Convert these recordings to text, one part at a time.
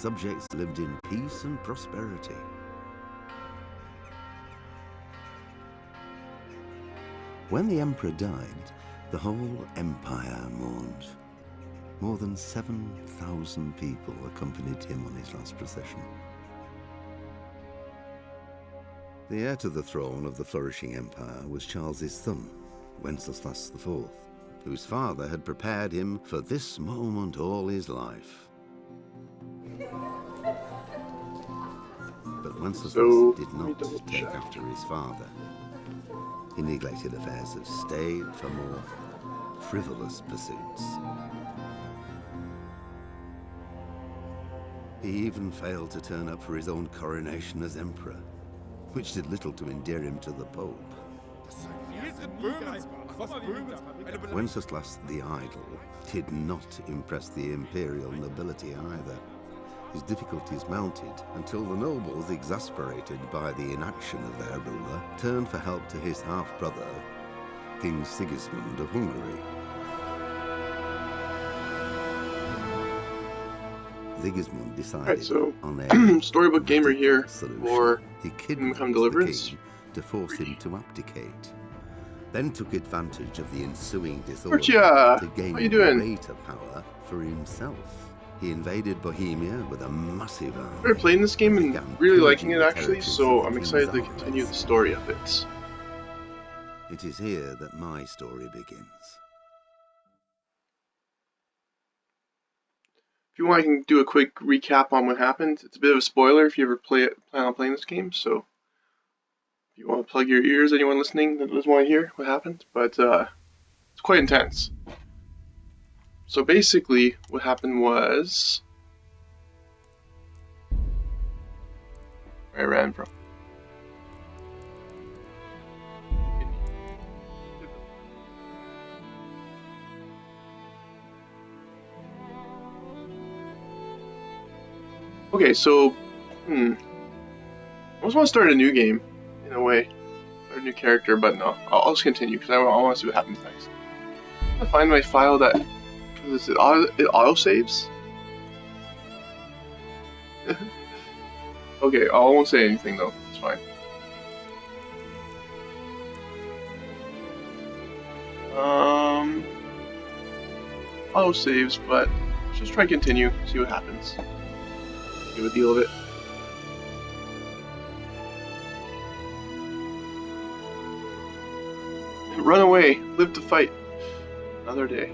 subjects lived in peace and prosperity. When the emperor died, the whole empire mourned. More than 7,000 people accompanied him on his last procession. The heir to the throne of the flourishing empire was Charles's son, Wenceslas IV, whose father had prepared him for this moment all his life. But Wenceslas did not take after his father. He neglected affairs of state for more frivolous pursuits. He even failed to turn up for his own coronation as emperor, which did little to endear him to the Pope. Wenceslas the Idle did not impress the imperial nobility either. His difficulties mounted until the nobles, exasperated by the inaction of their ruler, turned for help to his half-brother, King Sigismund of Hungary. Sigismund decided on a storybook gamer here solution. For He kidnapped Deliverance. the king to force him to abdicate, then took advantage of the ensuing disorder to gain greater power for himself. He invaded Bohemia with a massive army. I've playing this game and really liking it actually, so I'm excited to continue the story of it. It is here that my story begins. If you want, I can do a quick recap on what happened. It's a bit of a spoiler if you ever plan on playing this game, so if you want to plug your ears, anyone listening that doesn't want to hear what happened, but it's quite intense. So basically, what happened was I ran from. Okay, so I almost want to start a new game in a way, or a new character, but no, I'll just continue because I want to see what happens next. I'm gonna find my file that. It auto saves? Okay, I won't say anything though, it's fine. Auto saves, but let's just try and continue, see what happens. Give a deal of it. Run away, live to fight. Another day.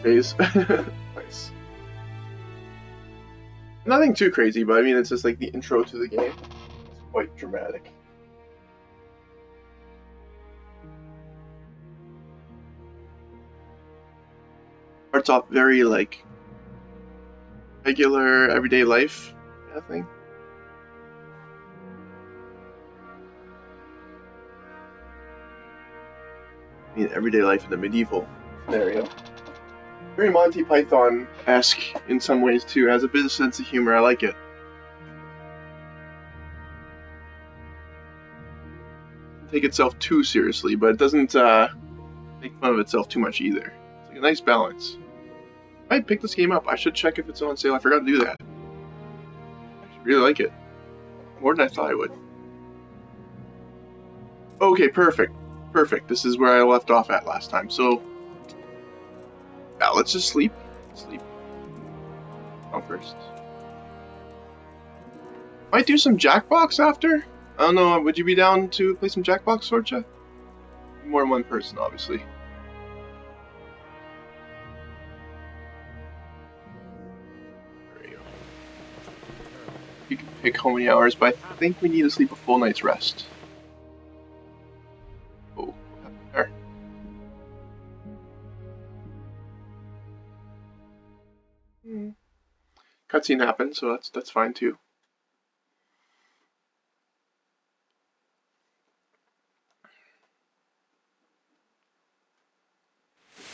Phase. Nice. Nothing too crazy, but I mean, it's just like the intro to the game. It's quite dramatic. Starts off very like regular everyday life kind of thing. I mean, everyday life in the medieval scenario. Very Monty Python-esque in some ways too. Has a bit of sense of humor. I like it. Doesn't take itself too seriously, but it doesn't make fun of itself too much either. It's like a nice balance. I might pick this game up. I should check if it's on sale. I forgot to do that. I actually really like it. More than I thought I would. Okay, perfect. Perfect. This is where I left off at last time. So. Yeah, let's just sleep. Sleep. On first. Might do some Jackbox after? I don't know, would you be down to play some Jackbox, Sorcha? More than one person, obviously. There you go. You can pick how many hours, but I think we need to sleep a full night's rest. Oh, what happened there? Cutscene happened, so that's fine too.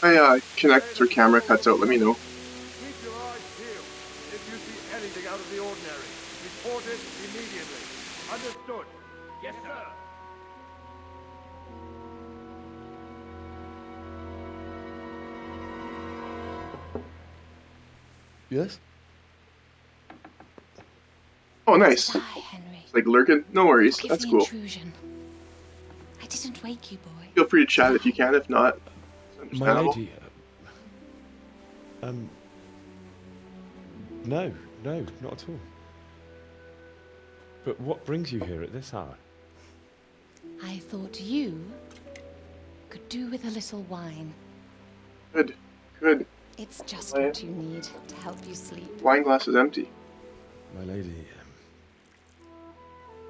My connect or camera cuts out, let me know. Keep your eyes peeled. If you see anything out of the ordinary, report it immediately. Understood? Yes, sir. Yes? Oh, nice. Sigh, Henry. It's like lurking. No worries. Forgive That's the cool. intrusion. I didn't wake you, boy. Feel free to chat if you can. If not, it's My understandable. lady. No, not at all. But what brings you here at this hour? I thought you could do with a little wine. Good. Good. It's just what you need to help you sleep. Wine glass is empty. My lady,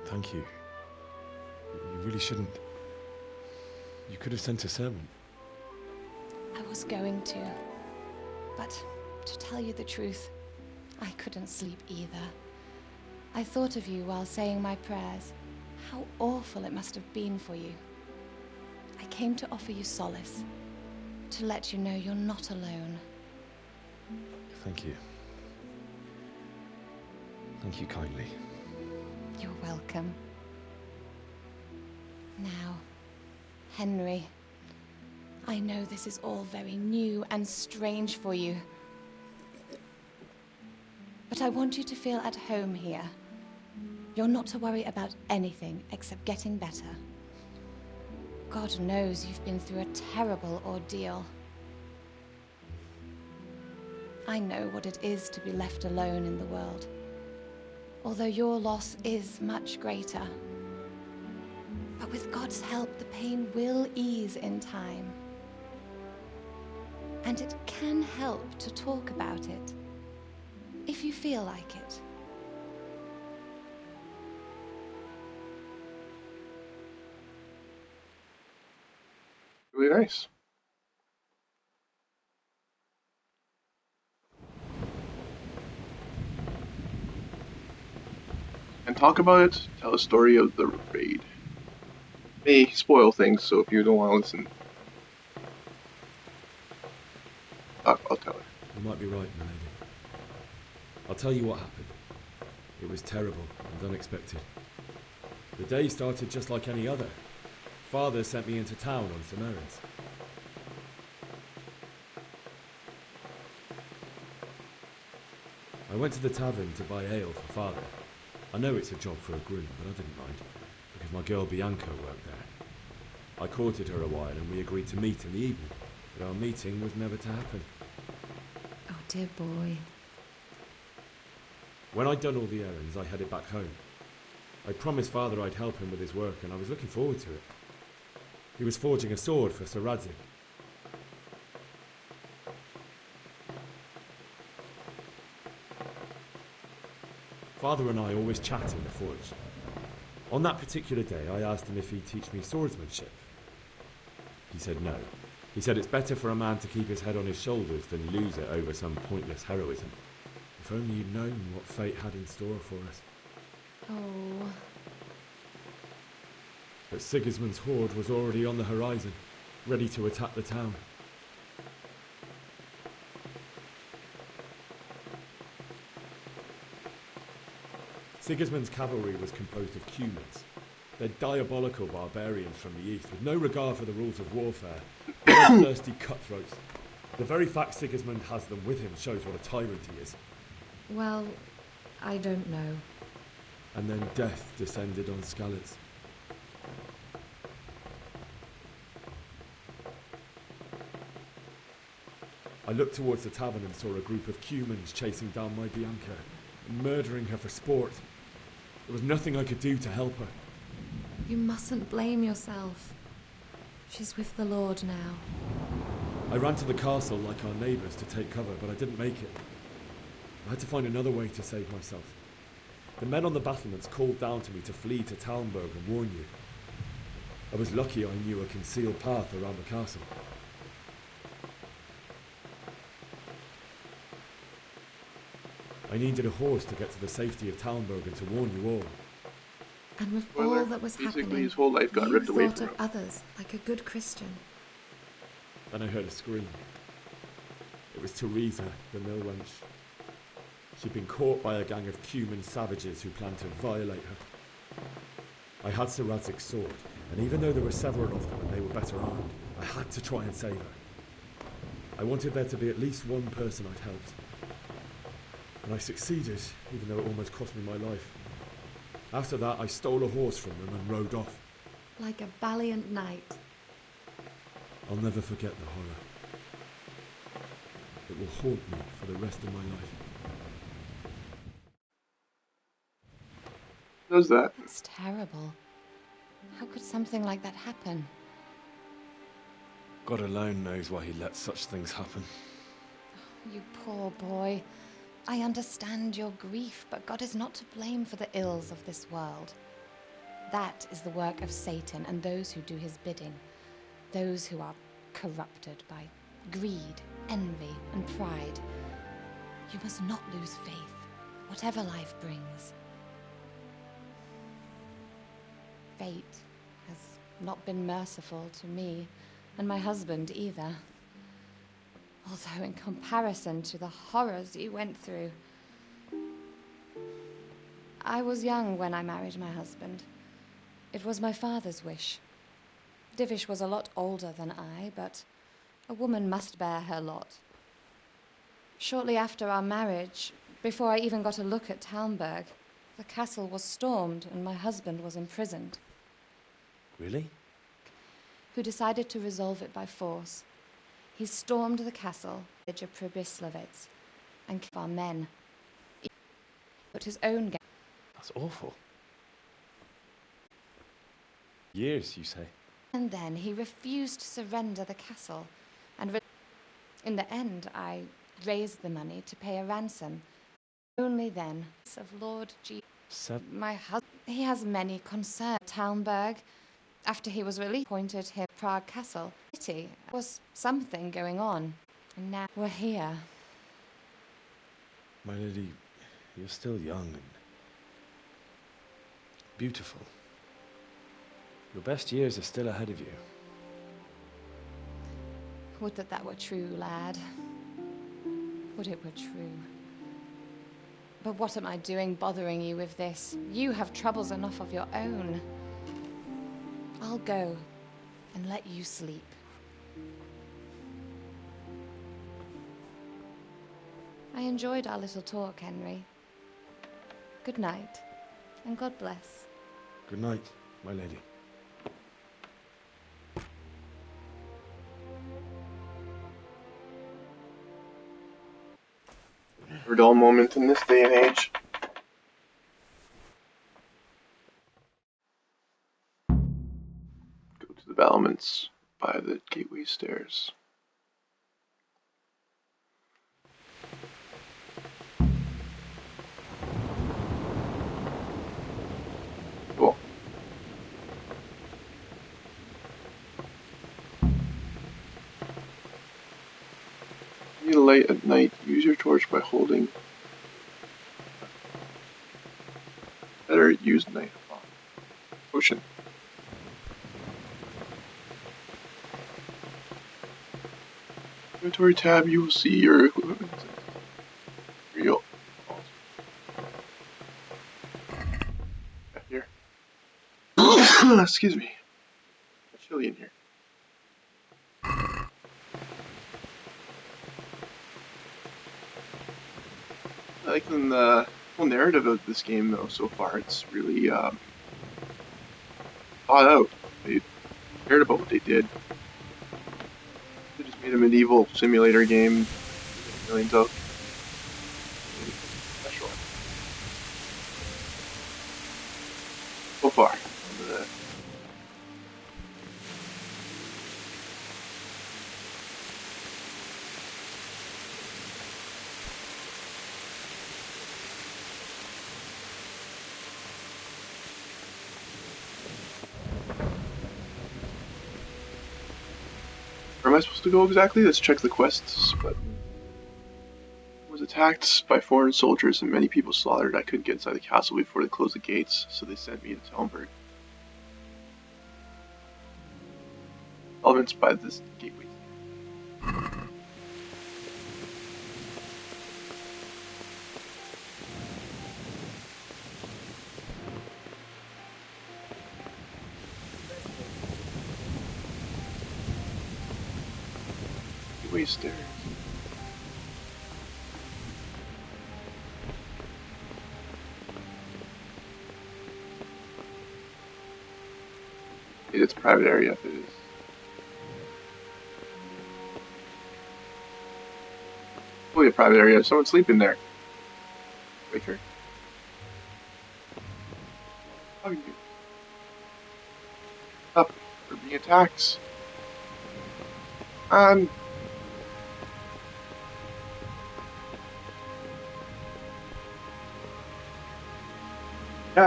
thank you. You really shouldn't. You could have sent a servant. I was going to. But to tell you the truth, I couldn't sleep either. I thought of you while saying my prayers. How awful it must have been for you. I came to offer you solace. To let you know you're not alone. Thank you. Thank you kindly. You're welcome. Now, Henry, I know this is all very new and strange for you. But I want you to feel at home here. You're not to worry about anything except getting better. God knows you've been through a terrible ordeal. I know what it is to be left alone in the world. Although your loss is much greater. But with God's help, the pain will ease in time. And it can help to talk about it, if you feel like it. Really nice. And talk about it. Tell a story of the raid. May spoil things, so if you don't want to listen, I'll tell her. You might be right, my lady. I'll tell you what happened. It was terrible and unexpected. The day started just like any other. Father sent me into town on some errands. I went to the tavern to buy ale for Father. I know it's a job for a groom, but I didn't mind, because my girl Bianca worked there. I courted her a while and we agreed to meet in the evening, but our meeting was never to happen. Oh, dear boy. When I'd done all the errands, I headed back home. I promised Father I'd help him with his work, and I was looking forward to it. He was forging a sword for Sir Radzik. Father and I always chat in the forge. On that particular day, I asked him if he'd teach me swordsmanship. He said no. He said it's better for a man to keep his head on his shoulders than lose it over some pointless heroism. If only you'd known what fate had in store for us. Oh. But Sigismund's horde was already on the horizon, ready to attack the town. Sigismund's cavalry was composed of Cumans. They're diabolical barbarians from the east, with no regard for the rules of warfare. Bloodthirsty cutthroats. The very fact Sigismund has them with him shows what a tyrant he is. Well, I don't know. And then death descended on Skalitz. I looked towards the tavern and saw a group of Cumans chasing down my Bianca, and murdering her for sport. There was nothing I could do to help her. You mustn't blame yourself. She's with the Lord now. I ran to the castle like our neighbours to take cover, but I didn't make it. I had to find another way to save myself. The men on the battlements called down to me to flee to Talmberg and warn you. I was lucky I knew a concealed path around the castle. I needed a horse to get to the safety of Talmberg and to warn you all. And with Spoiler, all that was basically happening, his whole life got you ripped away thought from of him. others like a good Christian. Then I heard a scream. It was Teresa, the mill wench. She'd been caught by a gang of Cuman savages who planned to violate her. I had Sir Radzig's sword, and even though there were several of them and they were better armed, I had to try and save her. I wanted there to be at least one person I'd helped. And I succeeded, even though it almost cost me my life. After that, I stole a horse from them and rode off. Like a valiant knight. I'll never forget the horror. It will haunt me for the rest of my life. Does that? It's terrible. How could something like that happen? God alone knows why he lets such things happen. You poor boy. I understand your grief, but God is not to blame for the ills of this world. That is the work of Satan and those who do his bidding. Those who are corrupted by greed, envy, and pride. You must not lose faith, whatever life brings. Fate has not been merciful to me, and my husband either. Although in comparison to the horrors you went through. I was young when I married my husband. It was my father's wish. Divish was a lot older than I, but a woman must bear her lot. Shortly after our marriage, before I even got a look at Talmberg, the castle was stormed and my husband was imprisoned. Really? Who decided to resolve it by force. He stormed the castle, village of Pribyslavitz, and killed our men. He put his own gang. That's awful. Years, you say? And then he refused to surrender the castle. And in the end, I raised the money to pay a ransom. Only then, of Lord G. My husband, he has many concerns. Talmberg, after he was released, appointed him Prague Castle. There was something going on, and now we're here. My lady, you're still young and beautiful. Your best years are still ahead of you. Would that that were true, lad. Would it were true. But what am I doing bothering you with this? You have troubles enough of your own. I'll go and let you sleep. I enjoyed our little talk, Henry. Good night, and God bless. Good night, my lady. A dull moment in this day and age. Go to the battlements by the gateway stairs. Cool. Need a light at night. Use your torch by holding. Better use night upon potion. Inventory tab, you will see your equipment. Real. Here. Excuse me. It's chilly in here. I like the whole narrative of this game, though, so far. It's really thought out. They cared about what they did. They just made a medieval simulator game. Millions of special. So far. Where am I supposed to go exactly? Let's check the quests. But was attacked by foreign soldiers and many people slaughtered. I couldn't get inside the castle before they closed the gates, so they sent me to Talmberg. Elements by this gateway. Gateway stairs. Wait, it's a private area if it is. Totally a private area. Someone's sleeping there. Wake her. Up. We're being attacked. Yeah,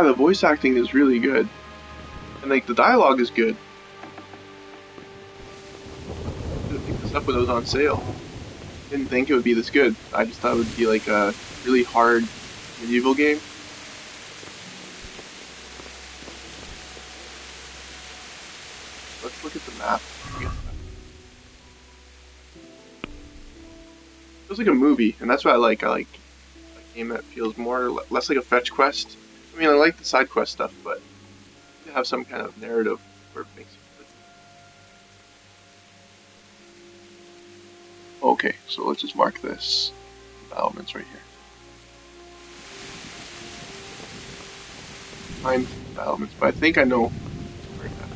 the voice acting is really good. And like the dialogue is good. I should have picked this up when it was on sale. Didn't think it would be this good. I just thought it would be like a really hard medieval game. Let's look at the map. Feels like a movie, and that's what I like. I like a game that feels less like a fetch quest. I mean, I like the side quest stuff, but to have some kind of narrative where it makes you good. Okay, so let's just mark this. Developments right here. Find developments, but I think I know where it's at.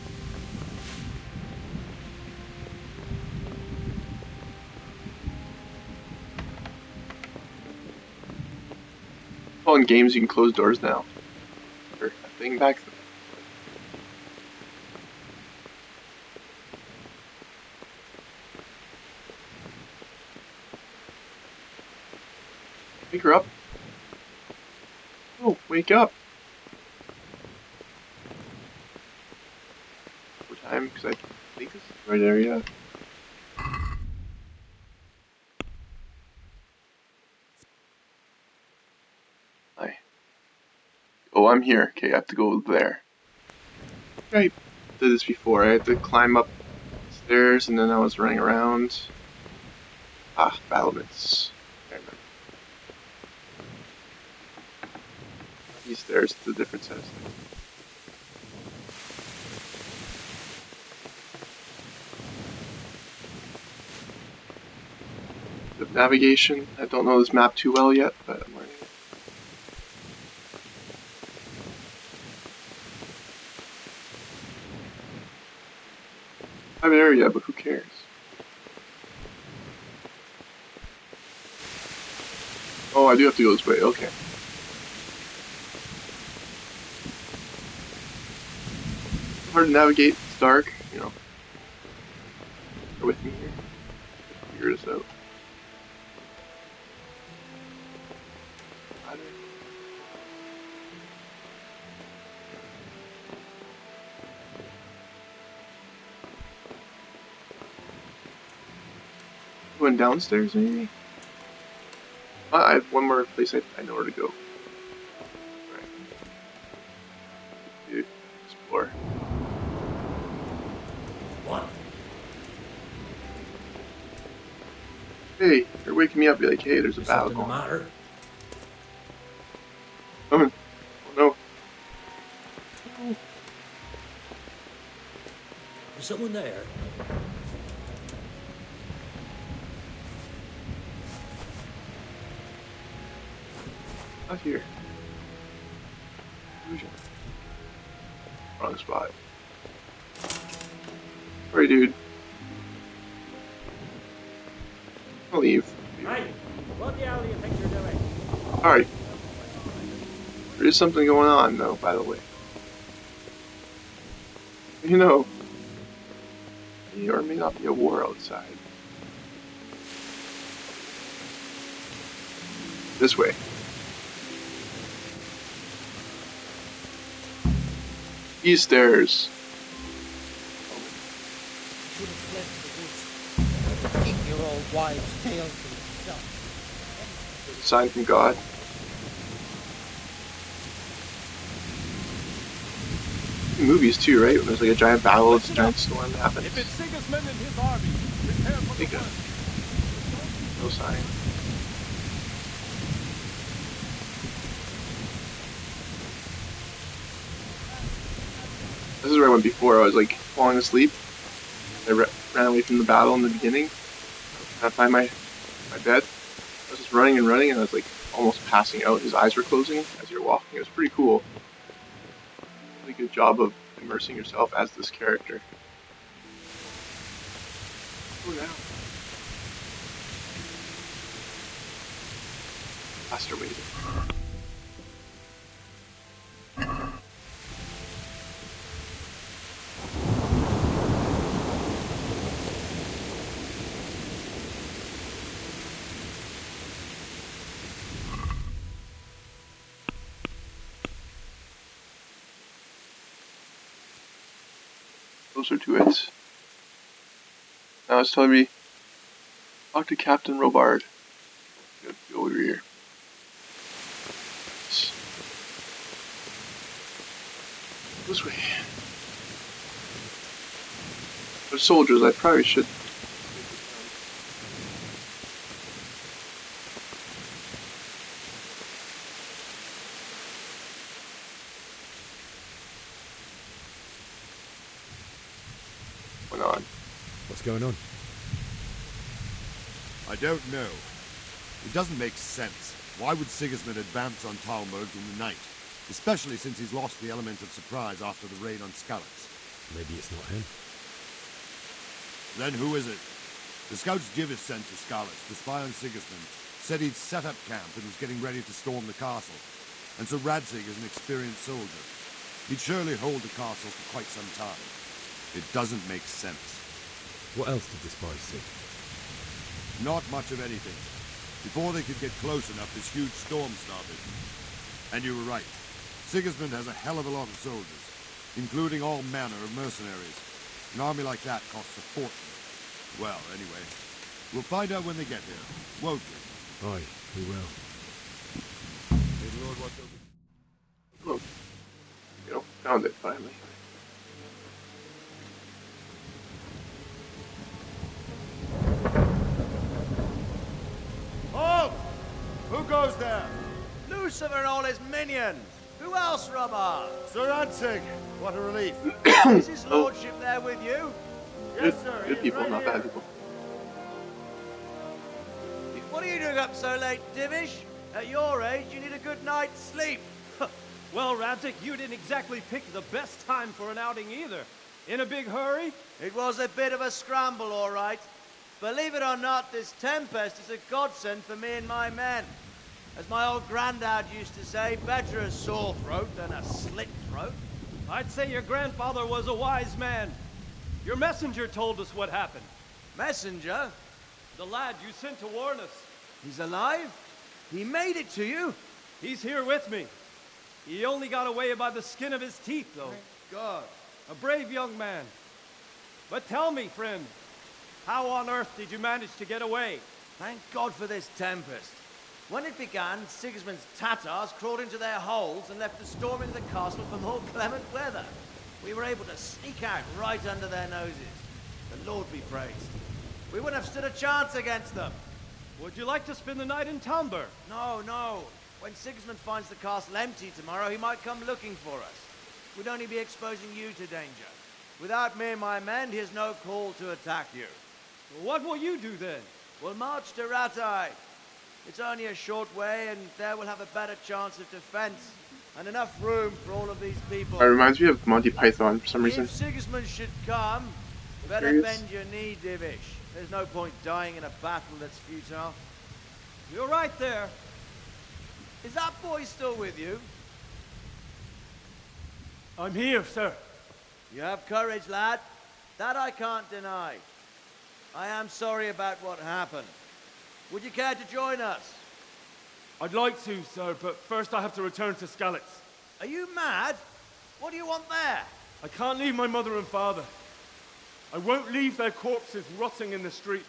Oh, in games you can close doors now. Or a thing back there. Wake her up. Oh, wake up. More time, because I think this is the right area. Hi. Oh, I'm here. Okay, I have to go there. I did this before. I had to climb up stairs and then I was running around. Ah, battlements. I remember. These stairs, it's a different set of stairs. The navigation. I don't know this map too well yet, but I'm learning it. Private area, but who cares? Oh, I do have to go this way. Okay. Hard to navigate. It's dark. You know. Bear with me here. Figure this out. Going downstairs, maybe? I have one more place I know where to go. Right. Dude, explore. What? Hey, you're waking me up. Be like, hey, there's a battle Something the going on. matter? Coming. Oh no. There's someone there. Not here. Illusion. Wrong spot. Sorry, dude. I'll leave. Hey, what the hell do you think you're doing? Alright. There is something going on, though, by the way. You know, may or may not be a war outside. This way. These stairs. Should have fled to the woods. Keep your old wives' tales to yourself. There's a sign from God. Movies too, right? When there's like a giant battle, it's a giant storm that happens. If it's Sigismund and his army, prepare for the worst. No sign. This is where I went before. I was like falling asleep. I ran away from the battle in the beginning. I find my bed. I was just running and running, and I was like almost passing out. His eyes were closing as you're walking. It was pretty cool. Really good job of immersing yourself as this character. Oh, now. Faster waiting. Closer to it. Now it's telling me, talk to Captain Robard. Go over here. This way. There's soldiers, I probably should. What's going on? What's going on? I don't know. It doesn't make sense. Why would Sigismund advance on Talmberg in the night? Especially since he's lost the element of surprise after the raid on Skalitz. Maybe it's not him. Then who is it? The scouts Jivis sent to Skalitz to spy on Sigismund said he'd set up camp and was getting ready to storm the castle. And so Radzig is an experienced soldier. He'd surely hold the castle for quite some time. It doesn't make sense. What else did the spies see? Not much of anything. Before they could get close enough, this huge storm started. And you were right. Sigismund has a hell of a lot of soldiers, including all manner of mercenaries. An army like that costs a fortune. Well, anyway, we'll find out when they get here, won't we? Aye, we will. May the Lord watch over. Look. You know, found it finally. Halt! Who goes there? Lucifer and all his minions. Who else, Robert? Sir Radzig. What a relief. Is his lordship there with you? Good, good people, not bad people. What are you doing up so late, Divish? At your age, you need a good night's sleep. Well, Radzig, you didn't exactly pick the best time for an outing either. In a big hurry? It was a bit of a scramble, all right. Believe it or not, this tempest is a godsend for me and my men. As my old granddad used to say, better a sore throat than a slit throat. I'd say your grandfather was a wise man. Your messenger told us what happened. Messenger? The lad you sent to warn us. He's alive? He made it to you? He's here with me. He only got away by the skin of his teeth, though. Thank God. A brave young man. But tell me, friend, how on earth did you manage to get away? Thank God for this tempest. When it began, Sigismund's Tatars crawled into their holes and left the storm into the castle for more clement weather. We were able to sneak out right under their noses. The Lord be praised. We wouldn't have stood a chance against them. Would you like to spend the night in Talmberg? No, no. When Sigismund finds the castle empty tomorrow, he might come looking for us. We'd only be exposing you to danger. Without me and my men, he has no call to attack you. What will you do then? We'll march to Ratai. It's only a short way, and there we'll have a better chance of defense, and enough room for all of these people. It reminds me of Monty Python for some reason. If Sigismund should come, better Serious? bend your knee, Divish. There's no point dying in a battle that's futile. You're right there. Is that boy still with you? I'm here, sir. You have courage, lad. That I can't deny. I am sorry about what happened. Would you care to join us? I'd like to, sir, but first I have to return to Skalitz. Are you mad? What do you want there? I can't leave my mother and father. I won't leave their corpses rotting in the street.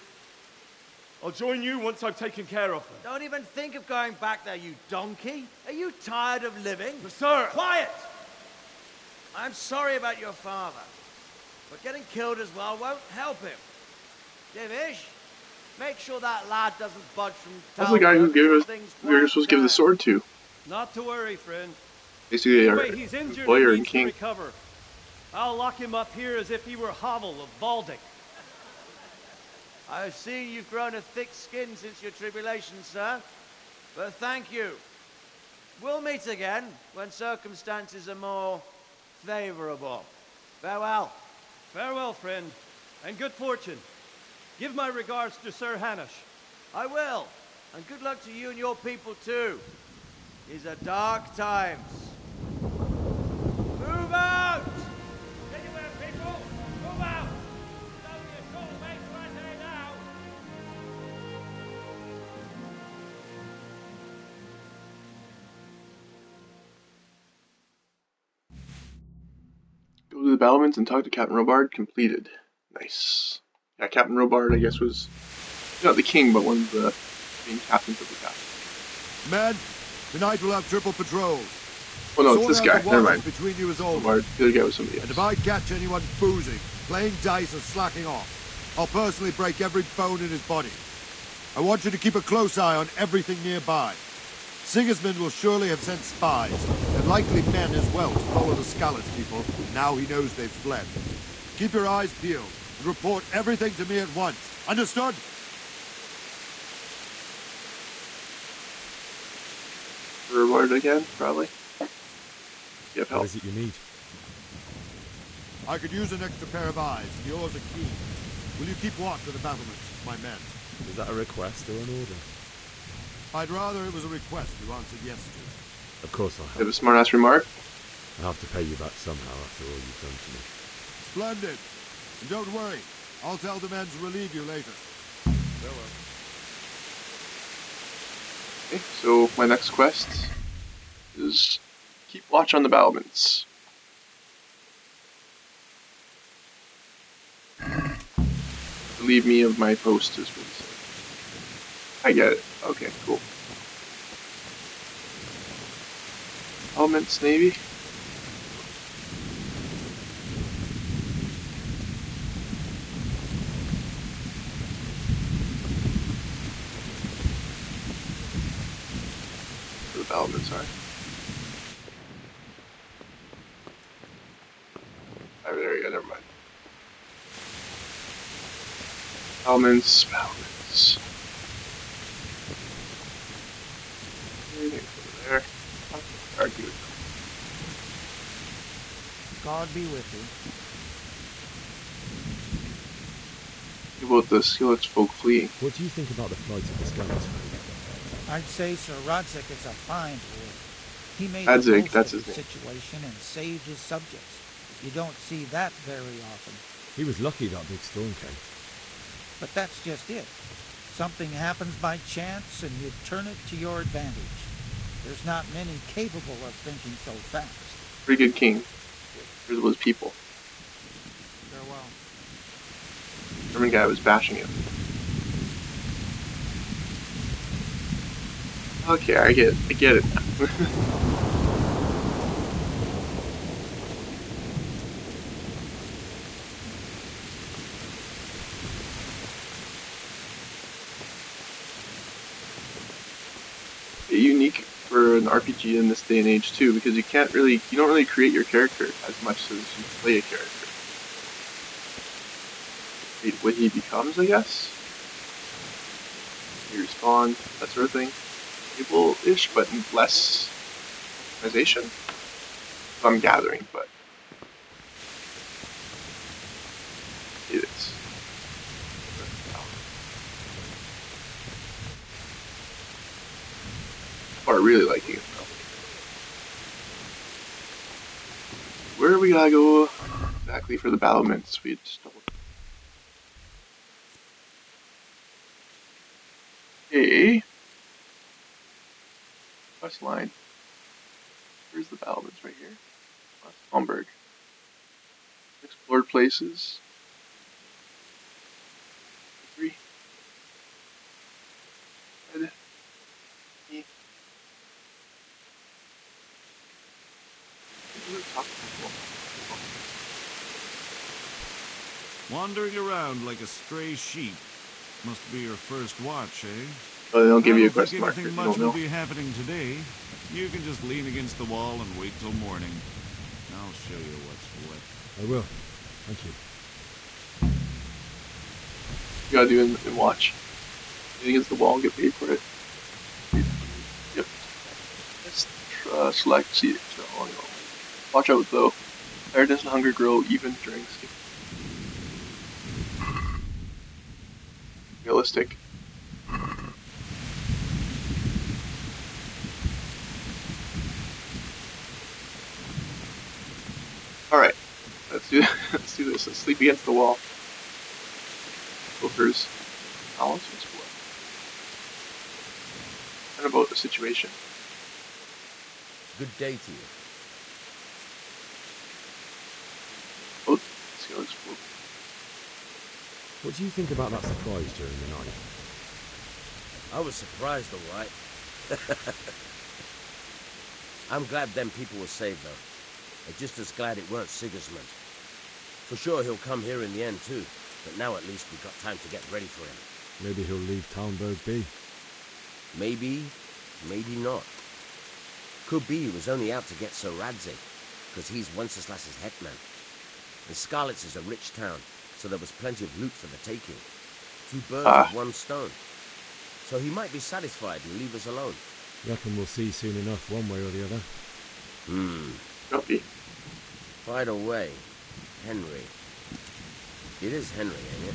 I'll join you once I've taken care of them. Don't even think of going back there, you donkey. Are you tired of living? But sir! Quiet! I'm sorry about your father, but getting killed as well won't help him. Divish, make sure that lad doesn't budge from That's the guy who gave us, things we were supposed to give the sword to. Not to worry, friend. Basically, our Anyway, he's injured employer and and needs to king. recover. I'll lock him up here as if he were Havel of Baldic. I've seen you've grown a thick skin since your tribulation, sir. But thank you. We'll meet again when circumstances are more favorable. Farewell. Farewell, friend, and good fortune. Give my regards to Sir Hanush. I will. And good luck to you and your people too. These are dark times. Move out! Anywhere, people! Move out! It's only a short way to our day now. Go to the battlements and talk to Captain Robard. Completed. Nice. Yeah, Captain Robard, I guess, was not the king, but one of the main captains of the castle. Men, tonight we'll have triple patrol. Oh no, it's Sort this out guy. the Never waters mind. between you is all. Robard. The other guy was somebody And else. if I catch anyone boozing, playing dice or slacking off, I'll personally break every bone in his body. I want you to keep a close eye on everything nearby. Sigismund will surely have sent spies, and likely men as well, to follow the Skalitz people, now he knows they've fled. Keep your eyes peeled, and report everything to me at once. Understood? Robard again, probably. Yep, What help. is it you need? I could use an extra pair of eyes. Yours are keen. Will you keep watch of the battlements, my men? Is that a request or an order? I'd rather it was a request you answered yes to. Of course I'll You have help. a smart-ass remark? I'll have to pay you back somehow after all you've done to me. Splendid. And don't worry. I'll tell the men to relieve you later. Farewell. Okay, so my next quest is keep watch on the battlements. Relieve me of my post is what he said. I get it. Okay, cool. Elements, maybe? The elements are. Oh, there you go, never mind. Elements. Everything's over there. Argue with God be with you. you about the Skalitz folk fleeing. What do you think about the flight of the Skalitz folk? I'd say Sir Rodzik is a fine lord. He made Radzig, the most that's of his the name. situation and saved his subjects. You don't see that very often. He was lucky that big storm came. But that's just it. Something happens by chance and you turn it to your advantage. There's not many capable of thinking so fast. Pretty good king. Here's those people. Farewell. German guy was bashing him. Okay, I get it now. Unique for an RPG in this day and age too, because you don't really create your character as much as you play a character. Create what he becomes, I guess. You respawn, that sort of thing. Able-ish, but less customization. So I'm gathering, but it is. Or really liking it though. Where do we gotta go exactly for the battlements? We just double. Okay. West line. Where's the battlements right here? West Homburg. Explored places. 3. Red. E. Wandering around like a stray sheep. Must be your first watch, eh? Oh, they don't give I you a don't quest think marker. anything You much don't will know. be happening today. You can just lean against the wall and wait till morning. I'll show you what's what. I will. Thank you. You gotta do it and watch. Lean against the wall, get paid for it. Yep. Let's select see. So, watch out though. Tiredness and hunger grow even during sleep. Realistic. Alright, let's do this. Let's sleep against the wall. Loafers. Balance and split. And about the situation. Good day to you. Oh, let's go explode. What do you think about that surprise during the night? I was surprised, all right. I'm glad them people were saved, though. I'm just as glad it weren't Sigismund. For sure he'll come here in the end, too. But now at least we've got time to get ready for him. Maybe he'll leave Talmberg be. Maybe, maybe not. Could be he was only out to get Sir Radze, because he's Wenceslas's hetman. And Scarlet's is a rich town, so there was plenty of loot for the taking. 2 birds with 1 stone. So he might be satisfied and leave us alone. Reckon we'll see soon enough, one way or the other. Copy. By the way, Henry. It is Henry, ain't it?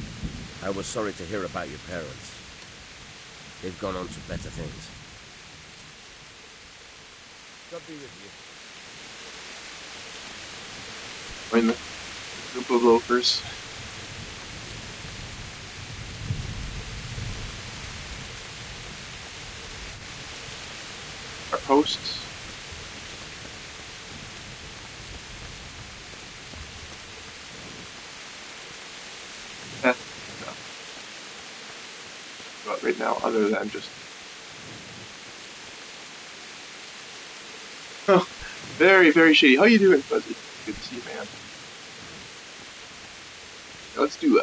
I was sorry to hear about your parents. They've gone on to better things. God be with you. Join the group of loafers. Our posts. No. But right now, other than just... Oh, very, very shady. How you doing, Fuzzy? Good to see you, man. Now let's do we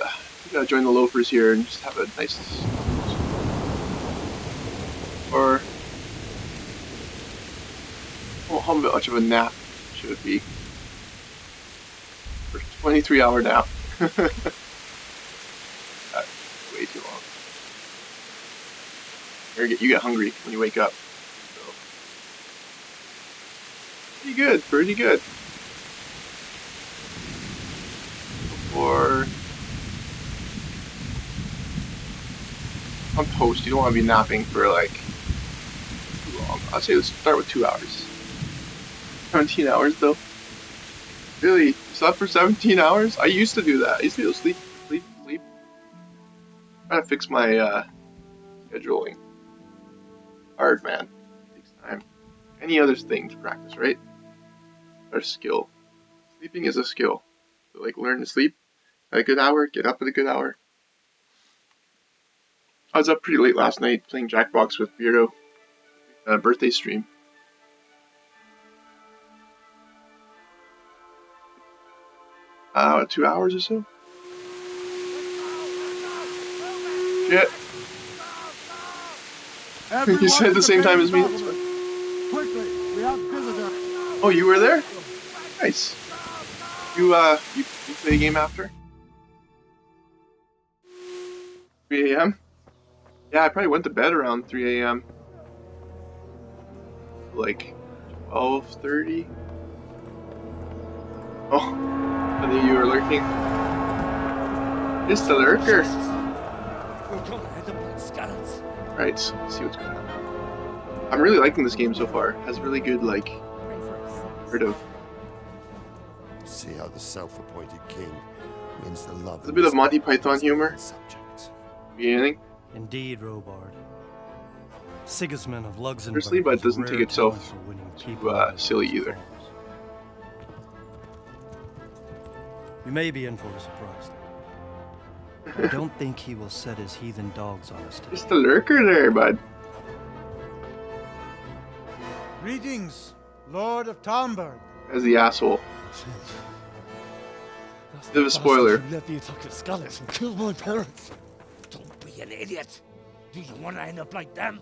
gotta join the loafers here and just have a nice... Or... Well, how much of a nap should it be? For 23-hour nap. That's way too long. You get hungry when you wake up. So. Pretty good, pretty good. Before... On post, you don't want to be napping for like too long. I'd say let's start with 2 hours. 17 hours though. Really? You slept for 17 hours? I used to do that. I used to go sleep. Trying to fix my scheduling. Hard, man. It takes time. Any other thing to practice, right? Our skill. Sleeping is a skill. So like learn to sleep at a good hour, get up at a good hour. I was up pretty late last night playing Jackbox with Beardo. Birthday stream. 2 hours or so? Shit. You said at the same time as me. That's fine. Quickly, we have visitors. Oh, you were there? Nice. You play a game after? 3 a.m.? Yeah, I probably went to bed around 3 a.m. Like 12:30. Oh, I knew you were lurking. It's the lurker. We're going to hit them like scallops. Right, let's see what's going on. I'm really liking this game so far. It has really good, like, sort of... See how the self-appointed king wins the love. There's a bit of Monty Python humor. Beginning. Indeed, Robard. Sigismund of Luxembourg. Seriously, but it doesn't take itself too silly either. We may be in for a surprise. I don't think he will set his heathen dogs on us today. Just the lurker there, bud. Greetings, Lord of Talmberg. As the asshole. Bit of a spoiler. Let the attack of Scarlet and kill my parents. Don't be an idiot. Do you want to end up like them?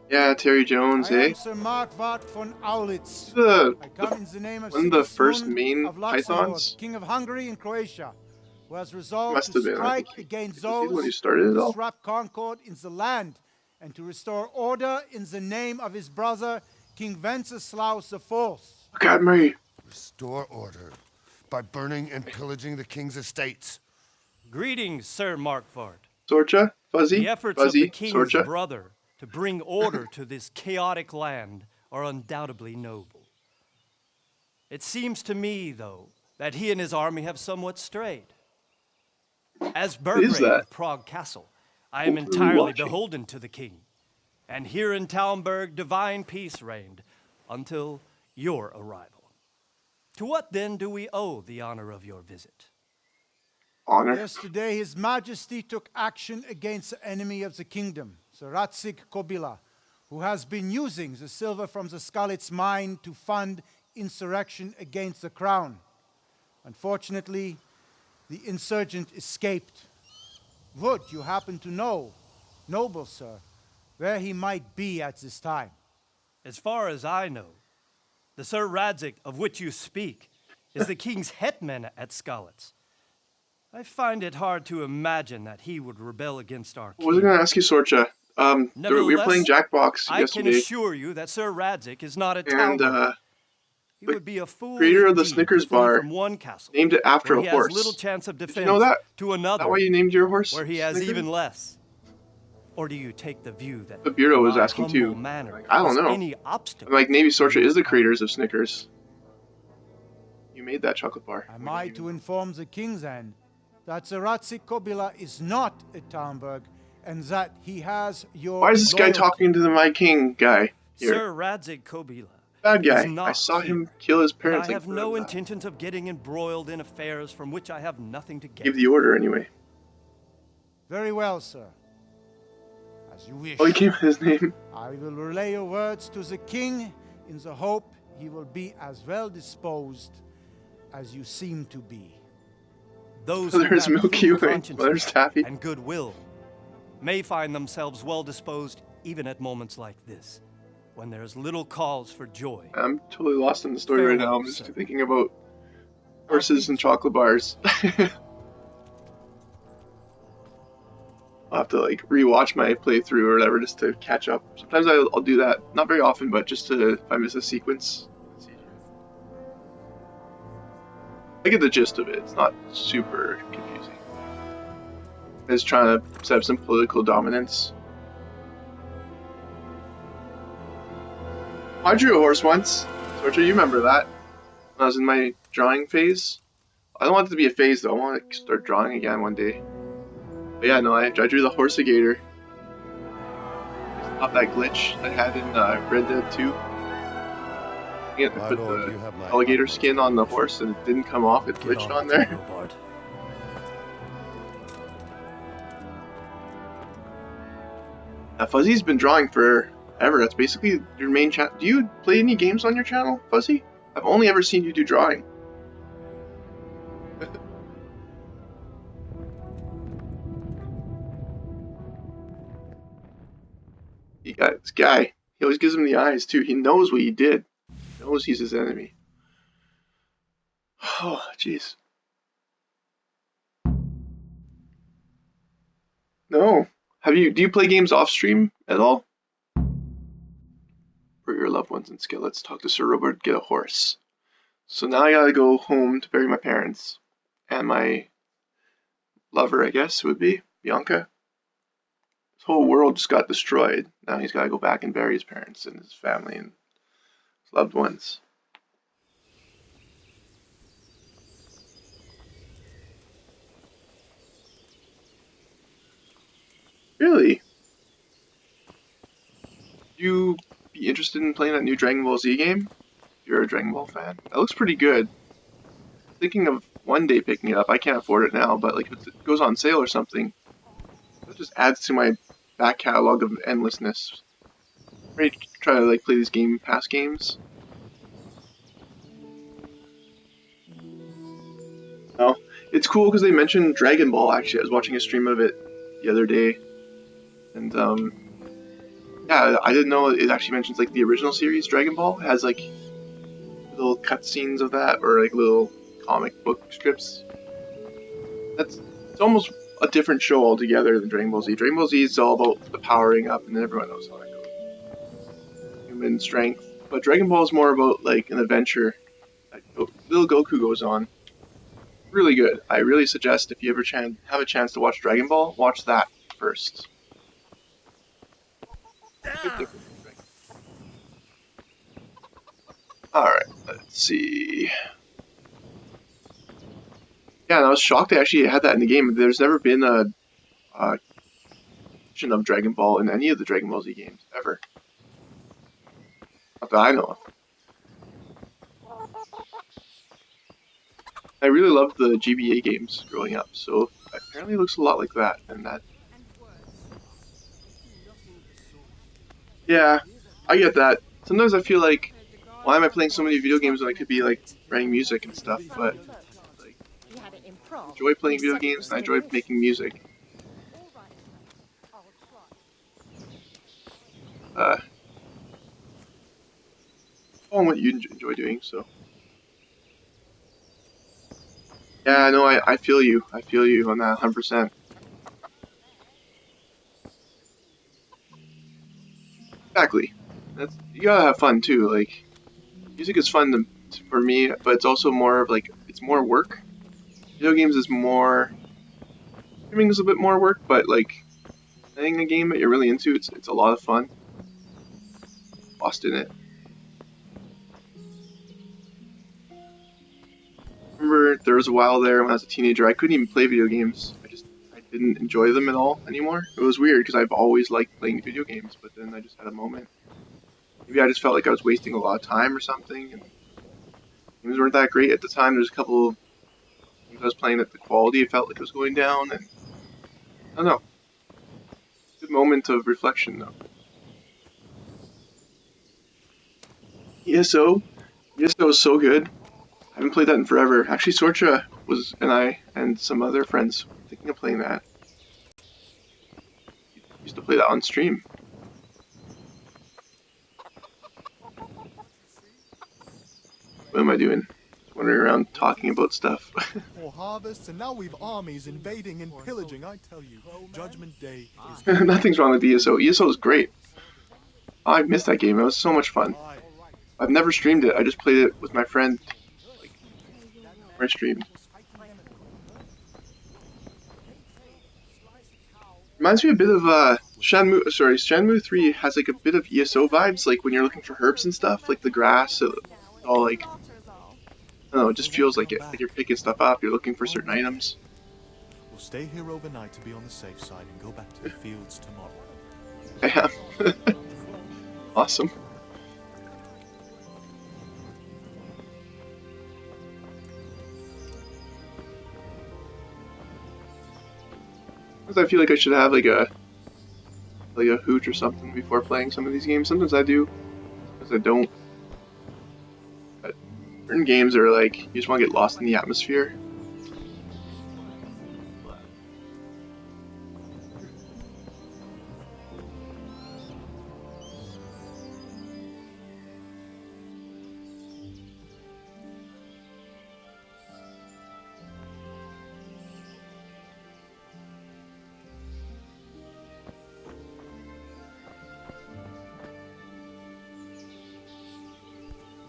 Yeah, Terry Jones, I eh? am Sir Markvart von Aulitz. I come in the name of one of the first Sigismund main of Luxembourg, Pythons? King of Hungary and Croatia, who has resolved Must to have been, I strike think. against He's the one those who started who it all. disrupt concord in the land, and to restore order in the name of his brother, King Wenceslaus IV. Look at me. Restore order by burning and pillaging the king's estates. Greetings, Sir Markvart. Sorcha? Fuzzy? The efforts Fuzzy? of the king's Sorcha? brother to bring order to this chaotic land are undoubtedly noble. It seems to me, though, that he and his army have somewhat strayed. As Burgrave of Prague Castle, I am entirely beholden to the king. And here in Talmberg, divine peace reigned until your arrival. To what then do we owe the honor of your visit? Honor? Yesterday, His Majesty took action against the enemy of the kingdom, Sir Ratsig Kobila, who has been using the silver from the Skalitz mine to fund insurrection against the crown. Unfortunately, the insurgent escaped. Would you happen to know, noble sir, where he might be at this time? As far as I know, the Sir Radzik of which you speak is the king's hetman at Skalitz. I find it hard to imagine that he would rebel against our king. I was going to ask you, Sorcha. We were playing Jackbox yesterday. I can assure you that Sir Radzik is not a town. He would be a fool. Creator of the Snickers bar from one castle, named it after a horse. He has little chance of defense. Did you know that? To another. Is that why you named your horse? Where he has Snickers? even less. Or do you take the view that the bureau was asking too? I don't know. Maybe Sorcha is the creators of Snickers. You made that chocolate bar. Am I to inform the king then that Sir Ratsig Kobila is not at Talmberg and that he has your Why is this guy talking to the My King guy here? Sir Ratsig Kobila. Bad guy. I saw him kill his parents. I have no intentions of getting embroiled in affairs from which I have nothing to gain. Give the order anyway. Very well, sir. As you wish. Oh, he gave his name. I will relay your words to the king in the hope he will be as well disposed as you seem to be. Those there's who have Milky Way. There's Taffy. And goodwill may find themselves well disposed even at moments like this, when there's little cause for joy. I'm totally lost in the story right now. I'm just thinking about horses and chocolate bars. I'll have to rewatch my playthrough or whatever just to catch up. Sometimes I'll do that. Not very often, but just to, if I miss a sequence. I get the gist of it. It's not super confusing. It's trying to set up some political dominance. I drew a horse once. Sorcha, you remember that? When I was in my drawing phase. I don't want it to be a phase though. I want to start drawing again one day. But yeah, no, I drew the Horsegator. Not that glitch I had in Red Dead 2. I put the alligator skin on the horse and it didn't come off. It glitched on there. Fuzzy's been drawing forever. That's basically your main channel. Do you play any games on your channel, Fuzzy? I've only ever seen you do drawing. You got this guy. He always gives him the eyes too. He knows what he did. He knows he's his enemy. Oh, jeez. No. Do you play games off stream at all? For your loved ones in Skillets, talk to Sir Robert, get a horse. So now I gotta go home to bury my parents. And my lover, I guess, would be Bianca. His whole world just got destroyed. Now he's gotta go back and bury his parents and his family and his loved ones. Really? You be interested in playing that new Dragon Ball Z game? If you're a Dragon Ball fan. That looks pretty good. Thinking of one day picking it up. I can't afford it now, but if it goes on sale or something, it just adds to my back catalog of endlessness. I'm ready to try to play these Game Pass games. Oh, it's cool because they mentioned Dragon Ball. Actually, I was watching a stream of it the other day. And, yeah, I didn't know it actually mentions, the original series, Dragon Ball. It has, little cutscenes of that, or, little comic book strips. It's almost a different show altogether than Dragon Ball Z. Dragon Ball Z is all about the powering up, and then everyone knows how that goes. Human strength. But Dragon Ball is more about, an adventure that Little Goku goes on. Really good. I really suggest if you ever have a chance to watch Dragon Ball, watch that first. Alright, let's see. Yeah, and I was shocked they actually had that in the game. There's never been a version of Dragon Ball in any of the Dragon Ball Z games, ever. Not that I know of. I really loved the GBA games growing up, so apparently it looks a lot like that, and that... Yeah, I get that. Sometimes I feel like, why am I playing so many video games when I could be, like, writing music and stuff, but, like, I enjoy playing video games and I enjoy making music. On what you enjoy doing, so... Yeah, no, I feel you. I feel you on that 100%. Exactly. You gotta have fun too. Like, music is fun for me, but it's also more of like, it's more work. Video games is more, streaming is a bit more work, but like, playing a game that you're really into, it's a lot of fun. Lost in it. Remember, there was a while there when I was a teenager, I couldn't even play video games. I didn't enjoy them at all anymore. It was weird because I've always liked playing video games, but then I just had a moment. Maybe I just felt like I was wasting a lot of time or something, and games weren't that great at the time. There's a couple of games I was playing that the quality felt like it was going down, and I don't know. Good moment of reflection though. ESO is so good. I haven't played that in forever. Actually, Sorcha and I and some other friends were thinking of playing that. Used to play that on stream. What am I doing? Just wandering around talking about stuff. For harvests, and now we've armies invading and pillaging. I tell you, Judgment Day is... Nothing's wrong with ESO. ESO is great. Oh, I missed that game. It was so much fun. I've never streamed it. I just played it with my friend. Like, where I streamed. Reminds me a bit of Shenmue 3 has like a bit of ESO vibes, like when you're looking for herbs and stuff, like the grass, all like, I don't know, it just feels like it. Like you're picking stuff up, you're looking for certain items. We'll stay here overnight to be on the safe side and go back to the fields tomorrow. I am. Awesome. I feel like I should have like a hooch or something before playing some of these games. Sometimes I do, sometimes I don't. But certain games are like, you just want to get lost in the atmosphere.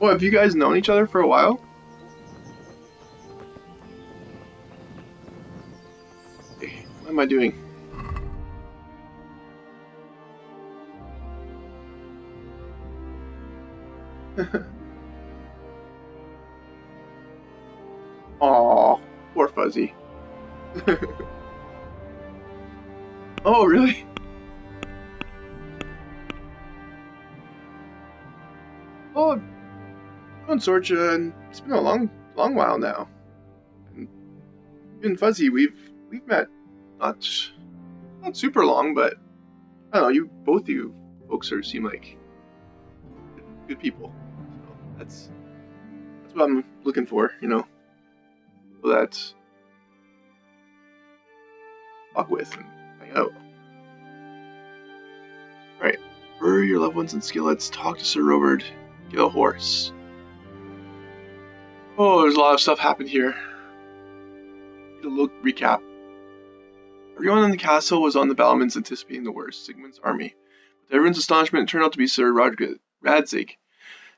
Well, have you guys known each other for a while? Okay, what am I doing? Aw, poor Fuzzy. Oh, really? Oh, on Sorcha, and it's been a long while now. And you and Fuzzy, we've met not super long, but I don't know. Both of you folks seem like good people. So that's what I'm looking for, you know. So that's talk with and hang out. Right, bury your loved ones in skillets. Talk to Sir Robert. Get a horse. Oh, there's a lot of stuff happened here. Need a little recap. Everyone in the castle was on the battlements anticipating the worst. Sigmund's army. With everyone's astonishment, it turned out to be Sir Radzig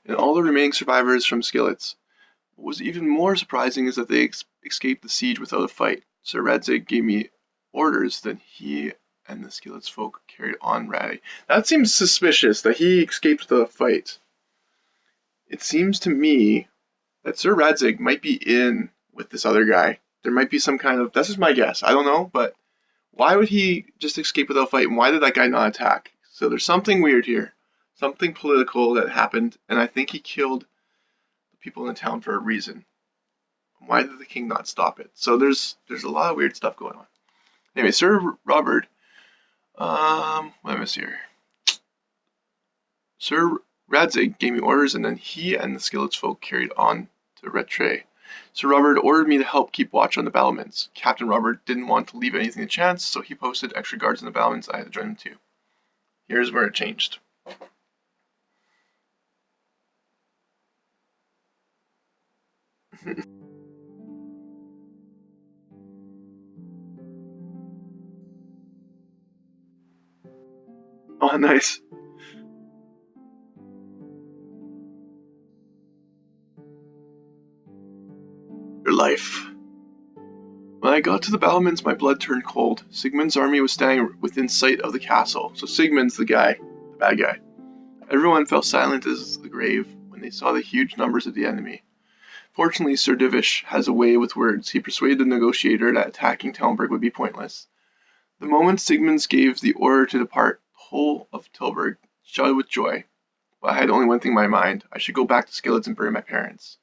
and all the remaining survivors from Skillets. What was even more surprising is that they escaped the siege without a fight. Sir Radzig gave me orders that he and the Skillet's folk carried on Ratty. That seems suspicious, that he escaped the fight. It seems to me that Sir Radzig might be in with this other guy. There might be some kind of, that's just my guess, I don't know, but why would he just escape without a fight, and why did that guy not attack? So there's something weird here, something political that happened, and I think he killed the people in the town for a reason. Why did the king not stop it? So there's a lot of weird stuff going on. Anyway, Sir Robert, what am I here? Sir Radzig gave me orders, and then he and the Skillet's folk carried on to Rattray. Sir Robert ordered me to help keep watch on the battlements. Captain Robert didn't want to leave anything to chance, so he posted extra guards in the battlements. I had to join them too. Here's where it changed. Oh, nice. Your life. When I got to the battlements, my blood turned cold. Sigmund's army was standing within sight of the castle. So Sigmund's the guy, the bad guy. Everyone fell silent as the grave when they saw the huge numbers of the enemy. Fortunately, Sir Divish has a way with words. He persuaded the negotiator that attacking Talmberg would be pointless. The moment Sigmund gave the order to depart, the whole of Tilburg shouted with joy. But I had only one thing in my mind. I should go back to Skillets and bury my parents.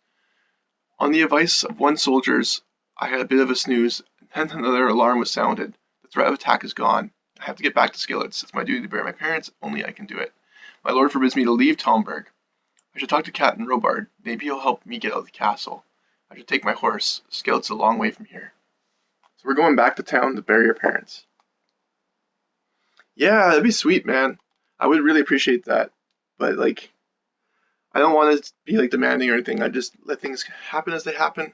On the advice of one soldiers, I had a bit of a snooze, and then another alarm was sounded. The threat of attack is gone. I have to get back to Skillets. It's my duty to bury my parents. Only I can do it. My lord forbids me to leave Talmberg. I should talk to Captain Robard. Maybe he'll help me get out of the castle. I should take my horse. Skillet's a long way from here. So we're going back to town to bury your parents. Yeah, that'd be sweet, man. I would really appreciate that. But, like, I don't want to be, like, demanding or anything. I just let things happen as they happen.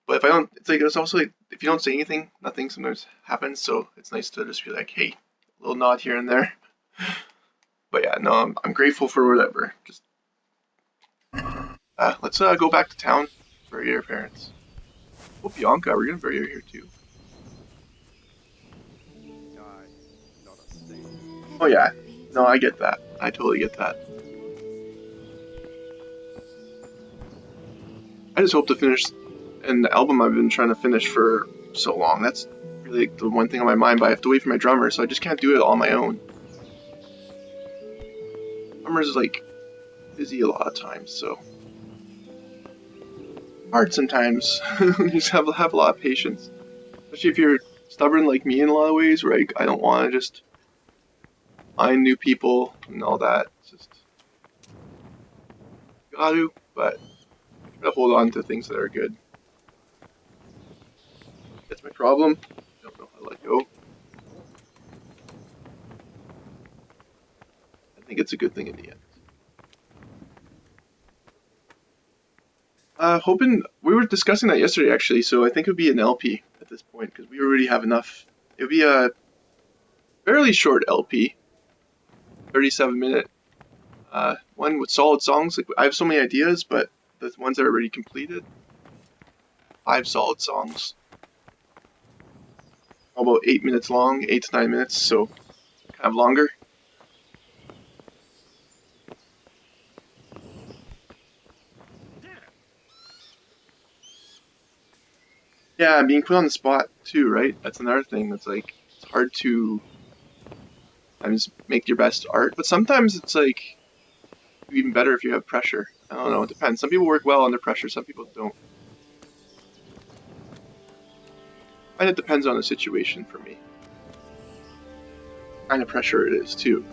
But if I don't, it's like, it's also like, if you don't say anything, nothing sometimes happens. So it's nice to just be like, hey, a little nod here and there. But yeah, no, I'm grateful for whatever. Just let's go back to town, bury your parents. Oh, Bianca, we're gonna bury her here too. Oh yeah, no, I get that. I totally get that. I just hope to finish an album I've been trying to finish for so long. That's really the one thing on my mind, but I have to wait for my drummer, so I just can't do it all on my own. Drummer's like busy a lot of times, so hard sometimes. You just have a lot of patience, especially if you're stubborn like me in a lot of ways, where I don't want to just find new people and all that. It's just got to, but I try to hold on to things that are good. That's my problem. I don't know how to let go. I think it's a good thing in the end. Hoping, we were discussing that yesterday actually, so I think it would be an LP at this point, because we already have enough. It would be a fairly short LP, 37-minute, one with solid songs. Like, I have so many ideas, but the ones that are already completed, 5 solid songs. About 8 minutes long, 8 to 9 minutes, so kind of longer. Yeah, being put on the spot too, right? That's another thing that's like, it's hard to sometimes make your best art, but sometimes it's like even better if you have pressure. I don't know, it depends. Some people work well under pressure, some people don't. And it depends on the situation for me. What kind of pressure it is too.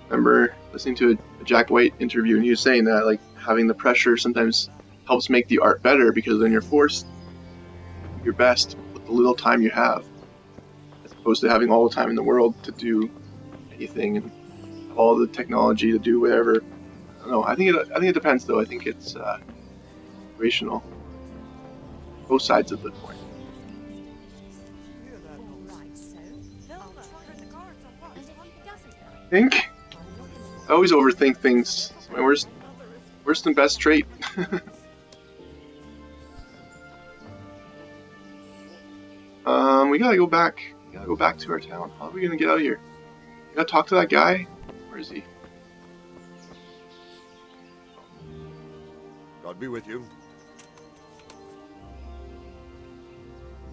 Remember listening to a Jack White interview, and he was saying that like having the pressure sometimes helps make the art better, because then you're forced to do your best with the little time you have, as opposed to having all the time in the world to do anything and have all the technology to do whatever. I don't know. I think it depends though. I think it's situational. Both sides of the coin. think? I always overthink things. It's my worst and best trait. We gotta go back. We gotta go back to our town. How are we gonna get out of here? We gotta talk to that guy. Where is he? God be with you.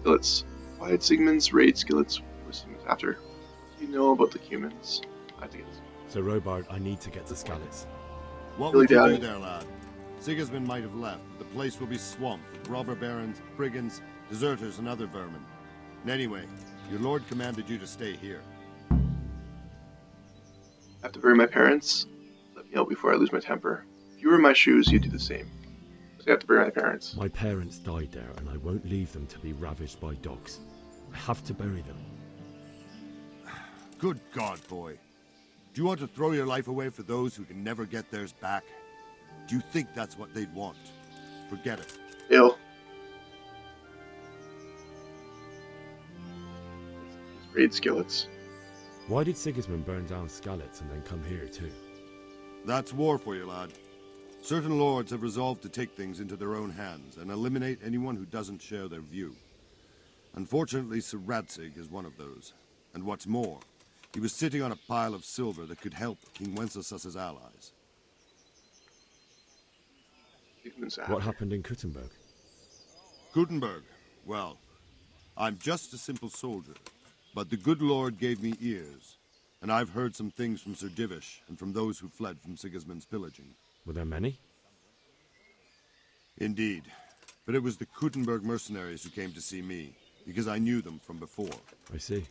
Skillets. Why did Sigmund's raid Skillets after? What do you know about the humans? I think it's So, Robard, I need to get to Skalitz. What Really would you do doubting. there, lad? Sigismund might have left, but the place will be swamped with robber barons, brigands, deserters, and other vermin. And anyway, your lord commanded you to stay here. I have to bury my parents. Let me out before I lose my temper. If you were in my shoes, you'd do the same. So I have to bury my parents. My parents died there, and I won't leave them to be ravaged by dogs. I have to bury them. Good God, boy. Do you want to throw your life away for those who can never get theirs back? Do you think that's what they'd want? Forget it. Ill. Raid Skillets. Why did Sigismund burn down Skalitz and then come here too? That's war for you, lad. Certain lords have resolved to take things into their own hands and eliminate anyone who doesn't share their view. Unfortunately, Sir Radzig is one of those. And what's more, he was sitting on a pile of silver that could help King Wenceslas's allies. What happened in Kuttenberg? Kuttenberg? Well, I'm just a simple soldier, but the good Lord gave me ears, and I've heard some things from Sir Divish and from those who fled from Sigismund's pillaging. Were there many? Indeed, but it was the Kuttenberg mercenaries who came to see me, because I knew them from before. I see.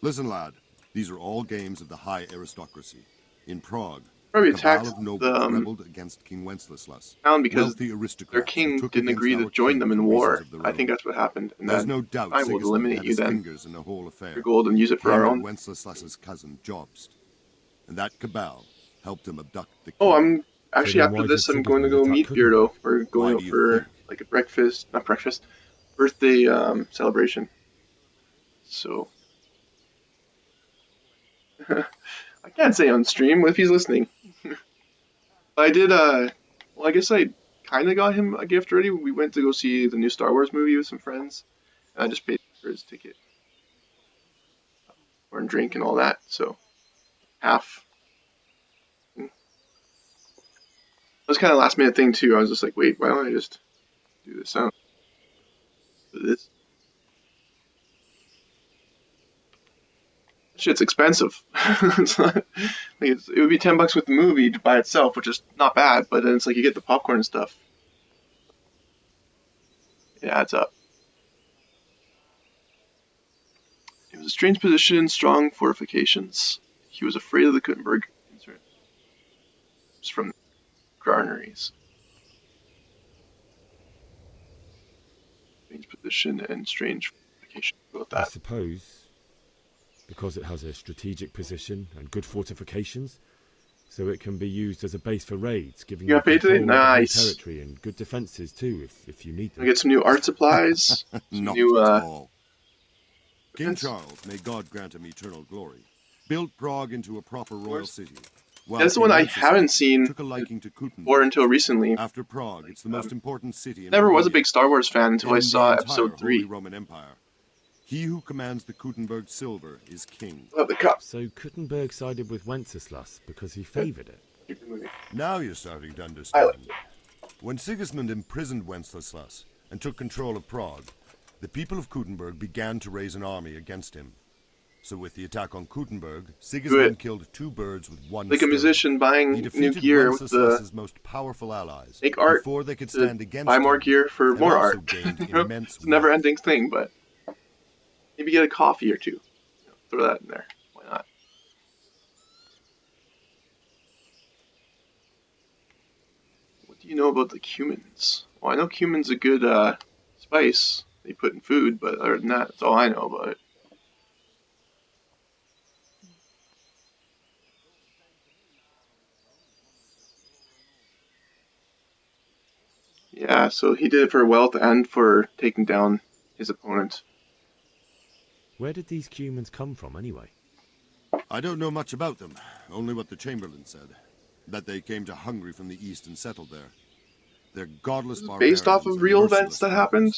Listen, lad, these are all games of the high aristocracy. In Prague, Probably a cabal attacked of nobles the rebelled against King Wenceslas. town because Wealthy aristocrats their who king took didn't against agree to our join king them for in reasons war. of their I think own. that's what happened. And There's then no doubt I will Sigismund eliminate had you his then. fingers in the whole affair. Your gold and use it for Him our and own. Wenceslas's cousin Jobst, and that cabal helped him abduct the king. Oh, I'm actually then after why this. did I'm going to go Sigismund meet attack Beardo. We're Why going do out you for think? like a breakfast, not breakfast, birthday celebration. So I can't say on stream if he's listening. I did. Well, I guess I kind of got him a gift already. We went to go see the new Star Wars movie with some friends, and I just paid for his ticket, or drink and all that. So half. It was kind of last minute thing too. I was just like, wait, why don't I just do this? I don't do this. Shit's expensive. It's not, like it would be $10 with the movie by itself, which is not bad. But then it's like you get the popcorn and stuff. It adds up. It was a strange position, strong fortifications. He was afraid of the Kuttenberg. It's from garneries. Strange position and strange fortification. About I that. suppose because it has a strategic position and good fortifications, so it can be used as a base for raids, giving You got paid today? control of the whole Nice. territory and good defenses too, if you need I them. get some new art supplies. some Not new, at all. King weapons. Charles, may God grant him eternal glory, built Prague into a proper royal city. While That's the King one I Wenceslas haven't seen took a liking to Kuttenberg. or until recently. After Prague, it's the most important city in Never was a Bohemia, big Star Wars fan until I in saw the entire episode 3. Holy Roman Empire. He who commands the Kuttenberg silver is king. Love the cup. So Kuttenberg sided with Wenceslas because he favoured it. Now you're starting to understand. When Sigismund imprisoned Wenceslas and took control of Prague, the people of Kuttenberg began to raise an army against him. So with the attack on Kuttenberg, Sigismund killed 2 birds with one Like a stone. musician buying He new defeated gear with Wenceslas's the most powerful allies make art before they could to stand against buy more him, gear for and more also art. gained immense It's a never-ending thing, but maybe get a coffee or two. Throw that in there. Why not? What do you know about the cumins? Well, I know cumin's a good spice they put in food, but other than that, that's all I know about it. Yeah, so he did it for wealth and for taking down his opponent. Where did these cumins come from anyway? I don't know much about them, only what the Chamberlain said. That they came to Hungary from the east and settled there. They're godless barbarians Based off of and real merciless events that foes. happened?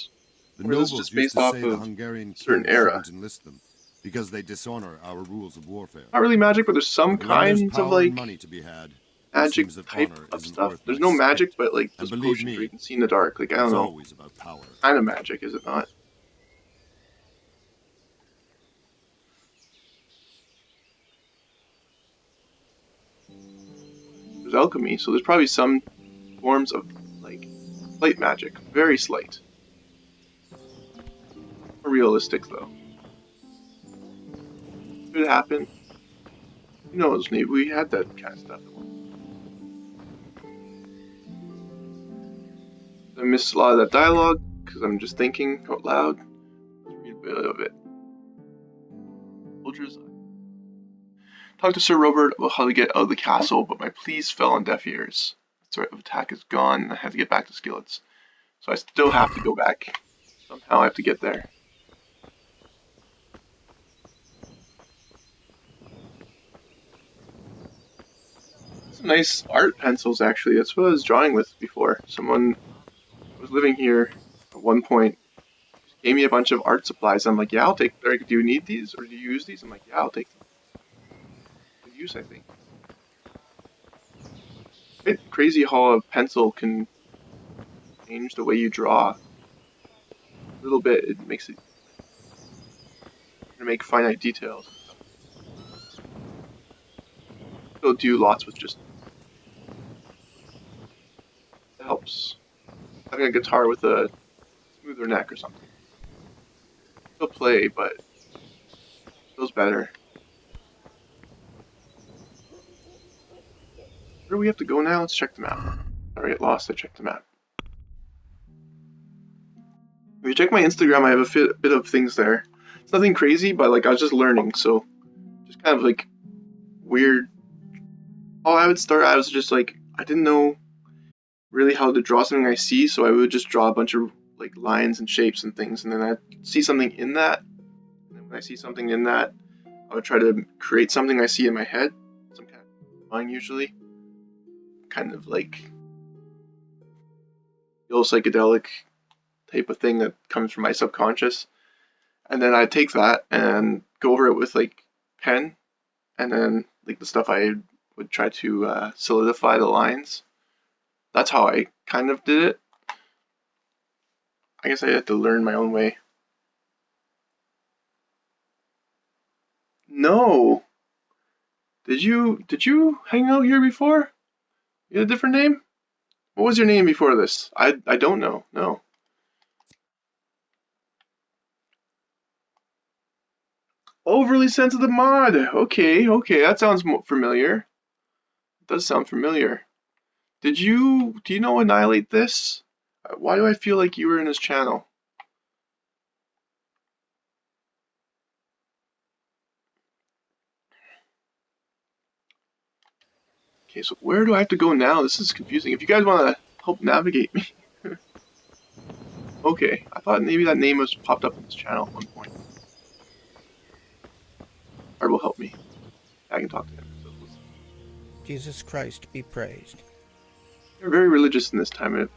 The Or is this nobles just used based to off say the of Hungarian certain king era? shouldn't enlist them, because they dishonor our rules of warfare. Not really magic, but there's some But when there's kinds of power and like money to be had, it magic seems that type honor of isn't stuff. worth There's much no magic, spit. but like And those believe potions where me, you can see in the dark. Like I don't it's know. always about power. Kind of magic, is it not? There's alchemy, so there's probably some forms of like slight magic, very slight. More realistic though. Could happen. Who knows? Maybe we had that kind of stuff. I missed a lot of that dialogue because I'm just thinking out loud. Let's read a bit of it. Soldiers. Talked to Sir Robert about how to get out of the castle, but my pleas fell on deaf ears. The threat of attack is gone, and I have to get back to Skillets. So I still have to go back. Somehow I have to get there. Some nice art pencils, actually. That's what I was drawing with before. Someone was living here at one point. Gave me a bunch of art supplies. I'm like, yeah, I'll take them. Do you need these, or do you use these? I'm like, yeah, I'll take them. Good use, I think. It's crazy how a pencil can change the way you draw. A little bit, it makes it make finite details. Still do lots with just it helps. Having a guitar with a smoother neck or something. Still play, but it feels better. Where do we have to go now? Let's check the map. If I get lost, I check the map. If you check my Instagram, I have a bit of things there. It's nothing crazy, but like I was just learning, so just kind of like weird. Oh, I was just like, I didn't know really how to draw something I see, so I would just draw a bunch of like lines and shapes and things, and then I'd see something in that, and then when I see something in that, I would try to create something I see in my head, some kind of drawing usually, kind of like the old psychedelic type of thing that comes from my subconscious, and then I'd take that and go over it with like pen, and then like the stuff I would try to solidify the lines. That's how I kind of did it. I guess I had to learn my own way. No. Did you hang out here before? You had a different name? What was your name before this? I don't know. No. Overly sensitive mod. Okay, that sounds familiar. It does sound familiar. Do you know Annihilate This? Why do I feel like you were in his channel? Okay, so where do I have to go now? This is confusing. If you guys want to help navigate me. Okay, I thought maybe that name was popped up in this channel at one point. Art will help me. I can talk to him. So Jesus Christ be praised. They're very religious in this time of year.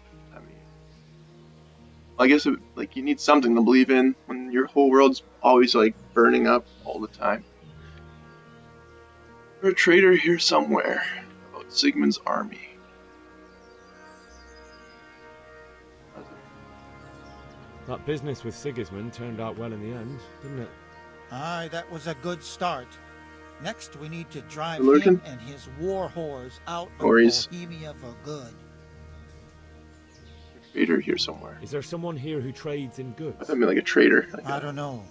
I guess like you need something to believe in when your whole world's always like burning up all the time. There's a traitor here somewhere about Sigmund's army. That business with Sigismund turned out well in the end, didn't it? Aye, that was a good start. Next, we need to drive Lurkin? him and his war whores out of Or Bohemia for good. Traitor here somewhere. Is there someone here who trades in goods? I mean like a traitor. Like I don't know.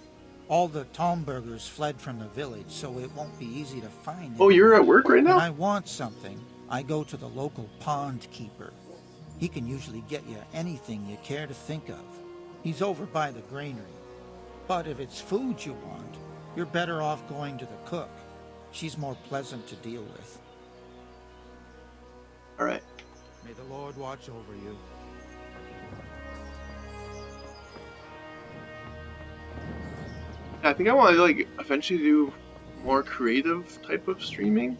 All the Tomburgers fled from the village, so it won't be easy to find Oh, him. you're at work right now? When I want something, I go to the local pond keeper. He can usually get you anything you care to think of. He's over by the granary. But if it's food you want, you're better off going to the cook. She's more pleasant to deal with. Alright. May the Lord watch over you. I think I want to like eventually do more creative type of streaming.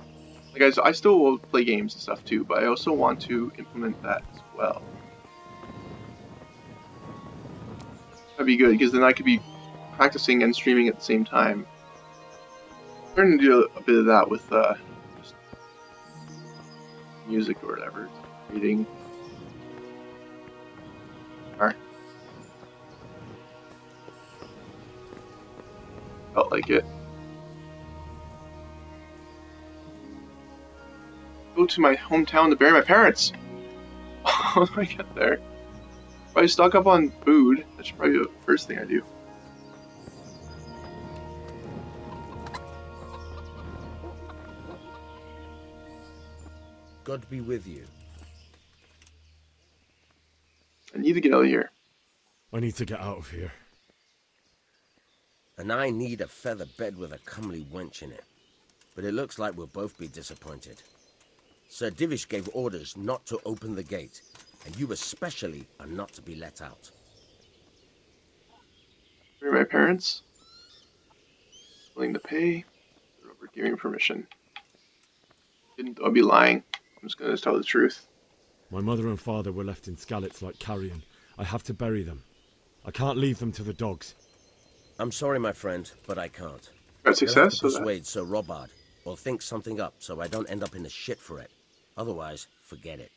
Like I still will play games and stuff too, but I also want to implement that as well. That'd be good, because then I could be practicing and streaming at the same time. I'm starting to do a bit of that with just music or whatever, reading. Alright. Felt like it. Go to my hometown to bury my parents. How do I get there? Probably stock up on food. That should probably be the first thing I do. God be with you. I need to get out of here. I need to get out of here. And I need a feather bed with a comely wench in it. But it looks like we'll both be disappointed. Sir Divish gave orders not to open the gate, and you especially are not to be let out. Where are my parents? Willing to pay. Robert giving me permission. I'll be lying. I'm just gonna tell the truth. My mother and father were left in Skalitz like carrion. I have to bury them. I can't leave them to the dogs. I'm sorry, my friend, but I can't. Got success? You'll have to persuade Sir Robard, or think something up so I don't end up in the shit for it. Otherwise, forget it.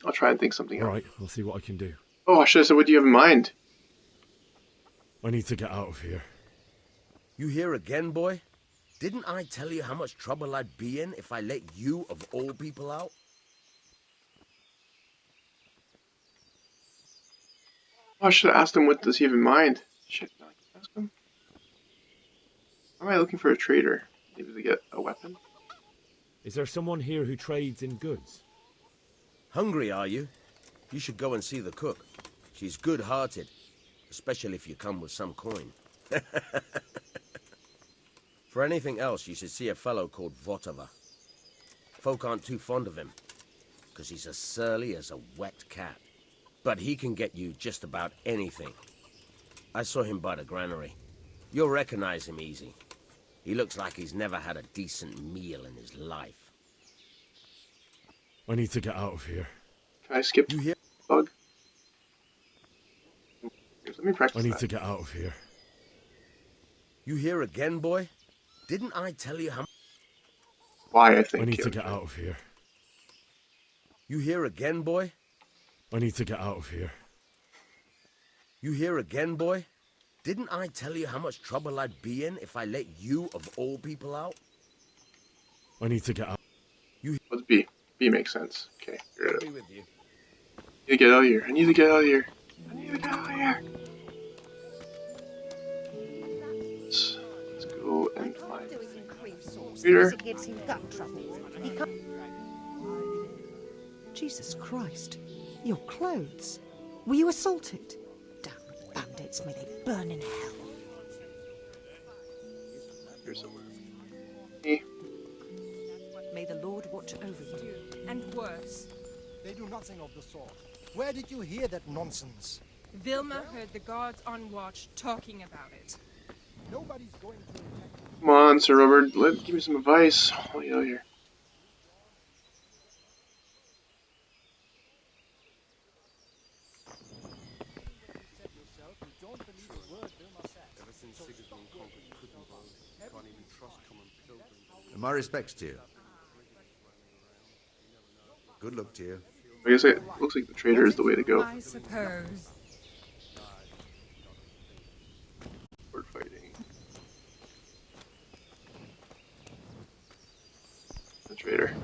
I'll try and think something up. Alright, I'll see what I can do. Oh, I should have said, what do you have in mind? I need to get out of here. You here again, boy? Didn't I tell you how much trouble I'd be in if I let you, of all people, out? Oh, I should have asked him what does he have in mind. Shit, now I can ask him. Why am I looking for a trader? Maybe to get a weapon? Is there someone here who trades in goods? Hungry, are you? You should go and see the cook. She's good-hearted, especially if you come with some coin. For anything else, you should see a fellow called Votava. Folk aren't too fond of him, because he's as surly as a wet cat. But he can get you just about anything. I saw him by the granary. You'll recognize him easy. He looks like he's never had a decent meal in his life. I need to get out of here. Can I skip you here? Bug? Let me practice I need that. to get out of here. You here again, boy? Didn't I tell you how... Why I think I need to get out of here. You here again, boy? I need to get out of here. You here again, boy? Didn't I tell you how much trouble I'd be in if I let you, of all people, out? I need to get out. What's B? B makes sense. Okay, get I'll it. be with you. I need to get out of here. I need to get out of here. I need to get out of here. Let's go and find Peter. Jesus Christ. Your clothes. Were you assaulted? Damn bandits, may they burn in hell. Here somewhere. May the Lord watch over you. And worse. They do nothing of the sort. Where did you hear that nonsense? Vilma heard the guards on watch talking about it. Nobody's going to attack. Come on, Sir Robert. Give me some advice. I'll get out of here. My respects to you. Good luck to you. I guess it looks like the trader is the way to go. I suppose. Sword fighting. The trader.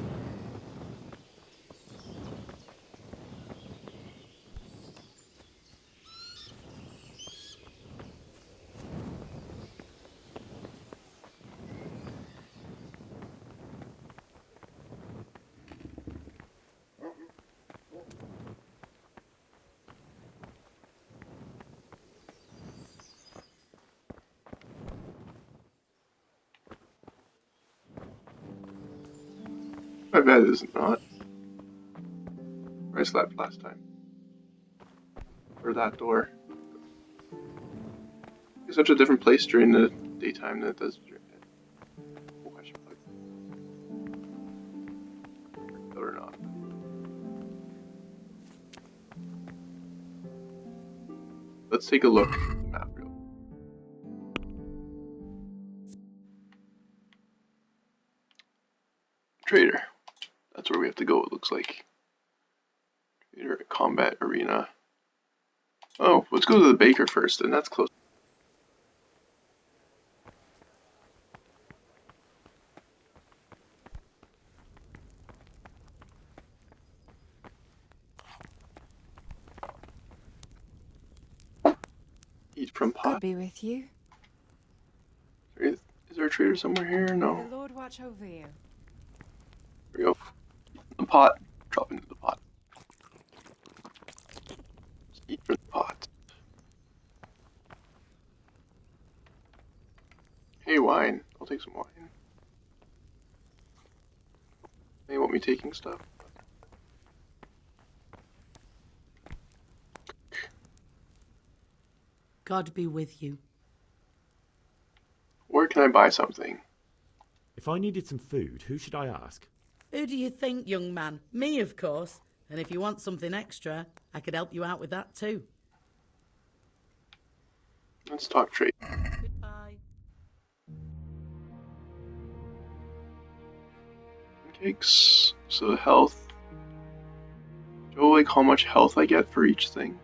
I bet it is not. I slept last time. Or that door. It's such a different place during the daytime than it does during I should plug it or not. Let's take a look at the map real. Trader. That's where we have to go, it looks like. Trader, combat arena. Oh, let's go to the baker first, and that's close. Eat from pot. God be with you. Is there a trader somewhere here? No. May the Lord watch over you. Here we go. Eat from the pot. Drop into the pot. Just eat from the pot. Hey, wine. I'll take some wine. They want me taking stuff. God be with you. Where can I buy something? If I needed some food, who should I ask? Who do you think, young man? Me, of course. And if you want something extra, I could help you out with that too. Let's talk trade. Goodbye. Cakes. So health. Show like how much health I get for each thing.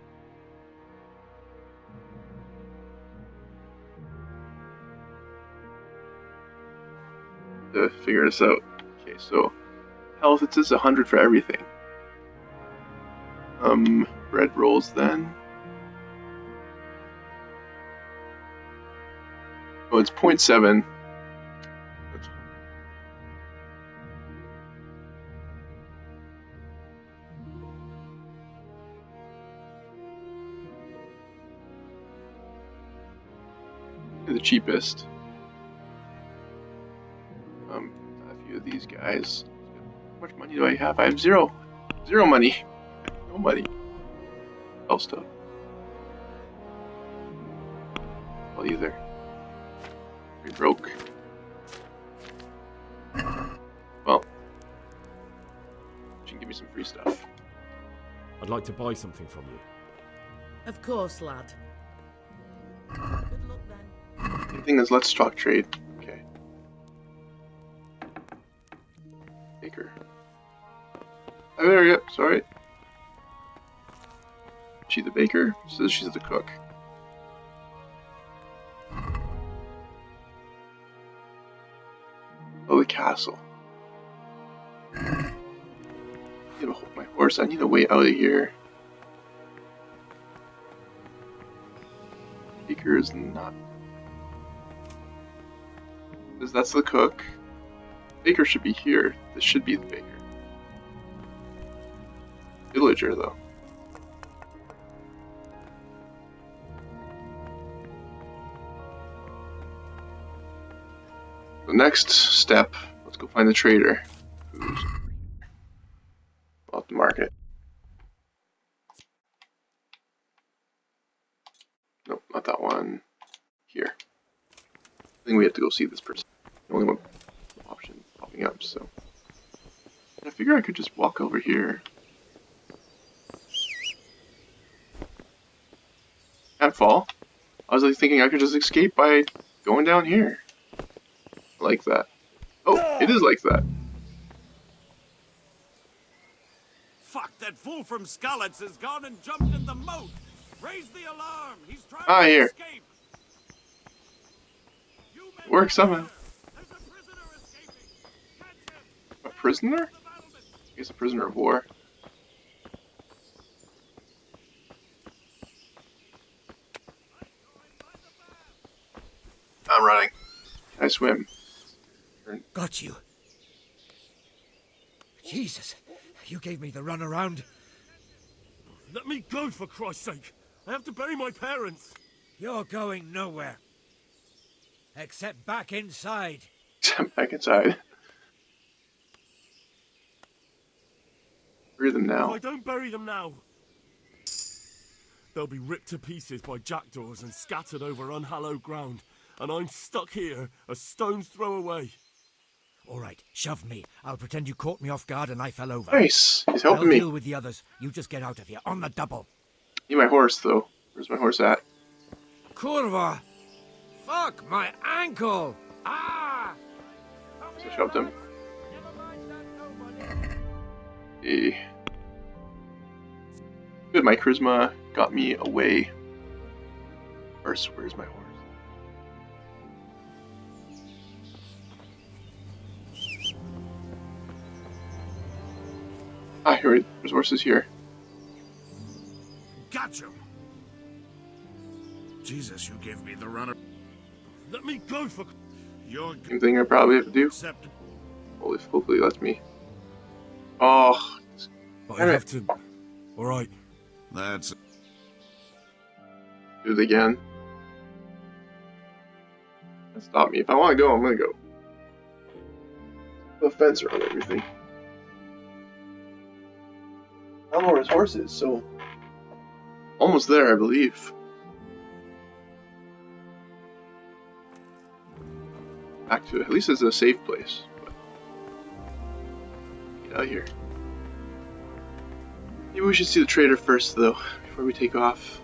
To figure this out. Okay, so health, it says 100 for everything. Bread rolls then. Oh, it's 0.7. The cheapest. A few of these guys. How much money do I have? I have zero money. No money. Else stuff. Well, either. Pretty broke. Well, you can give me some free stuff. I'd like to buy something from you. Of course, lad. Good luck then. The thing is, let's talk trade. Okay. Baker. Oh, there we go. Sorry. She the baker? Says she's the cook. Oh, the castle. I need to hold my horse. I need a way out of here. Baker is not. Because that's the cook. Baker should be here. This should be the baker. Villager, though. The next step, let's go find the trader who's off the market. Nope, not that one. Here. I think we have to go see this person. The only one option popping up, so. I figure I could just walk over here. Can't fall. I was like thinking I could just escape by going down here. Like that. Oh, it is like that. Fuck, that fool from Skalitz has gone and jumped in the moat. Raise the alarm. He's trying to Here. escape. Works somehow. A prisoner? I guess a prisoner of war. I'm running. Can I swim? Got you. Jesus, you gave me the runaround. Let me go, for Christ's sake. I have to bury my parents. You're going nowhere. Except back inside. Except back inside. Bury them If now. I don't bury them now, they'll be ripped to pieces by jackdaws and scattered over unhallowed ground, and I'm stuck here a stone's throw away. All right, shove me. I'll pretend you caught me off guard and I fell over. Nice. He's helping I'll me. deal with the others. You just get out of here on the double. Need my horse though. Where's my horse at? Kurva! Fuck my ankle! Ah! So I shoved him. Hey. Good, my charisma got me away. First, where's my horse? Ah, here it is. There's horses here. Got you. Jesus, you gave me the runner. Let me go for... You're Same thing I probably have to do. Hopefully it lets me. Oh. I have to... Alright. That's... Do it again. Stop me. If I want to go, I'm going to go. The fence around everything. I don't know where his horse is, so... Almost there, I believe. Back to... At least it's a safe place. But get out of here. Maybe we should see the trader first, though, before we take off.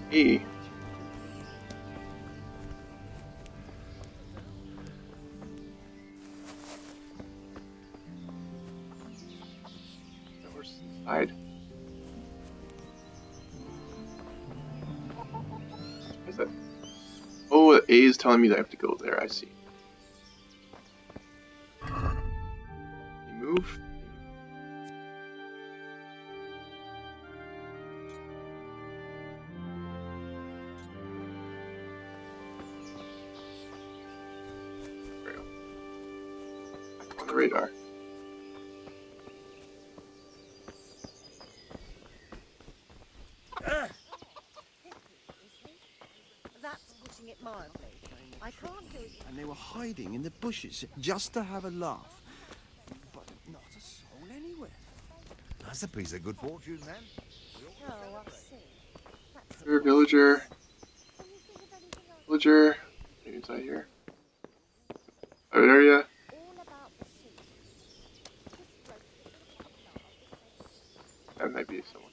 Hey. The horse died. What is that? Oh, the A is telling me that I have to go there. I see. You move. On the radar. That's putting it mildly. I can't do it. And they were hiding in the bushes just to have a laugh. But not a soul anywhere. That's a piece of good fortune, then. Oh, I see. Villager. Villager. Maybe inside here. Right area. That might be someone.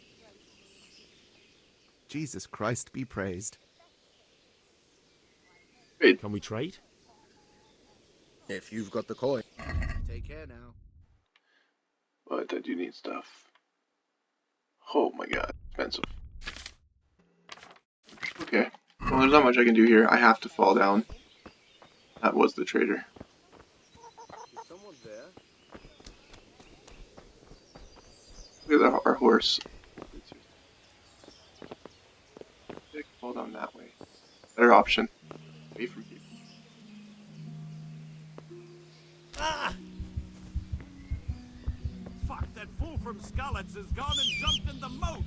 Jesus Christ be praised. Trade. Can we trade? If you've got the coin. Take care now. But I do need stuff. Oh my god, expensive. Okay. Well, there's not much I can do here. I have to fall down. That was the trader. Is someone there? Look at our horse. Fall down that way. Better option. Away from people. Ah! Fuck, that fool from Skalitz has gone and jumped in the moat!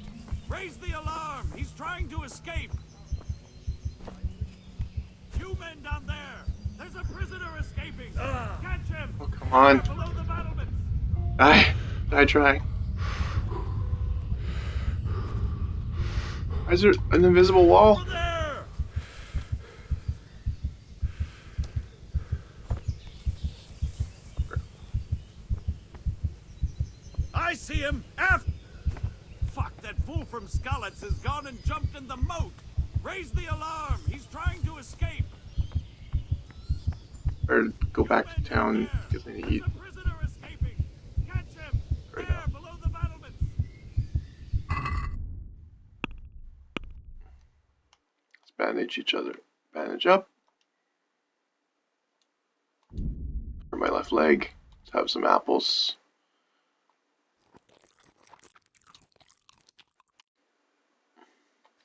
Raise the alarm! He's trying to escape! You men down there! There's a prisoner escaping! Catch him! Oh, come on. Below the battlements! Die trying. Why is there an invisible wall? Over there! I see him! Fuck, that fool from Skalitz has gone and jumped in the moat! Raise the alarm! He's trying to escape! Or go back to town because I need to eat. Prisoner escaping! Catch him! Right there, below the battlements! Let's bandage each other. Bandage up. For my left leg. Let's have some apples.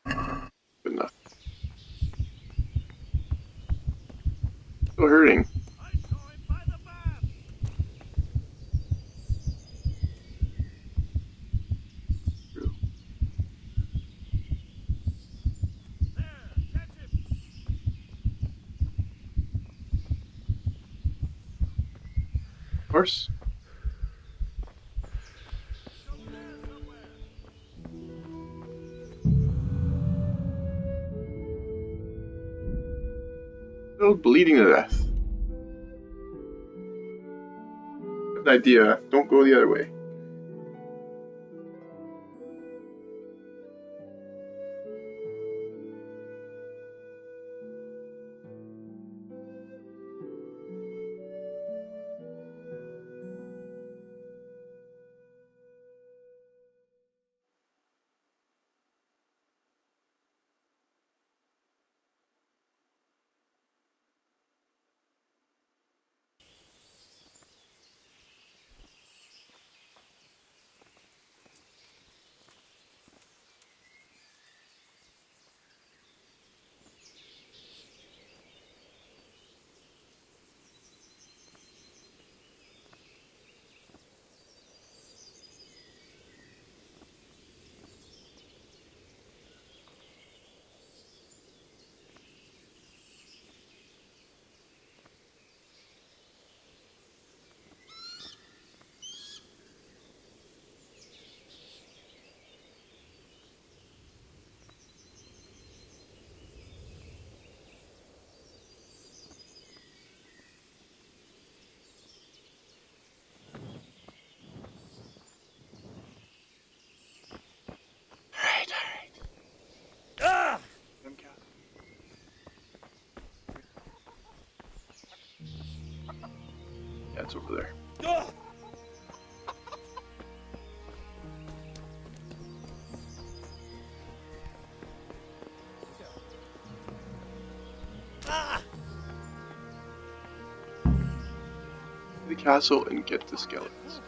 Good enough. Still hurting. True. course. Still bleeding to death. Good idea. Don't go the other way. Yeah, it's over there. The castle and get the skeletons.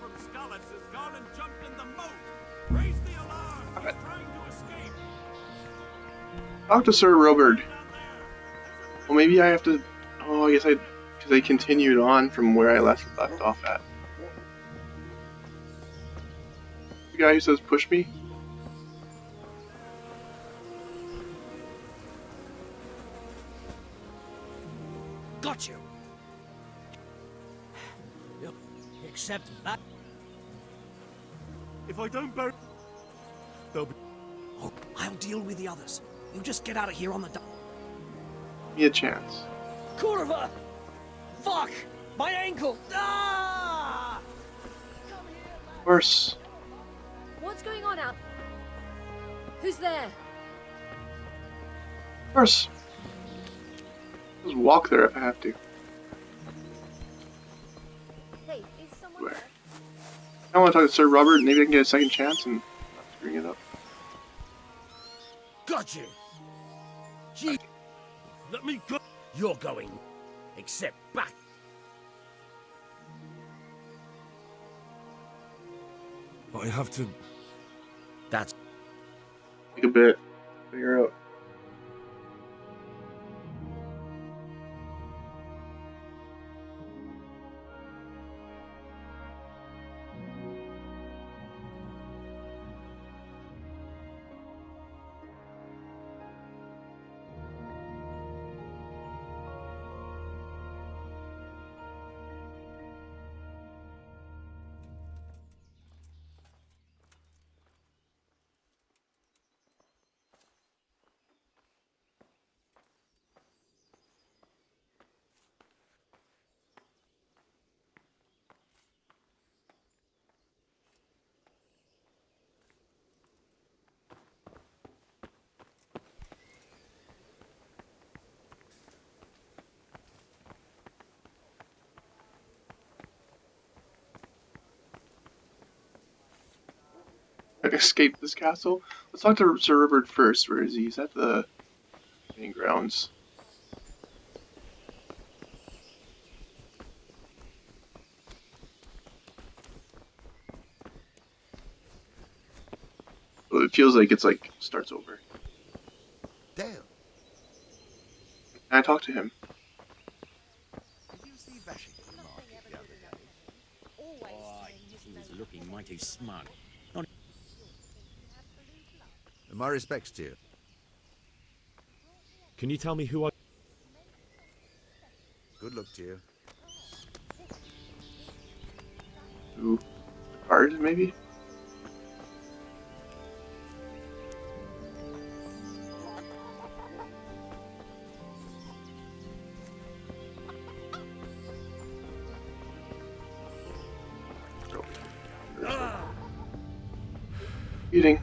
Talk to Sir Robert. Well, maybe I have to. Oh, I guess because I continued on from where I left off at. The guy who says push me. Got you. Yep. Except that. If I don't bury... They'll be... Oh, I'll deal with the others. You just get out of here on the... Give me a chance. Kurva! Fuck! My ankle! Ah! Worse. What's going on out? Who's there? Worse. Just walk there if I have to. Hey, is someone there? I want to talk to Sir Robert. Maybe I can get a second chance and not screwing it up. Got you. Gee. Let me go. You're going. Except back. I have to... That's... Take a bit. Figure out. Escape this castle. Let's talk to Sir Robert first. Where is he? He's at the main grounds. Well, it feels like it's like starts over. Damn. Can I talk to him? Did you see Vashik at the market the other day? Oh, he was looking mighty smug. My respects to you. Can you tell me who I... Good luck to you. to the card, maybe? Eating.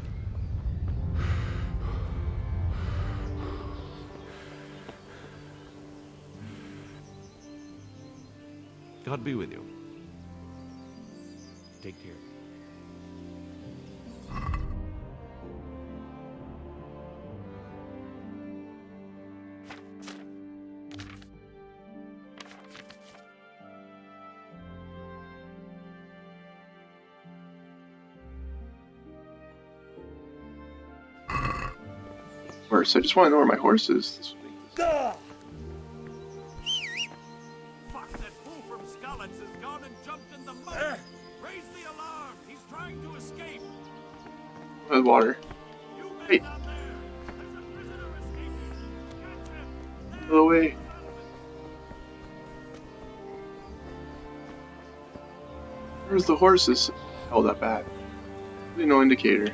God be with you. Take care. Horse. I just want to know where my horse is. Fuck, that fool from Scullets has gone and jumped in the moat! Raise the alarm! He's trying to escape! With water. Hey. Go away. Where's the horses held up at? Really no indicator.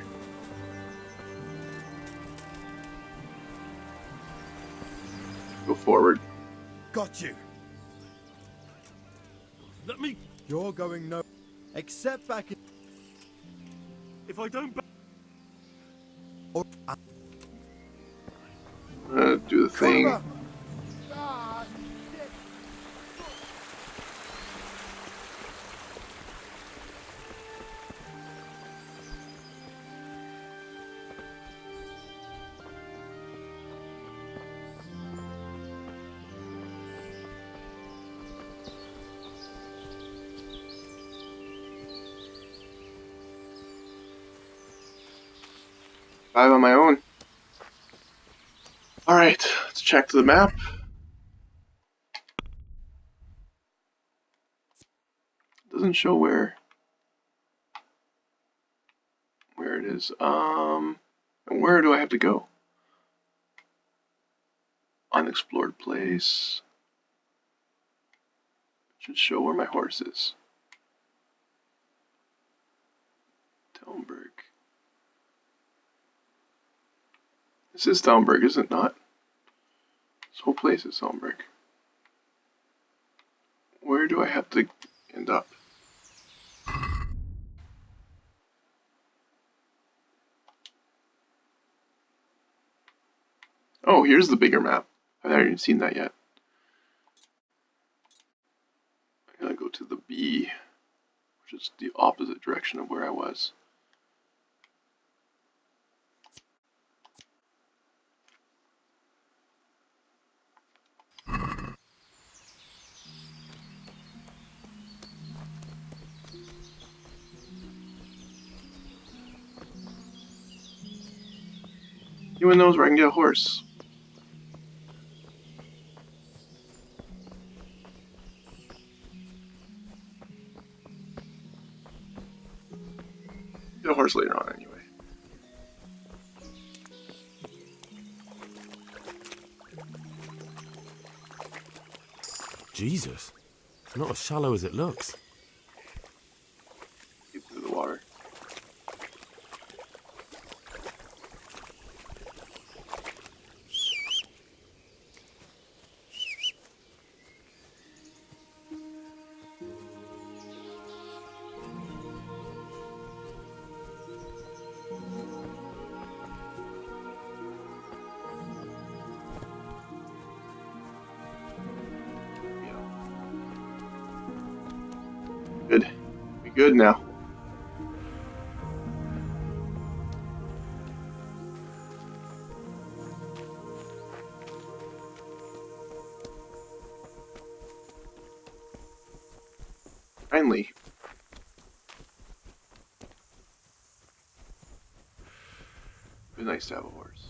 Go forward. Got you. Let me. You're going no. Except back in. If I don't. Or, do the thing. Cover. Five on my own. Alright, let's check the map. Doesn't show where it is. And where do I have to go? Unexplored place. Should show where my horse is. Talmberg. This is Talmberg, is it not? This whole place is Talmberg. Where do I have to end up? Oh, here's the bigger map. I haven't even seen that yet. I'm gonna go to the B, which is the opposite direction of where I was. Anyone knows where I can get a horse? Get a horse later on anyway. Jesus. It's not as shallow as it looks. Get through the water. Good. We good now. Finally. It'd be nice to have a horse.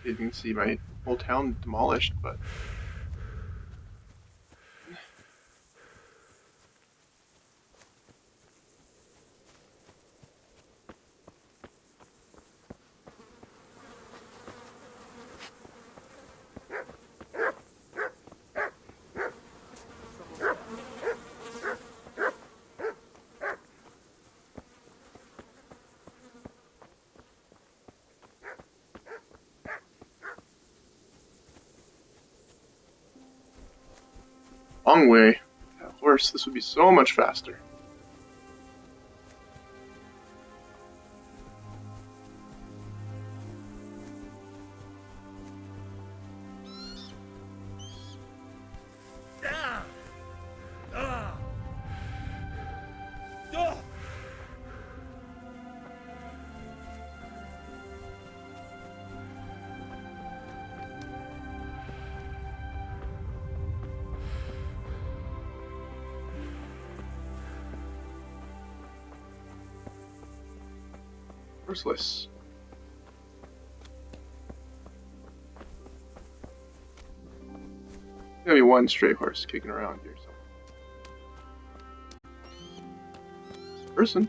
You can see my whole town demolished, but long way. Yeah, of course, this would be so much faster. Horseless. There's gonna be one stray horse kicking around here somewhere. Person.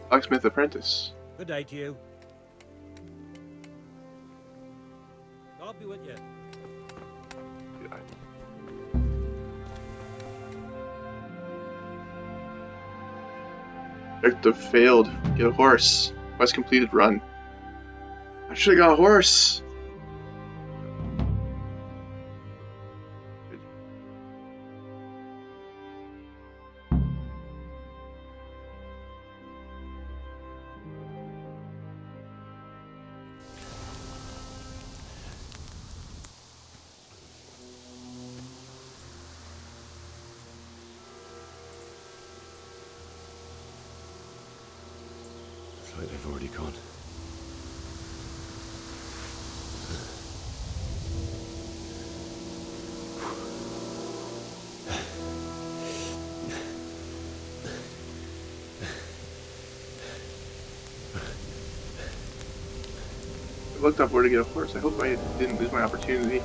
Blacksmith apprentice. Good day to you. I'll be with you. Yeah. Objective failed. Get a horse. Quest completed. Run. I should have got a horse. Looks like they've already gone. I looked up where to get a horse. I hope I didn't lose my opportunity.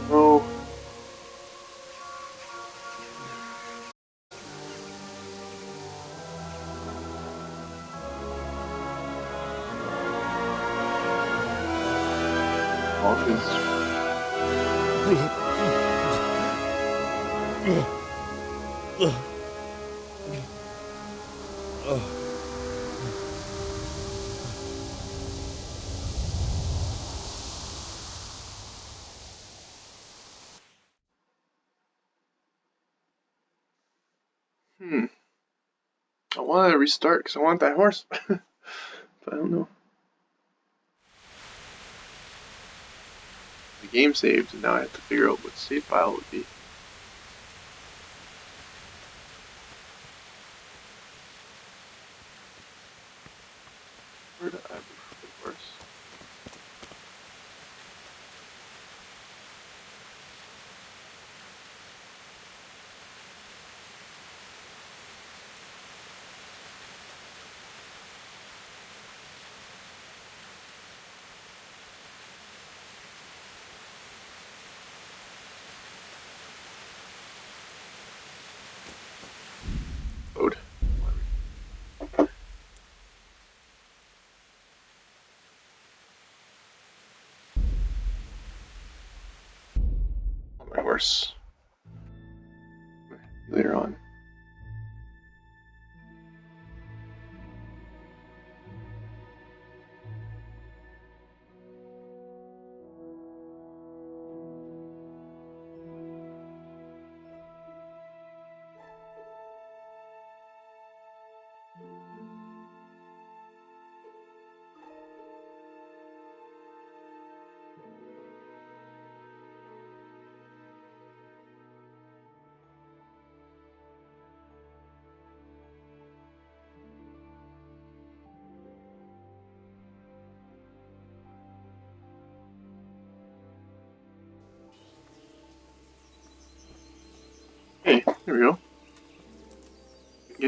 Oh. All his I want to restart because I want that horse. But I don't know. The game saved, and now I have to figure out what the save file would be. Where did I put the horse? Load. On my horse. Later on.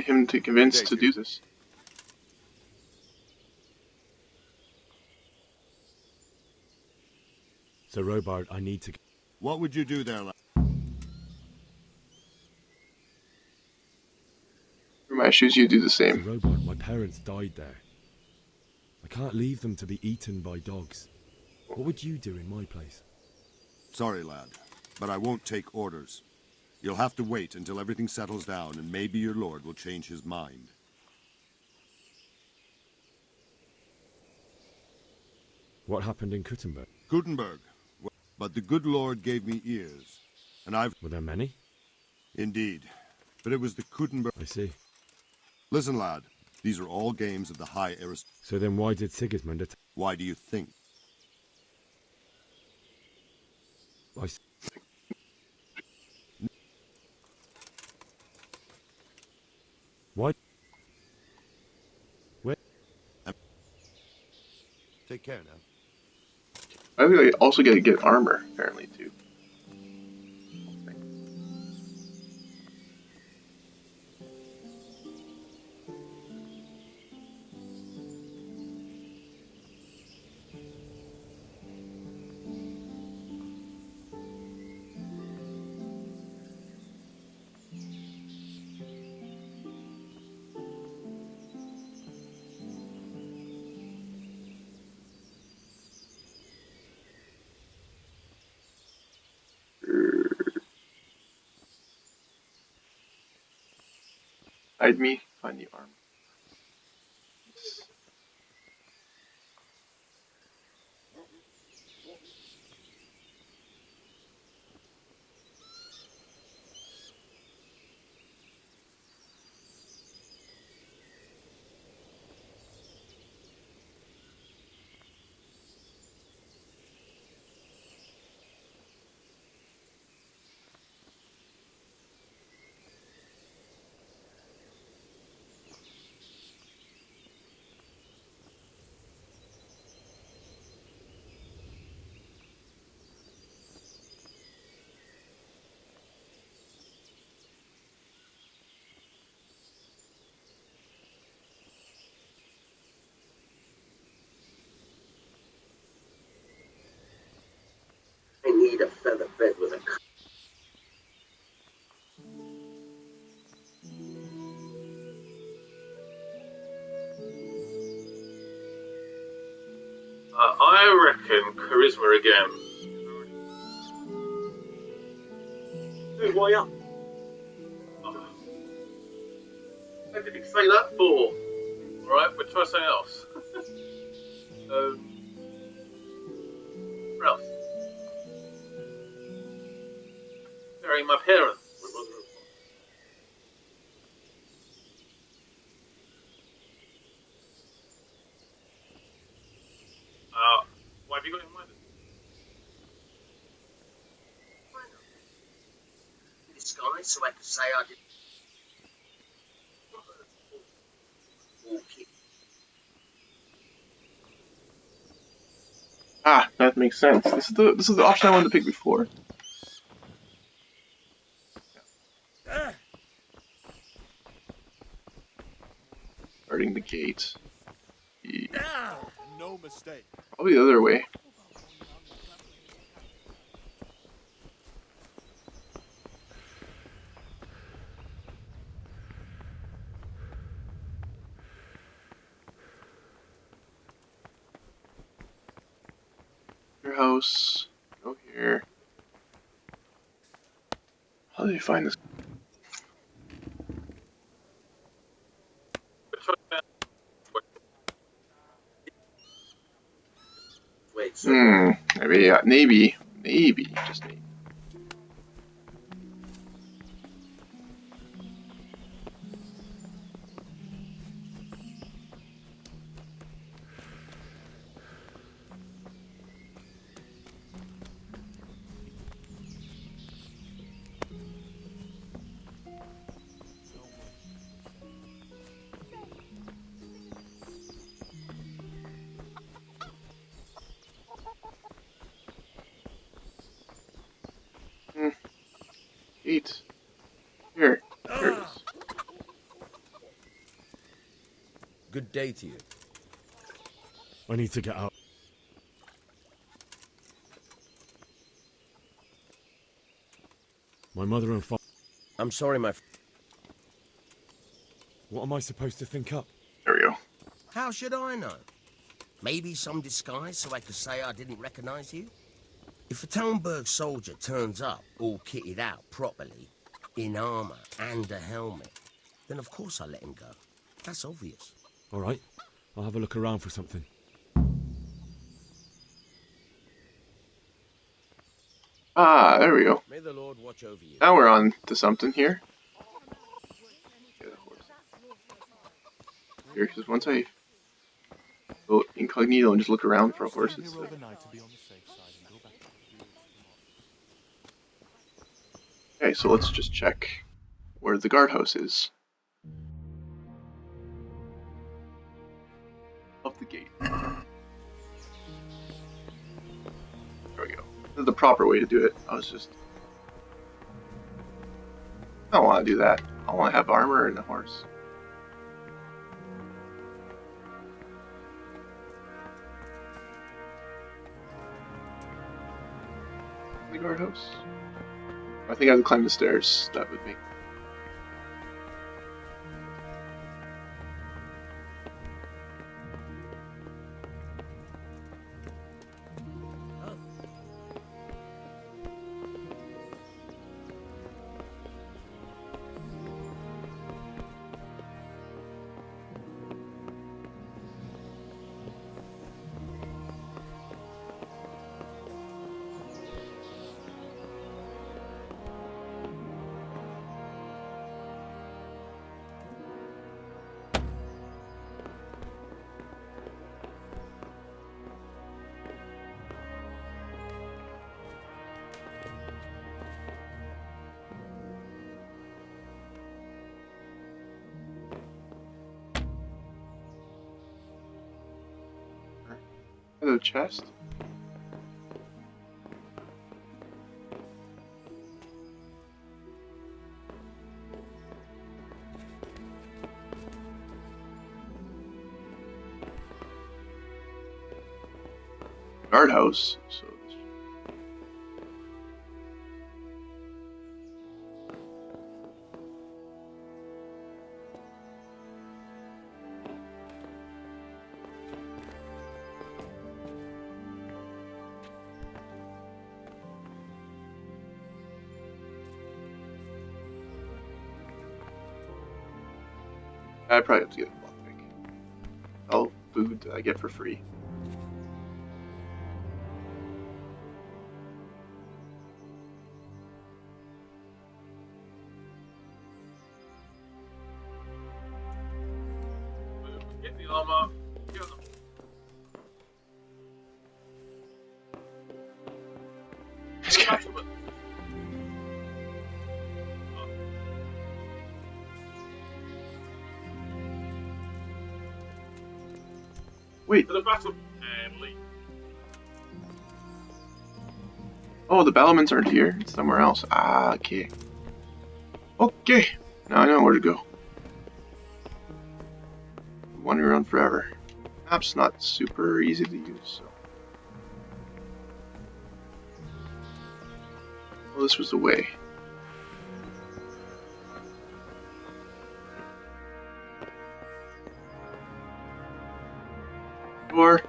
him to convince to do this. So, Robard, I need to... What would you do there, lad? In my shoes, you do the same. So, Robard, my parents died there. I can't leave them to be eaten by dogs. What would you do in my place? Sorry, lad, but I won't take orders. You'll have to wait until everything settles down, and maybe your lord will change his mind. What happened in Kuttenberg? Gutenberg. But the good Lord gave me ears, and I've... Were there many? Indeed. But it was the Gutenberg... I see. Listen, lad. These are all games of the high aristocracy. So then why did Sigismund attack? Why do you think? Why? Where? Take care now. I think I also get to get armor, apparently, too. Hide me, find the armor. I need a feather bed with a... I reckon charisma again. Move way up. Oh. What did he say that for? Alright, we'll try something else. Where else? Burying my parents. What have you got in mind? Disguise so I could say I did. Ah, that makes sense. This is the option I wanted to pick before. Guarding the gate. No mistake. Probably the other way. Your house. Go here. How did you find this? Maybe, just maybe. Eat. Here it is. day to you. I need to get out. My mother and father... I'm sorry, my... What am I supposed to think up? There we go. How should I know? Maybe some disguise so I could say I didn't recognize you? If a Talmberg soldier turns up all kitted out properly, in armor and a helmet, then of course I let him go. That's obvious. All right, I'll have a look around for something. Ah, there we go. May the Lord watch over you. Now we're on to something here. Here, because once I go incognito and just look around for horses. Okay, so let's just check where the guardhouse is. Up the gate. There we go. This is the proper way to do it. I don't want to do that. I want to have armor and a horse. The guardhouse. I think I have to climb the stairs. That would be. The chest. Guardhouse. So. I probably have to get a lockpick. All food that I get for free. Get the armor. Get on This guy. Wait. To the battle and leave. Oh, the Bellamans aren't here. It's somewhere else. Ah, okay. Okay. Now I know where to go. Wandering around forever. Map's not super easy to use, so. Well, this was the way. Door.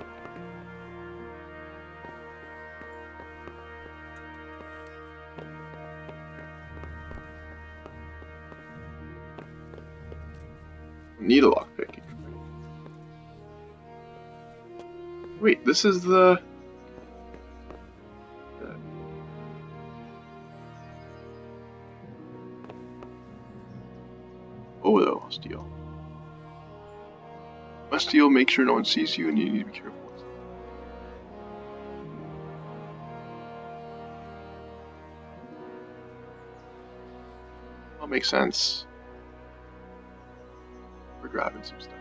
Need a lockpick. Wait, this is the... Oh, though, steal. Must steal, make sure no one sees you, and you need to be careful. That makes sense. We're grabbing some stuff.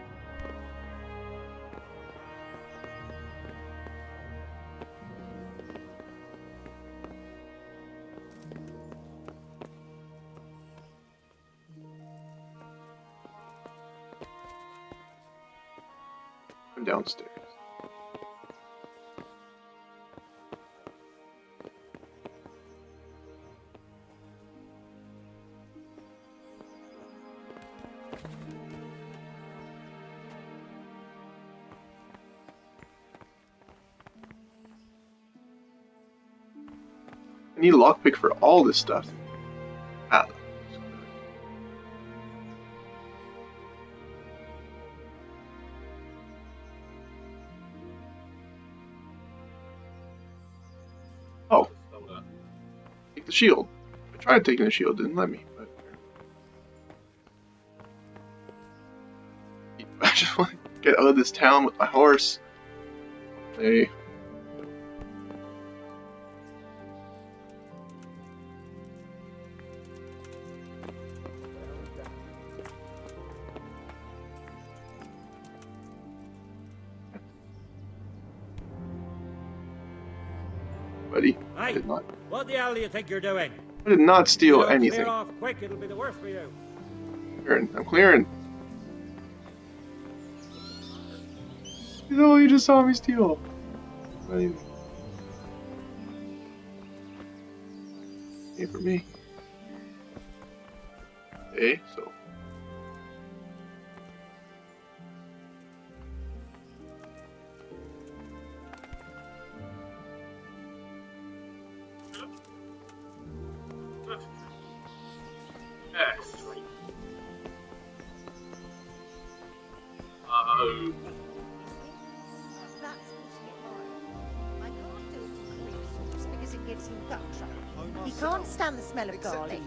downstairs. I need a lockpick for all this stuff. Ah. Oh. Take the shield. I tried taking the shield, didn't let me. But I just want to get out of this town with my horse. Hey. Buddy, I did not. What the hell do you think you're doing? I did not steal You don't anything. Clear off quick, it'll be the worst for you. I'm clearing. No, you just saw me steal. Hey, for me. Okay, so. Yes. That's putting it mildly. I can't do it with grief sauce because it gives him gut trouble. He can't stand the smell of garlic.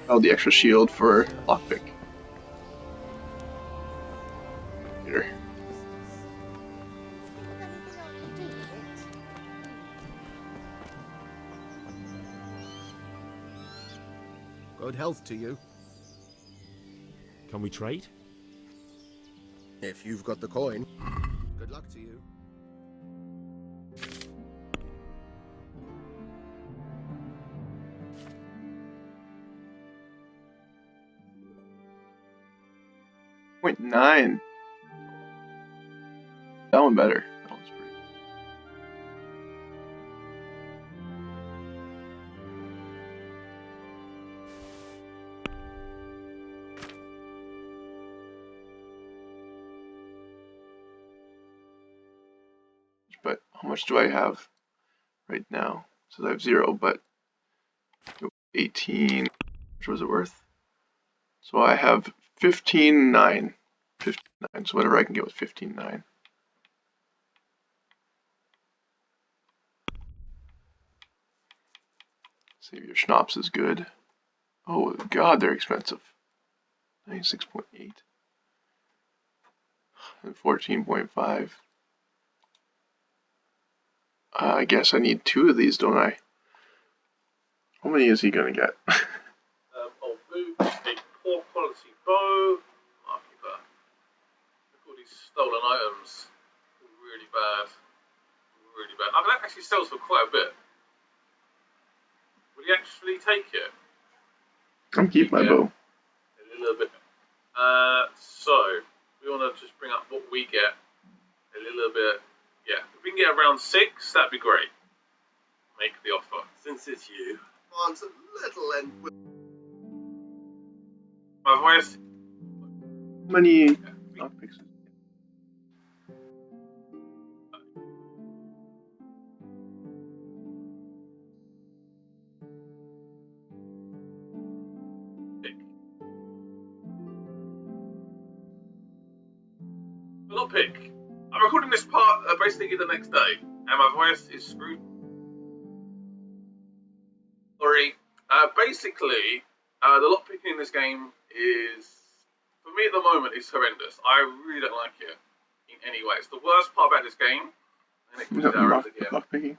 Oh, the extra shield for lockpick. Here. Good health to you. Can we trade? If you've got the coin. Good luck to you. .9. That one better. That one's pretty. But how much do I have right now? So I have 0, but 18. Which was it worth? So I have 15.9. 15.9. So whatever I can get with 15.9. See if your schnapps is good. Oh god, they're expensive. 96.8 and 14.5. I guess I need 2 of these, don't I? How many is he gonna get? Old boots, a poor quality bow. I'll keep that. Look at all these stolen items. Really bad. Really bad. I mean, that actually sells for quite a bit. Will you actually take it? I'm keep my bow. A little bit. So we want to just bring up what we get a little bit. Yeah, if we can get around 6, that'd be great. Make the offer. Since it's you, wants a little end with my voice. How many lockpicks? Lockpick. I'm recording this part basically the next day, and my voice is screwed. Sorry. Basically, the lockpicking in this game is, for me at the moment, is horrendous. I really don't like it in any way. It's the worst part about this game, and it comes out again. Lockpicking.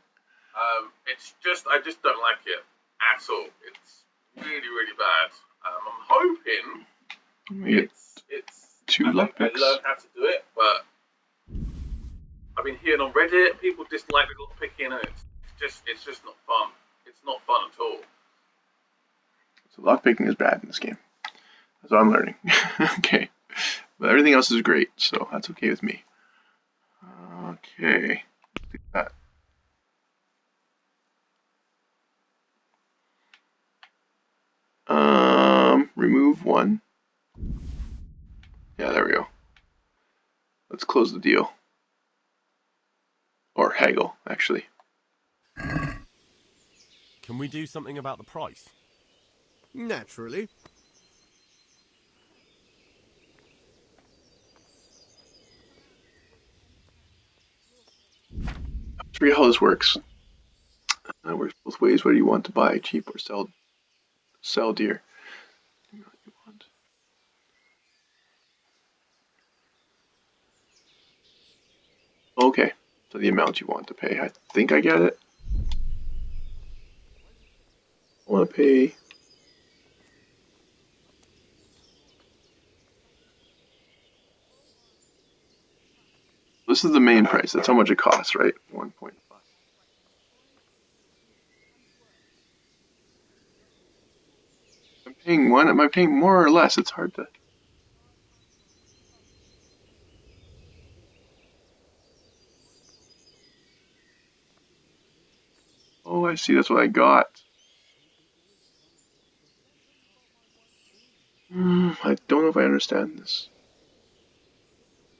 It's just, I just don't like it at all. It's really, really bad. I'm hoping it's 2 I lockpicks. learned how to do it, but I've been hearing on Reddit people dislike the lockpicking, and it's just not fun. It's not fun at all. So lockpicking is bad in this game. That's what I'm learning. Okay. But everything else is great, so that's okay with me. Okay. Do that. Remove one. Yeah, there we go. Let's close the deal. Or haggle, actually. Can we do something about the price? Naturally. Let's read how this works. Works both ways. What do you want to buy? Cheap or sell dear? Okay, so the amount you want to pay. I think I get it. I want to pay. This is the main price. That's how much it costs, right? 1.5. I'm paying one. Am I paying more or less? It's hard to. Oh, I see. That's what I got. I don't know if I understand this.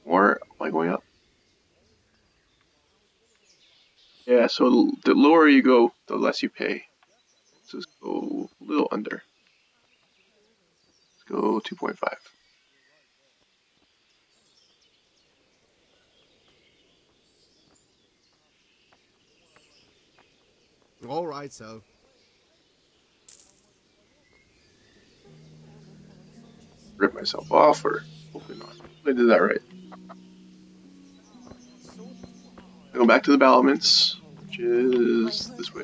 Or am I going up? Yeah, so the lower you go, the less you pay. Let's just go a little under. Let's go 2.5. All right, so. Rip myself off, or hopefully not. I did that right. I go back to the battlements, which is this way.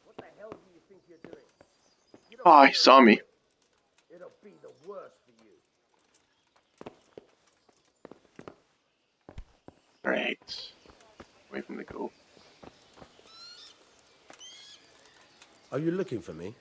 What the hell do you think you're doing? Oh, he saw me. It'll be the worst for you. Alright. Wait for him to go. Are you looking for me?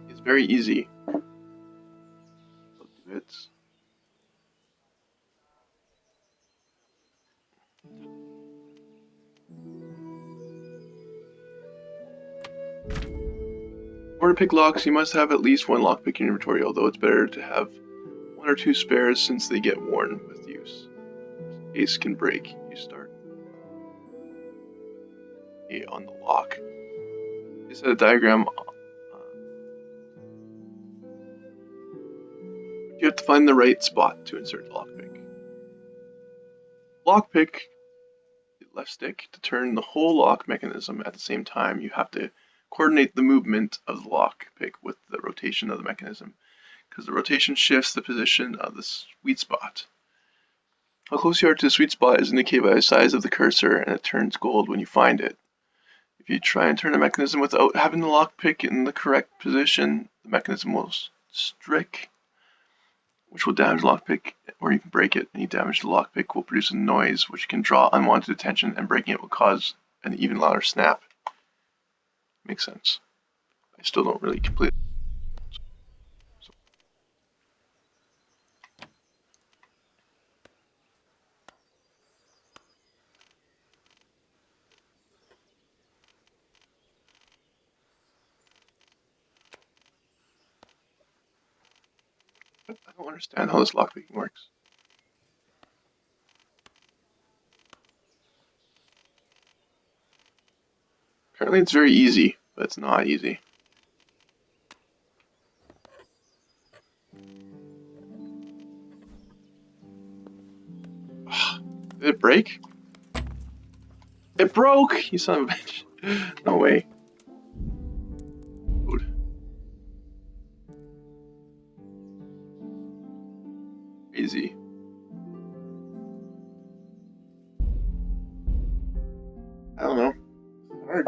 It's very easy. I'll do it. Or to pick locks, you must have at least one lockpick in your inventory, although it's better to have one or two spares since they get worn with use. Case can break. You start on the lock. Is that a diagram? You have to find the right spot to insert the lockpick. Lockpick, left stick, to turn the whole lock mechanism at the same time. You have to coordinate the movement of the lockpick with the rotation of the mechanism, because the rotation shifts the position of the sweet spot. How close you are to the sweet spot is indicated by the size of the cursor, and it turns gold when you find it. If you try and turn a mechanism without having the lockpick in the correct position, the mechanism will strike, which will damage the lockpick, or you can break it. Any damage to the lockpick will produce a noise which can draw unwanted attention, and breaking it will cause an even louder snap. Makes sense. I still don't really complete it. I don't understand how this lockpicking works. Apparently it's very easy, but it's not easy. Did it break? It broke! You son of a bitch. No way. Dude. Easy. I don't know. It's hard.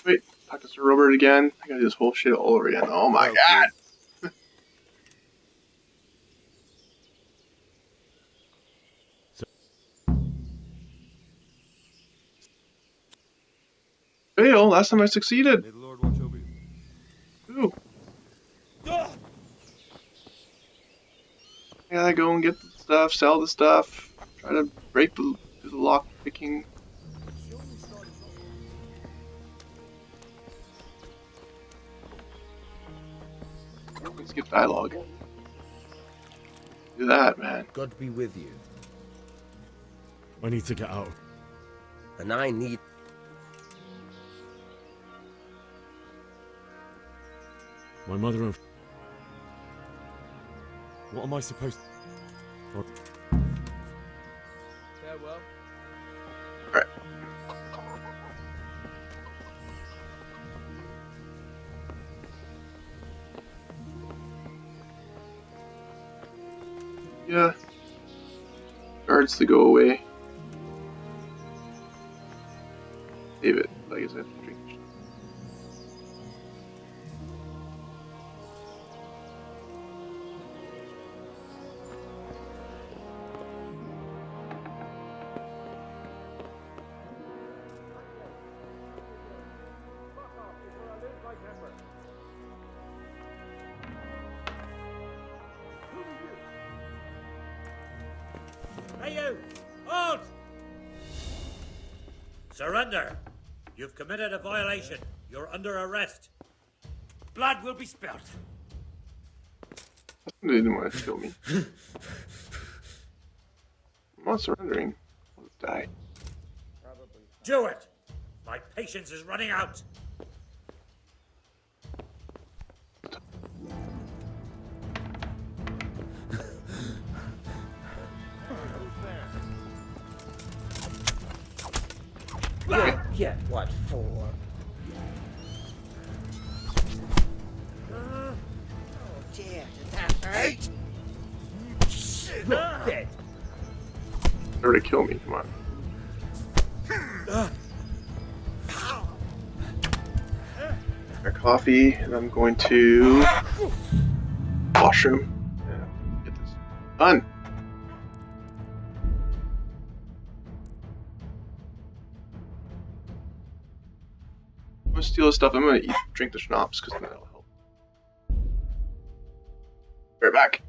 Wait, talk to Sir Robert again. I gotta do this whole shit all over again. Oh my god! Fail, last time I succeeded. May the Lord watch over you. Ooh. I gotta go and get the stuff, sell the stuff, try to break the lock picking. Let's skip dialogue. Do that, man. God be with you. I need to get out. And I need... My mother and... What am I supposed to... Farewell. Alright. Yeah. Guards to go away. Save it. I guess I have to drink. Hey you! Halt! Surrender! You've committed a violation. You're under arrest. Blood will be spilt. They didn't want to kill me. I'm not surrendering. I'll just die. Do it! My patience is running out. Get what for? Oh dear, did that hurt? You're dead. They're to kill me, come on. Our coffee, and I'm going to washroom. Yeah, get this done. I'm gonna steal this stuff. I'm gonna drink the schnapps because that'll help. Right back.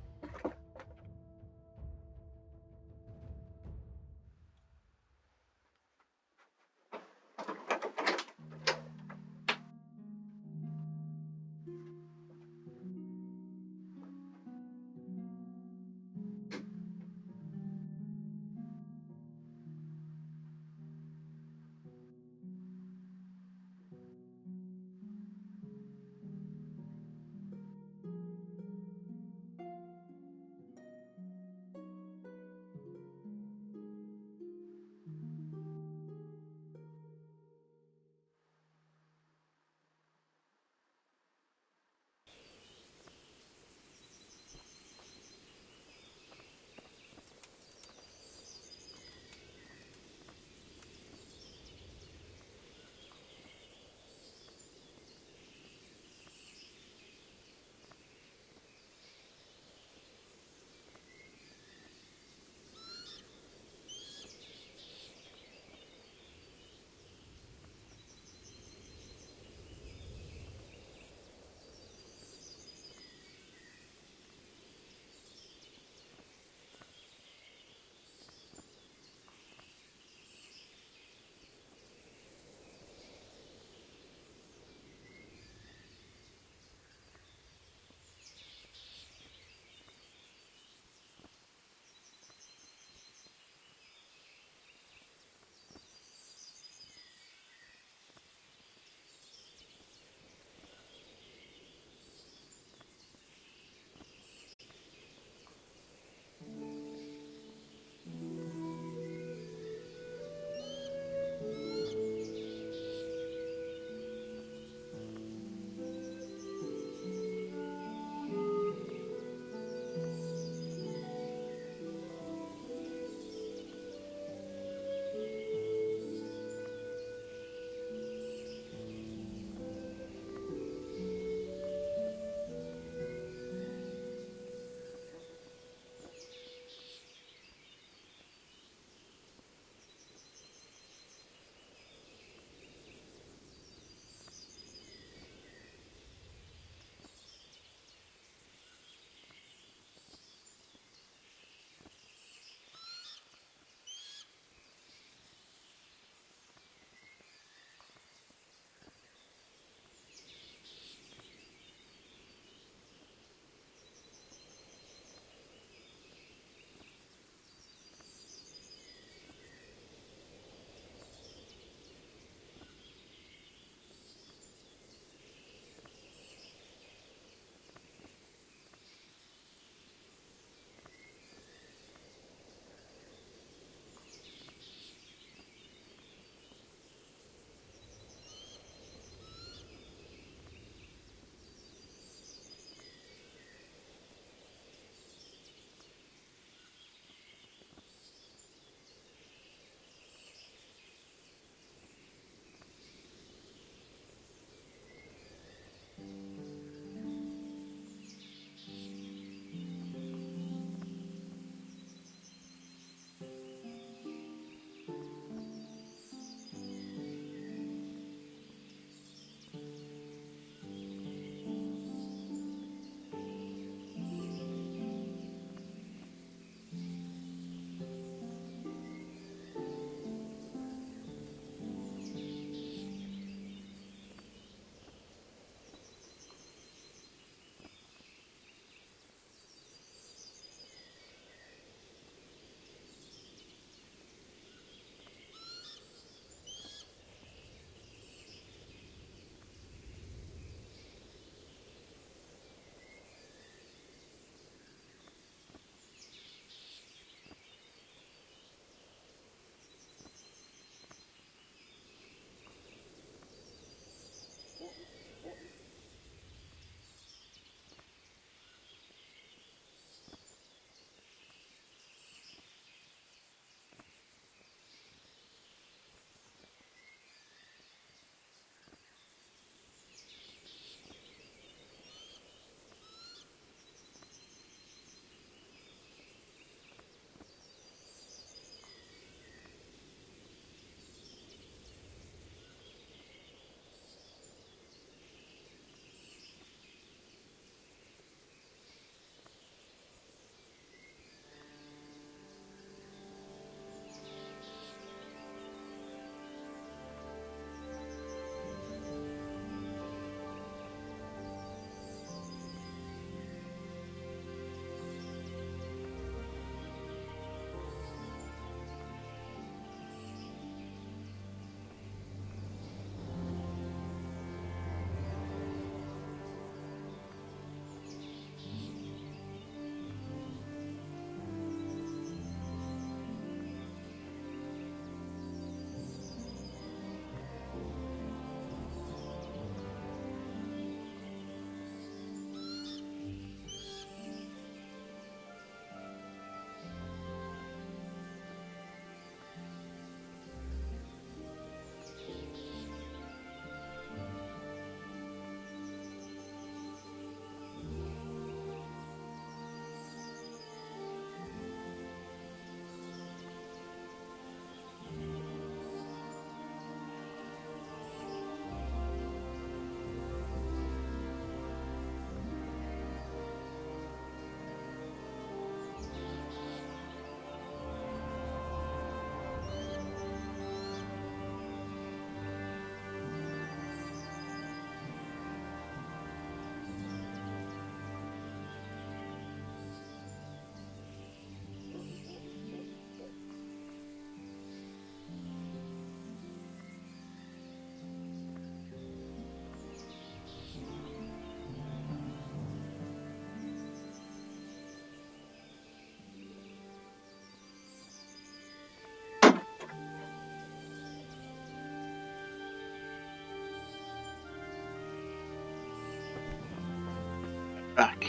back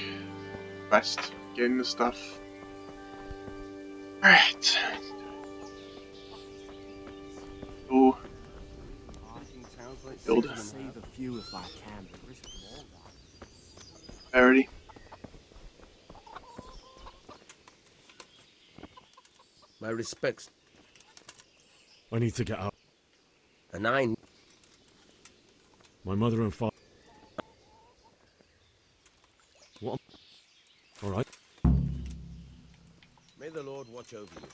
west, getting the stuff. Alright. Go build. Save a few if I can, but risk more. Alrighty. My respects. I need to get out. And I... My mother and father... What? Alright. May the Lord watch over you.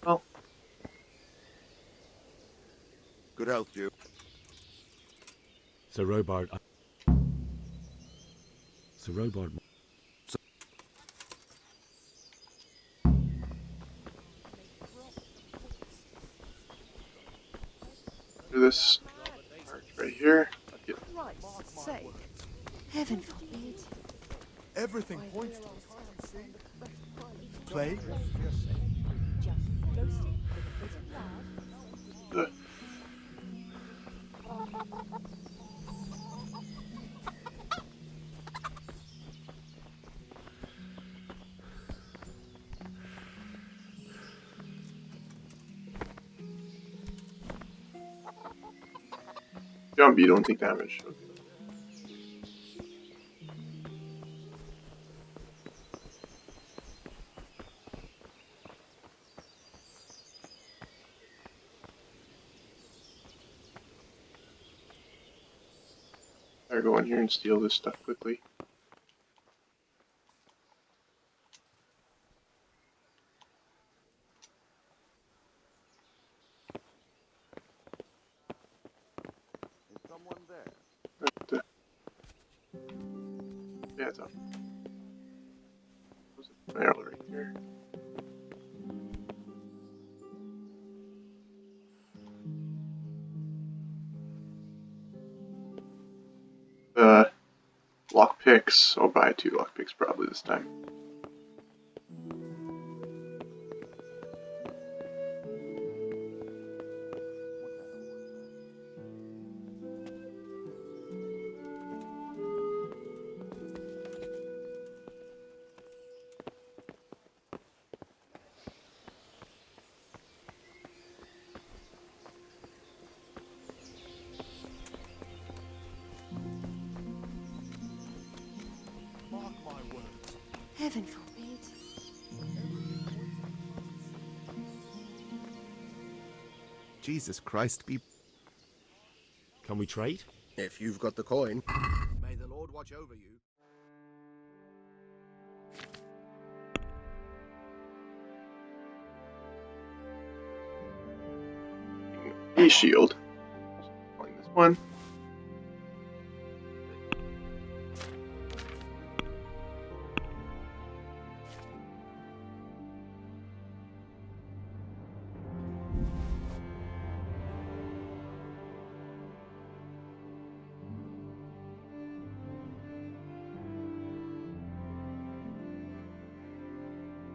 Well. Good health, you. Sir Robard... Sir Robard... Do this march right here. Get Christ's sake. Heaven forbid. Everything points to it. Plague? Jump, you don't take damage. Okay. Better go in here and steal this stuff quickly. Yeah, it's up. There's a barrel right here. Lockpicks. I'll buy 2 lockpicks probably this time. Heaven forbid. Jesus Christ be... Can we trade? If you've got the coin. May the Lord watch over you. A shield. Pulling this one.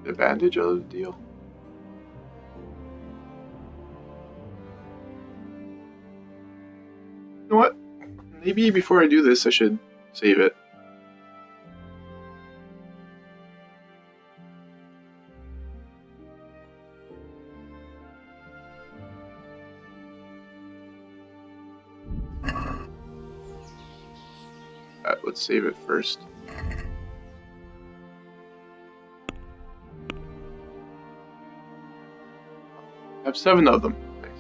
Advantage of the deal. You know what? Maybe before I do this, I should save it. Let's save it first. I have 7 of them. Nice.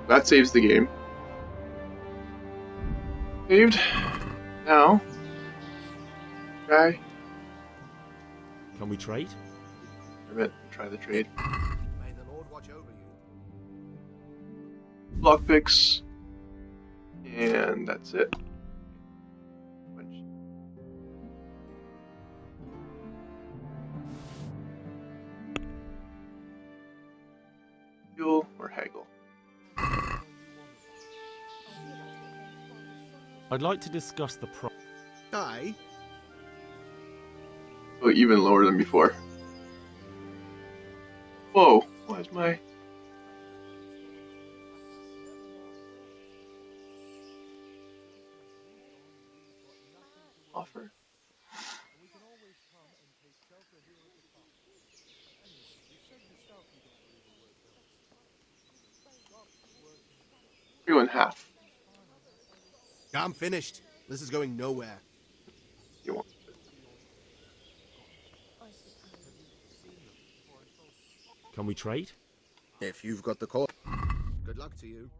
That saves the game. Saved. Now, guy. Can we trade? Try the trade. May the Lord watch over you. Lockpicks. And that's it. Fuel or haggle. I'd like to discuss the price. Aye. Oh, even lower than before. Whoa, why is my... offer? We're going half. I'm finished. This is going nowhere. You want Can we trade? If you've got the coin. Good luck to you.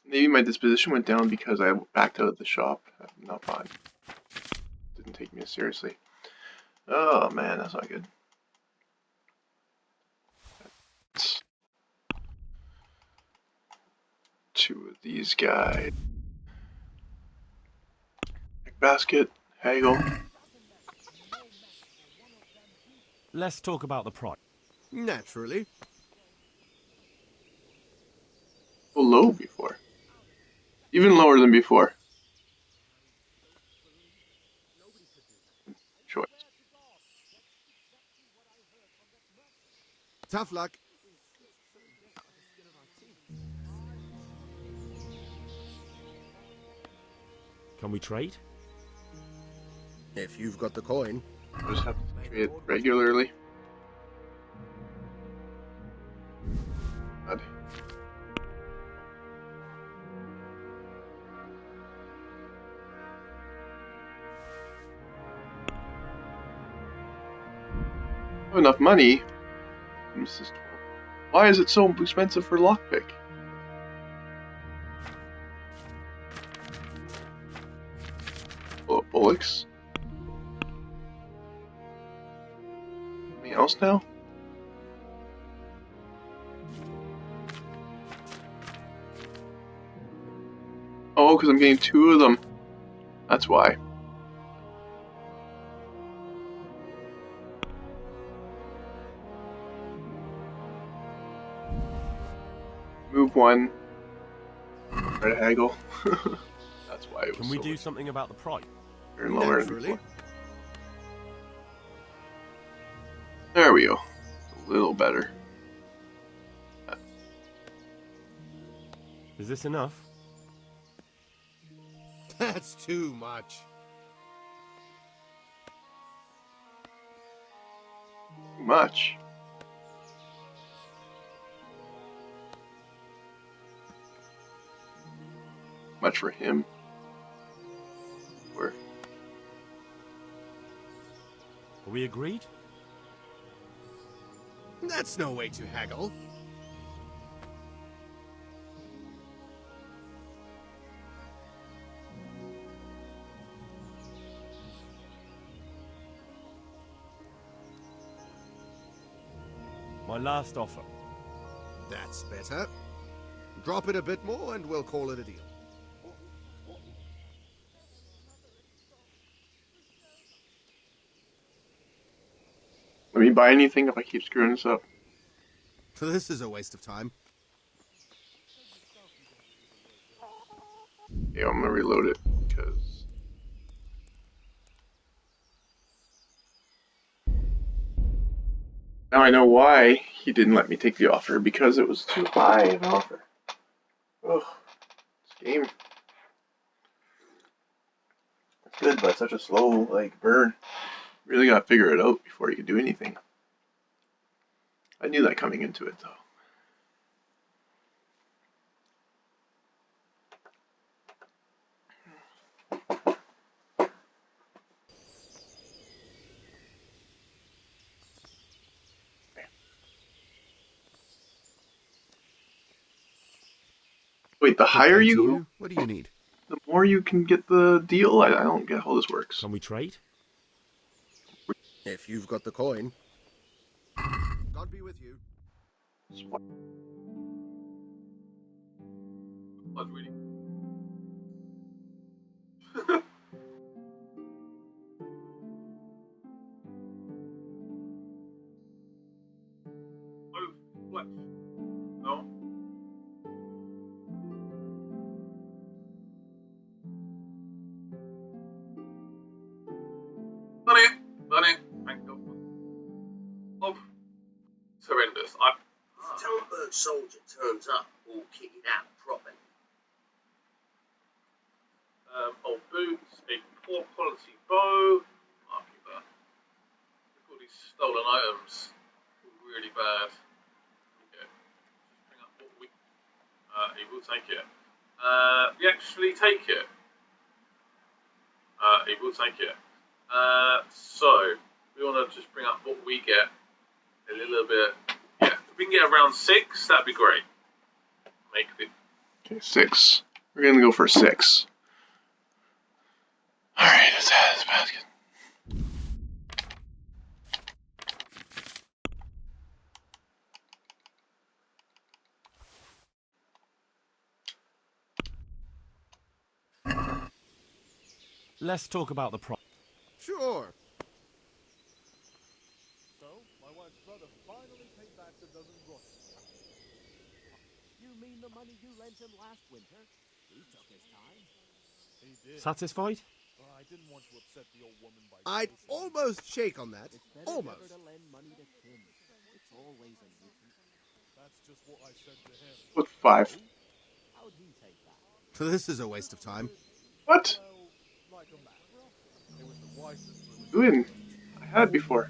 Maybe my disposition went down because I backed out of the shop. Not fine. Didn't take me as seriously. Oh man, that's not good. Two of these guys. Basket, haggle. Let's talk about the price. Naturally. So low before. Even lower than before. Choice. Tough luck. Can we trade? If you've got the coin. I just have to trade it regularly. God. Have enough money. Why is it so expensive for lockpick? Oh, bullocks. Anything else now? Oh, because I'm getting two of them. That's why. Move one. Try to haggle. That's why it was Can we so do something about the price? very lower than before. There we go. It's a little better. Is this enough? That's too much. Too much. Much for him. Or Are we agreed? That's no way to haggle. My last offer. That's better. Drop it a bit more and we'll call it a deal. let me buy anything if I keep screwing this up. This is a waste of time. Okay, I'm gonna reload it because now I know why he didn't let me take the offer, because it was too high an offer. Ugh, this game. It's good, but such a slow burn. Really gotta figure it out before you can do anything. I knew that coming into it though. Wait, the higher you go, what do you need? the more you can get the deal? I don't get how this works. Can we trade? If you've got the coin. God be with you. Blood reading. Oh, what? No. soldier turns up all kitted out properly. Old boots, a poor quality bow. Marketer. Look at all these stolen items. Really bad. Okay. Just bring up what we. He will take it. We actually take it. He will take it. So we want to just bring up what we get a little bit. Yeah, if we can get around 6, that'd be great. Make it. Okay, 6. We're gonna go for 6. Alright, let's add this basket. Let's talk about the price. Sure. So, my wife's brother finally paid back the dozen groschen. You mean the money you lent him last winter? He took his time. He did. Satisfied? But I didn't want to upset the old woman by I'd almost shake on that. It's better Almost. never to lend money to kin. It's always a nuisance. That's just what I said to him. With 5. How'd he take that? This is a waste of time. What? Well, like a man. It was the wife that threw it. Doing? I had it before.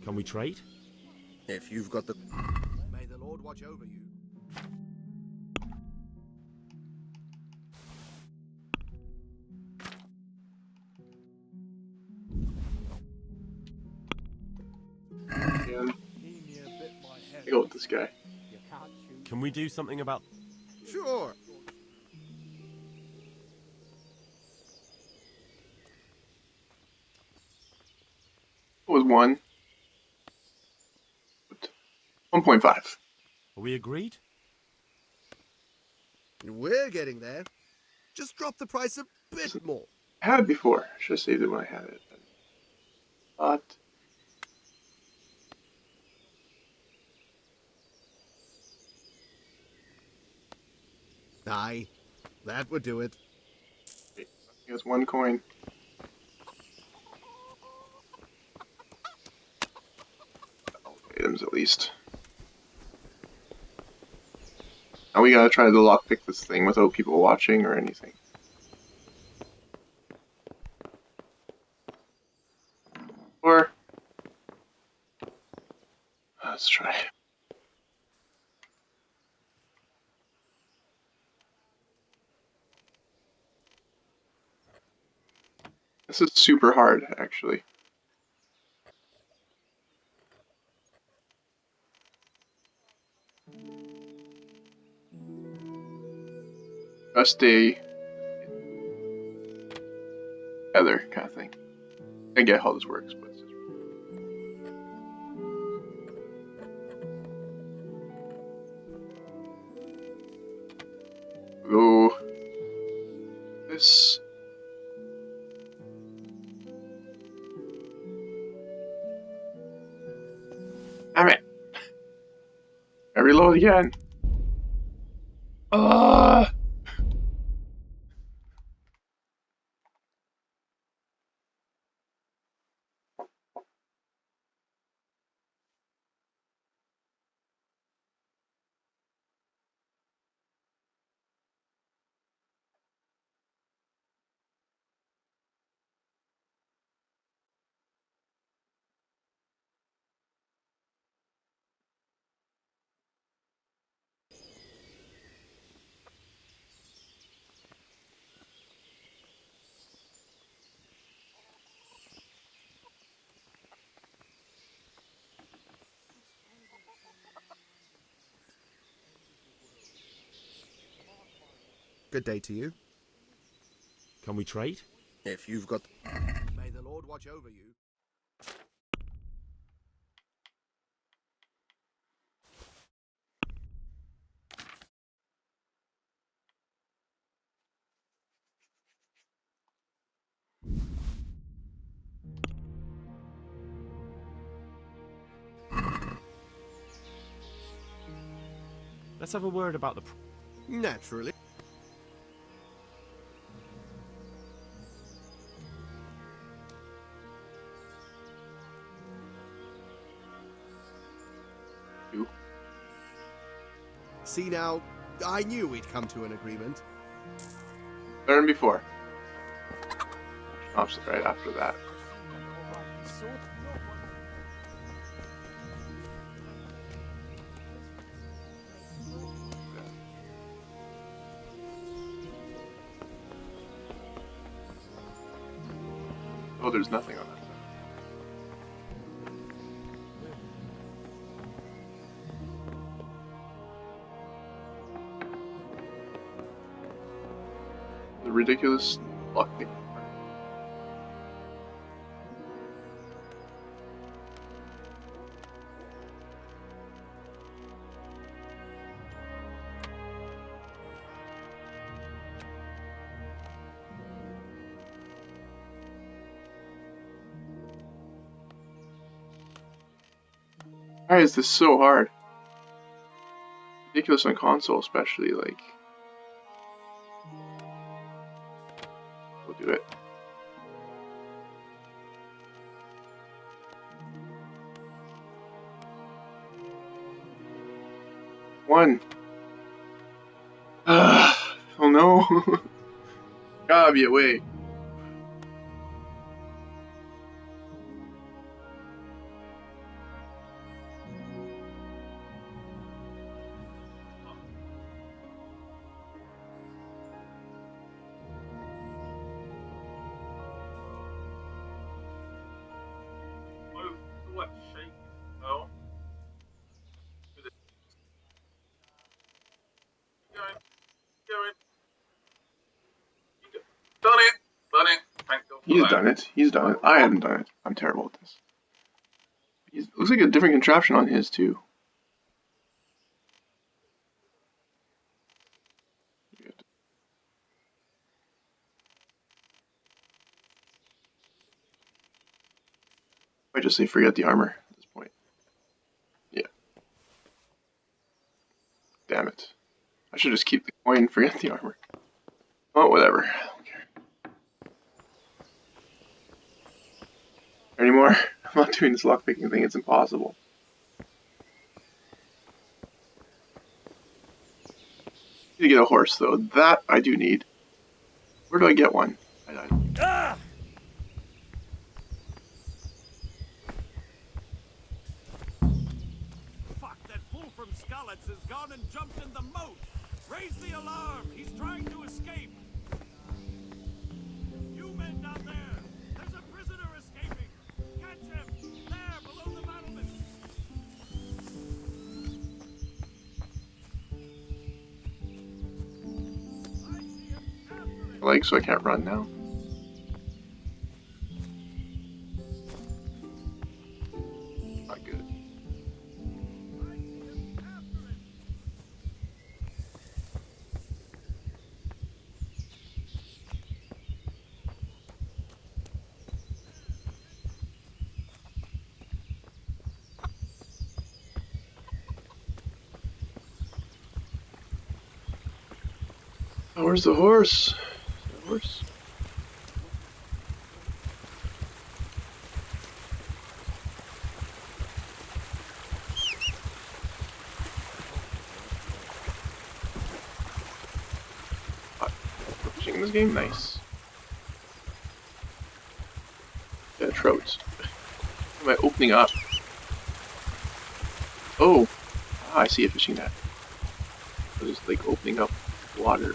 Can we trade? If you've got the... May the Lord watch over you. And I go with this guy. Can we do something about... Sure. It was 1. 1.5. Are we agreed? We're getting there. Just drop the price a bit more. I had it before. I should have saved it when I had it. But Aye, that would do it. he has 1 coin. Items at least. Now we gotta try to lockpick this thing without people watching or anything. Or let's try. This is super hard, actually. Just a other kind of thing. I get how this works, but it's just... Go this. Damn it! I reload again. Good day to you. Can we trade? If you've got... May the Lord watch over you. Let's have a word about the... Naturally. See now, I knew we'd come to an agreement. Learned before. Option right after that. Oh, there's nothing on that side. The ridiculous lockpick. Why is this so hard? Ridiculous on console, especially, like. We'll do it. One. Oh no. Gotta be a way. What shake? Oh. Going. Done it. Done it. Thank God for He's that. done it. He's done it. I haven't done it. I'm terrible at this. Looks like a different contraption on his too. I just say forget the armor at this point. Yeah. Damn it. I should just keep the coin and forget the armor. Oh, whatever. I don't care. Anymore? I'm not doing this lockpicking thing. It's impossible. Need to get a horse though. That I do need. Where do I get one? Ah! Fuck, that fool from Skalitz has gone and jumped in the moat! Raise the alarm! He's trying to escape! You men down there! There's a prisoner escaping! Catch him! There, below the battlement! I see him! After it! Like, so I can't run now. Not good. I see him! After it! Oh, where's the horse? The horse. Fishing in this game? Nice. Yeah, trout. Am I opening up? Oh! Ah, I see a fishing net. So just like opening up water.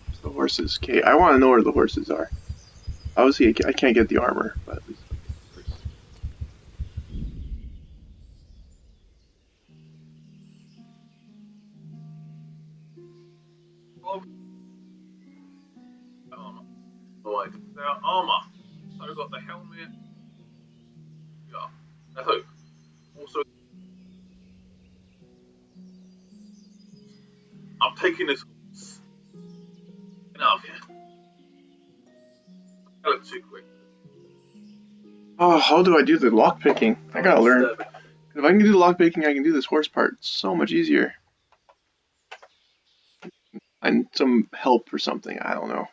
There's the horses. Okay, I want to know where the horses are. Obviously, I can't get the armor, but at least. Armor. Right. Now, armor. So we've got the helmet. Yeah. I hope. Also, I'm taking this. Get out of here. I look too quick. Oh, how do I do the lockpicking? I gotta learn. If I can do the lockpicking, I can do this horse part so much easier. And some help or something, I don't know.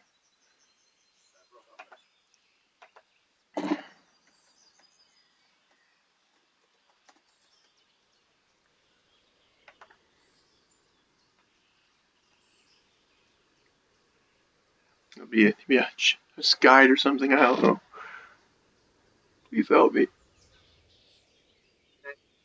It'll be a guide or something. I don't know. Please help me.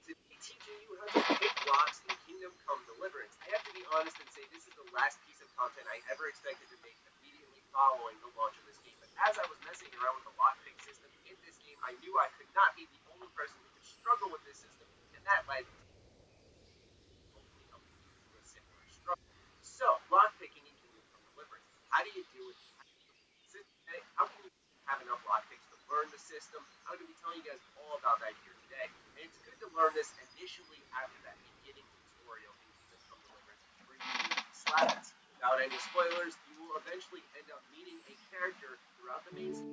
Teaching you how to pick locks in Kingdom Come Deliverance. I have to be honest and say this is the last piece of content I ever expected to make immediately following the launch of this game. But as I was messing around with the lockpick system in this game, I knew I could not be the only person who could struggle with this system, and that led to hopefully helping you through a similar struggle. So, lockpicking in Kingdom Come Deliverance. How do you do it? How can you have enough lockpicks to learn the system? I'm going to be telling you guys all about that here today. And it's good to learn this initially after that beginning tutorial in Kingdom Come Deliverance, where you use slabs. Without any spoilers, you will eventually end up meeting a character throughout the main series.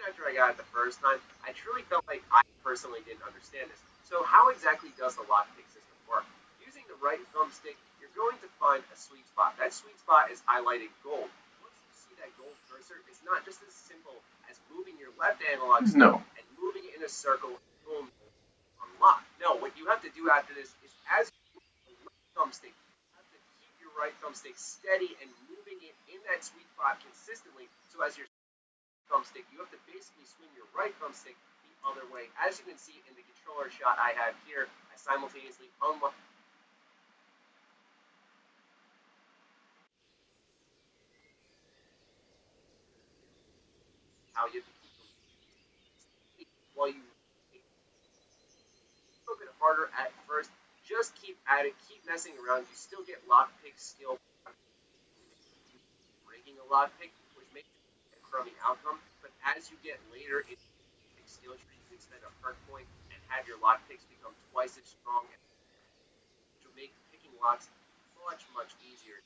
After I got it the first time, I truly felt like I personally didn't understand this. So how exactly does the lockpick system work? Using the right thumbstick, you're going to find a sweet spot. That sweet spot is highlighted gold. Once you see that gold cursor, it's not just as simple as moving your left analog stick and moving it in a circle, boom, unlock. No, what you have to do after this is as you move the left thumbstick, you have to keep your right thumbstick steady and moving it in that sweet spot consistently. So as you're thumbstick, you have to basically swing your right thumbstick the other way. As you can see in the controller shot I have here, I simultaneously unlock how you have to keep them while you a little bit harder at first. Just keep at it, keep messing around. You still get lockpick skill breaking a lockpick, which makes it a crummy outcome. But as you get later in skill tree, you can spend a perk point and have your lockpicks become twice as strong, which will make picking locks much easier.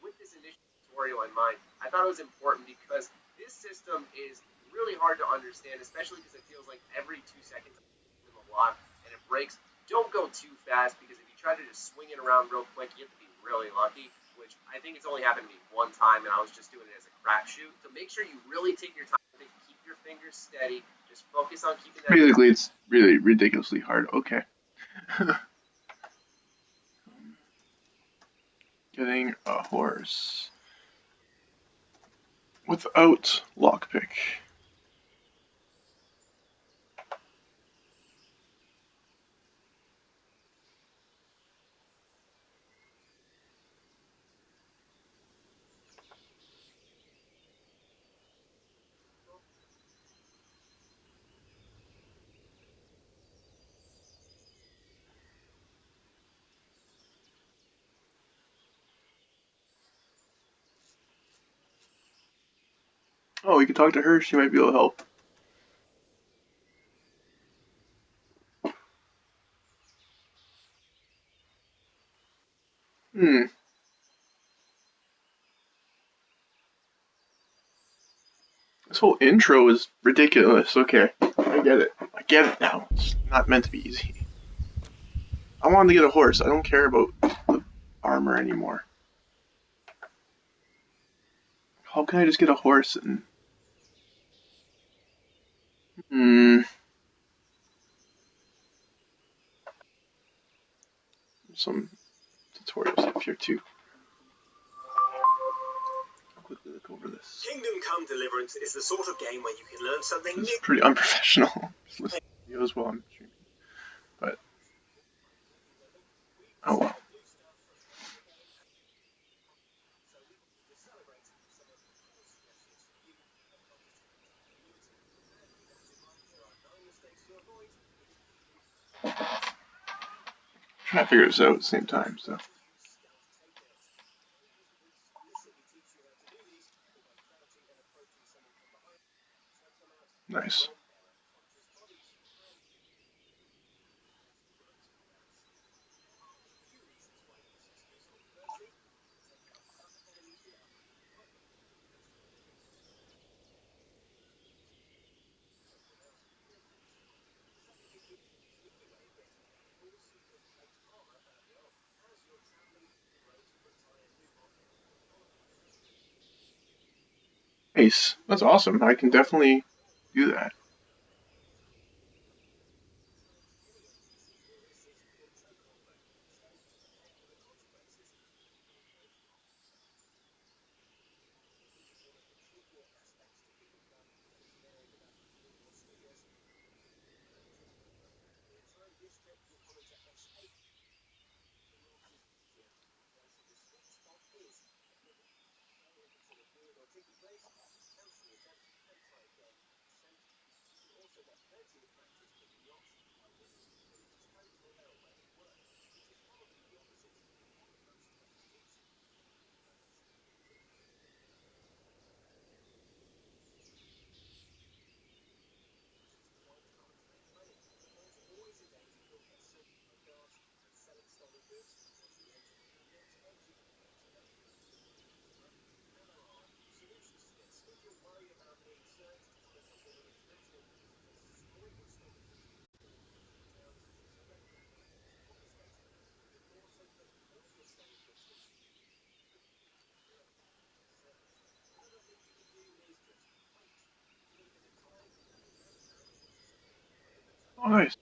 With this initial tutorial in mind, I thought it was important because this system is really hard to understand, especially because it feels like every 2 seconds in the lock and it breaks. Don't go too fast, because if you try to just swing it around real quick, you have to be really lucky, which I think it's only happened to me one time, and I was just doing it as a crapshoot. So make sure you really take your time to keep your fingers steady. Just focus on keeping that. Basically, it's really ridiculously hard. Okay. Getting a horse without lockpick. Oh, we can talk to her. She might be able to help. This whole intro is ridiculous. Okay, I get it. I get it now. It's not meant to be easy. I wanted to get a horse. I don't care about the armor anymore. How can I just get a horse and... Some tutorials up here too. I'll quickly look over this. Kingdom Come Deliverance is the sort of game where you can learn something This new. is pretty unprofessional. Just listen to videos while I'm streaming. But oh well. Trying to figure this out at the same time, so. Nice. Nice. That's awesome. I can definitely do that. Oh, nice.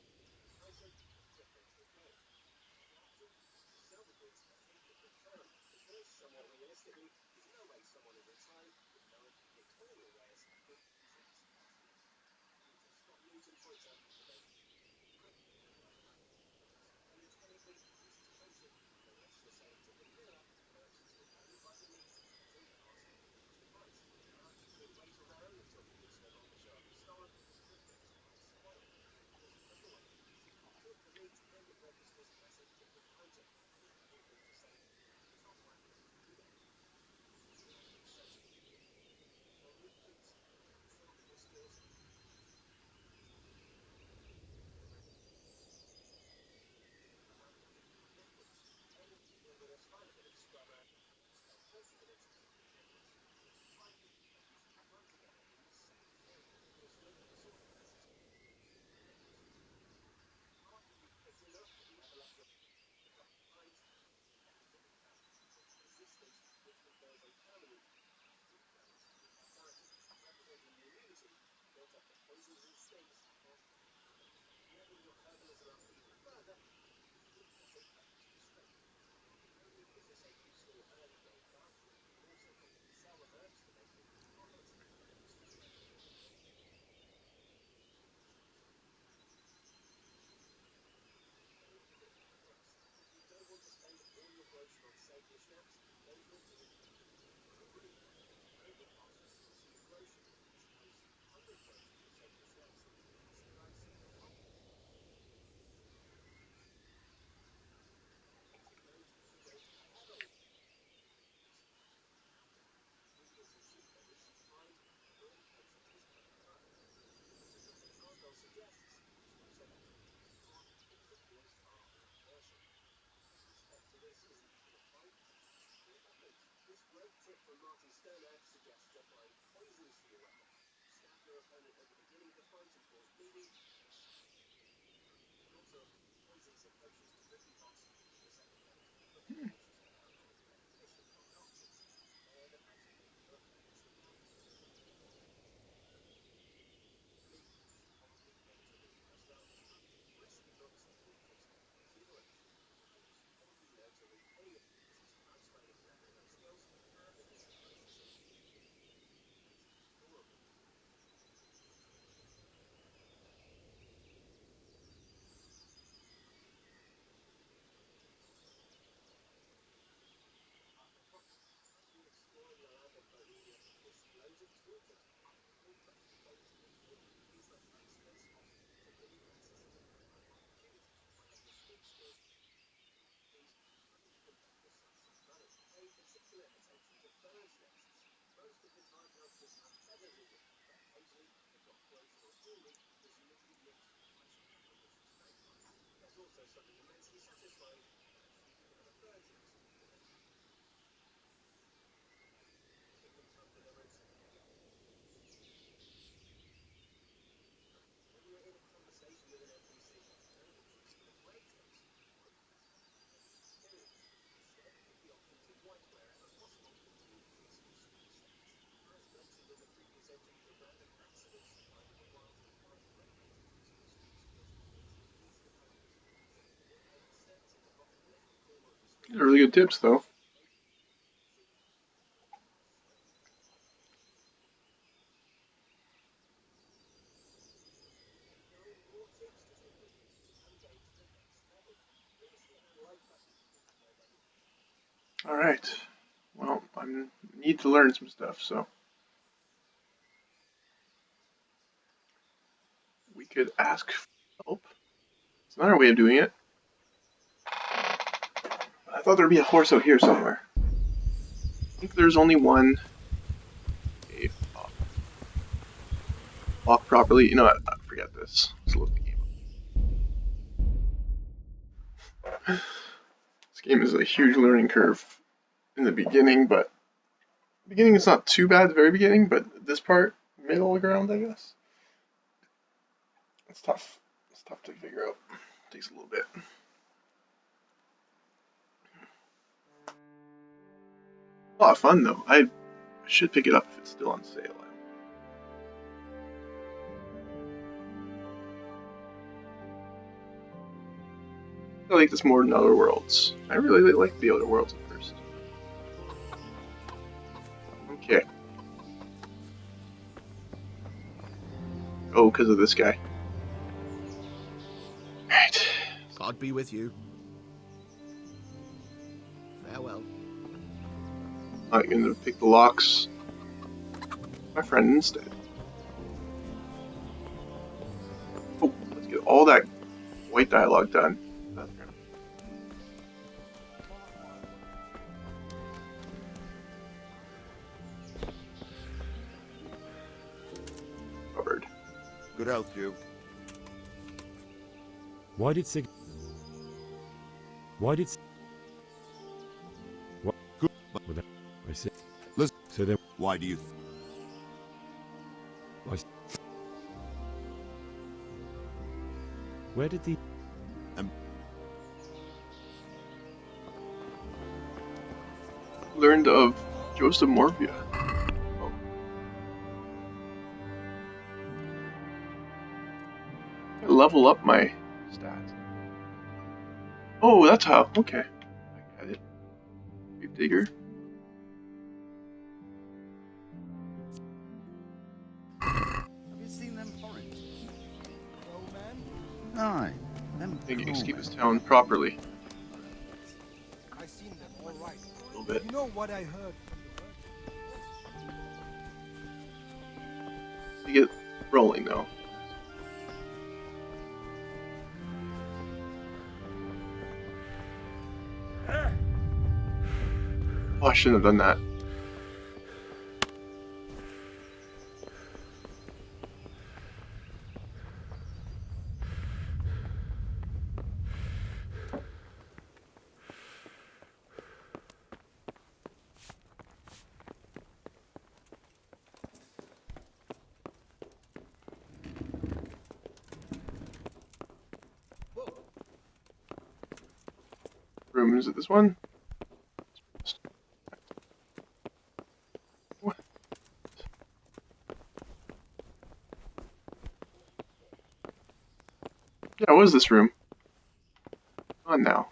They're really good tips, though. Alright. Well, I need to learn some stuff, so we could ask for help. It's another way of doing it. I thought there'd be a horse out here somewhere. I think there's only one. Okay, walk properly. You know what? Forget this. Let's load the game up. This game is a huge learning curve in the beginning, but the beginning is not too bad, the very beginning, but this part, middle ground, I guess. It's tough. It's tough to figure out. It takes a little bit. A lot of fun, though. I should pick it up if it's still on sale. I like this more than Other Worlds. I really like the Other Worlds at first. Okay. Oh, because of this guy. Alright. God be with you. Farewell. I'm gonna pick the locks. My friend instead. Oh, let's get all that white dialogue done. Covered. Good health, you. Why did what? Good. I see. Listen. So then, why do you? Where did the? Learned of Joseph Morvia. Oh. I level up my stats. Oh, that's how. Okay. I got it. Grave digger. Have you seen them foreign? Old man? Aye. Them I think you can escape cool this town properly. I seen them all right. A little bit. You know what I heard from You get rolling though. Oh, I shouldn't have done that. Room, is it this one? What? Yeah, what is this room? On now.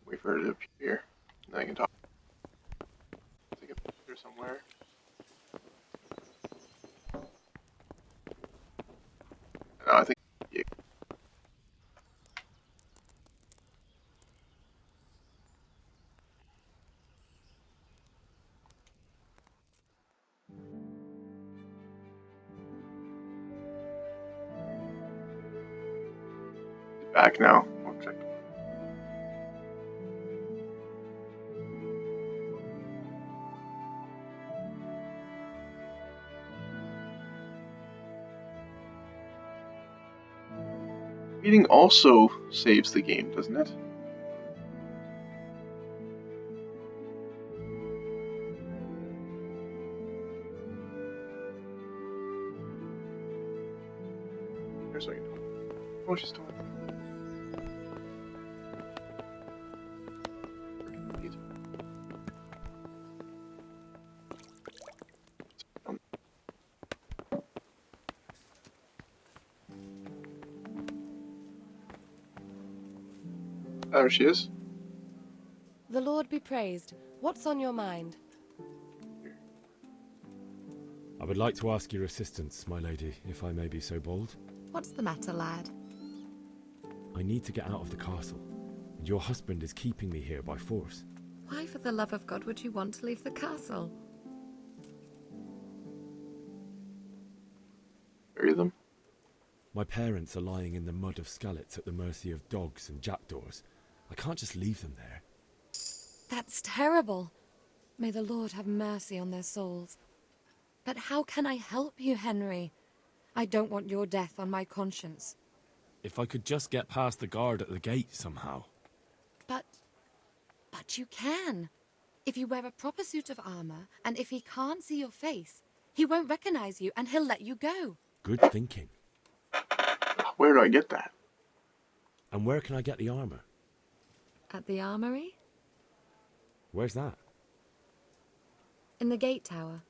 Wait for it to appear. Then I can talk. Take a picture somewhere. No, I think. Yeah. Back now. I'll check. Reading also saves the game, doesn't it? Here's what I can do. Oh, she's doing. There she is. The Lord be praised. What's on your mind? I would like to ask your assistance, my lady, if I may be so bold. What's the matter, lad? I need to get out of the castle, and your husband is keeping me here by force. Why, for the love of God, would you want to leave the castle? Bury them. My parents are lying in the mud of Skalitz at the mercy of dogs and jackdaws. I can't just leave them there. That's terrible. May the Lord have mercy on their souls. But how can I help you, Henry? I don't want your death on my conscience. If I could just get past the guard at the gate somehow. But you can. If you wear a proper suit of armor, and if he can't see your face, he won't recognize you and he'll let you go. Good thinking. Where do I get that? And where can I get the armor? At the armory? Where's that? In the gate tower.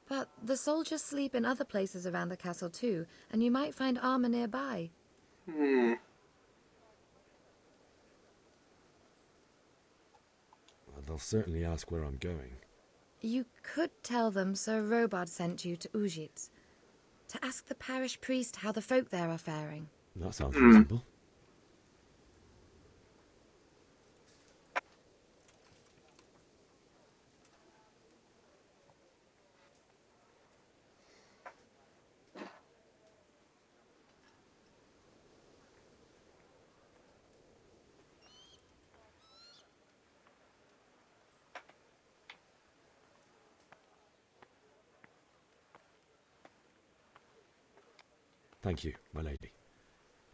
But the soldiers sleep in other places around the castle too, and you might find armor nearby. Well, they'll certainly ask where I'm going. You could tell them Sir Robard sent you to Ujitz, to ask the parish priest how the folk there are faring. That sounds reasonable. Thank you, my lady.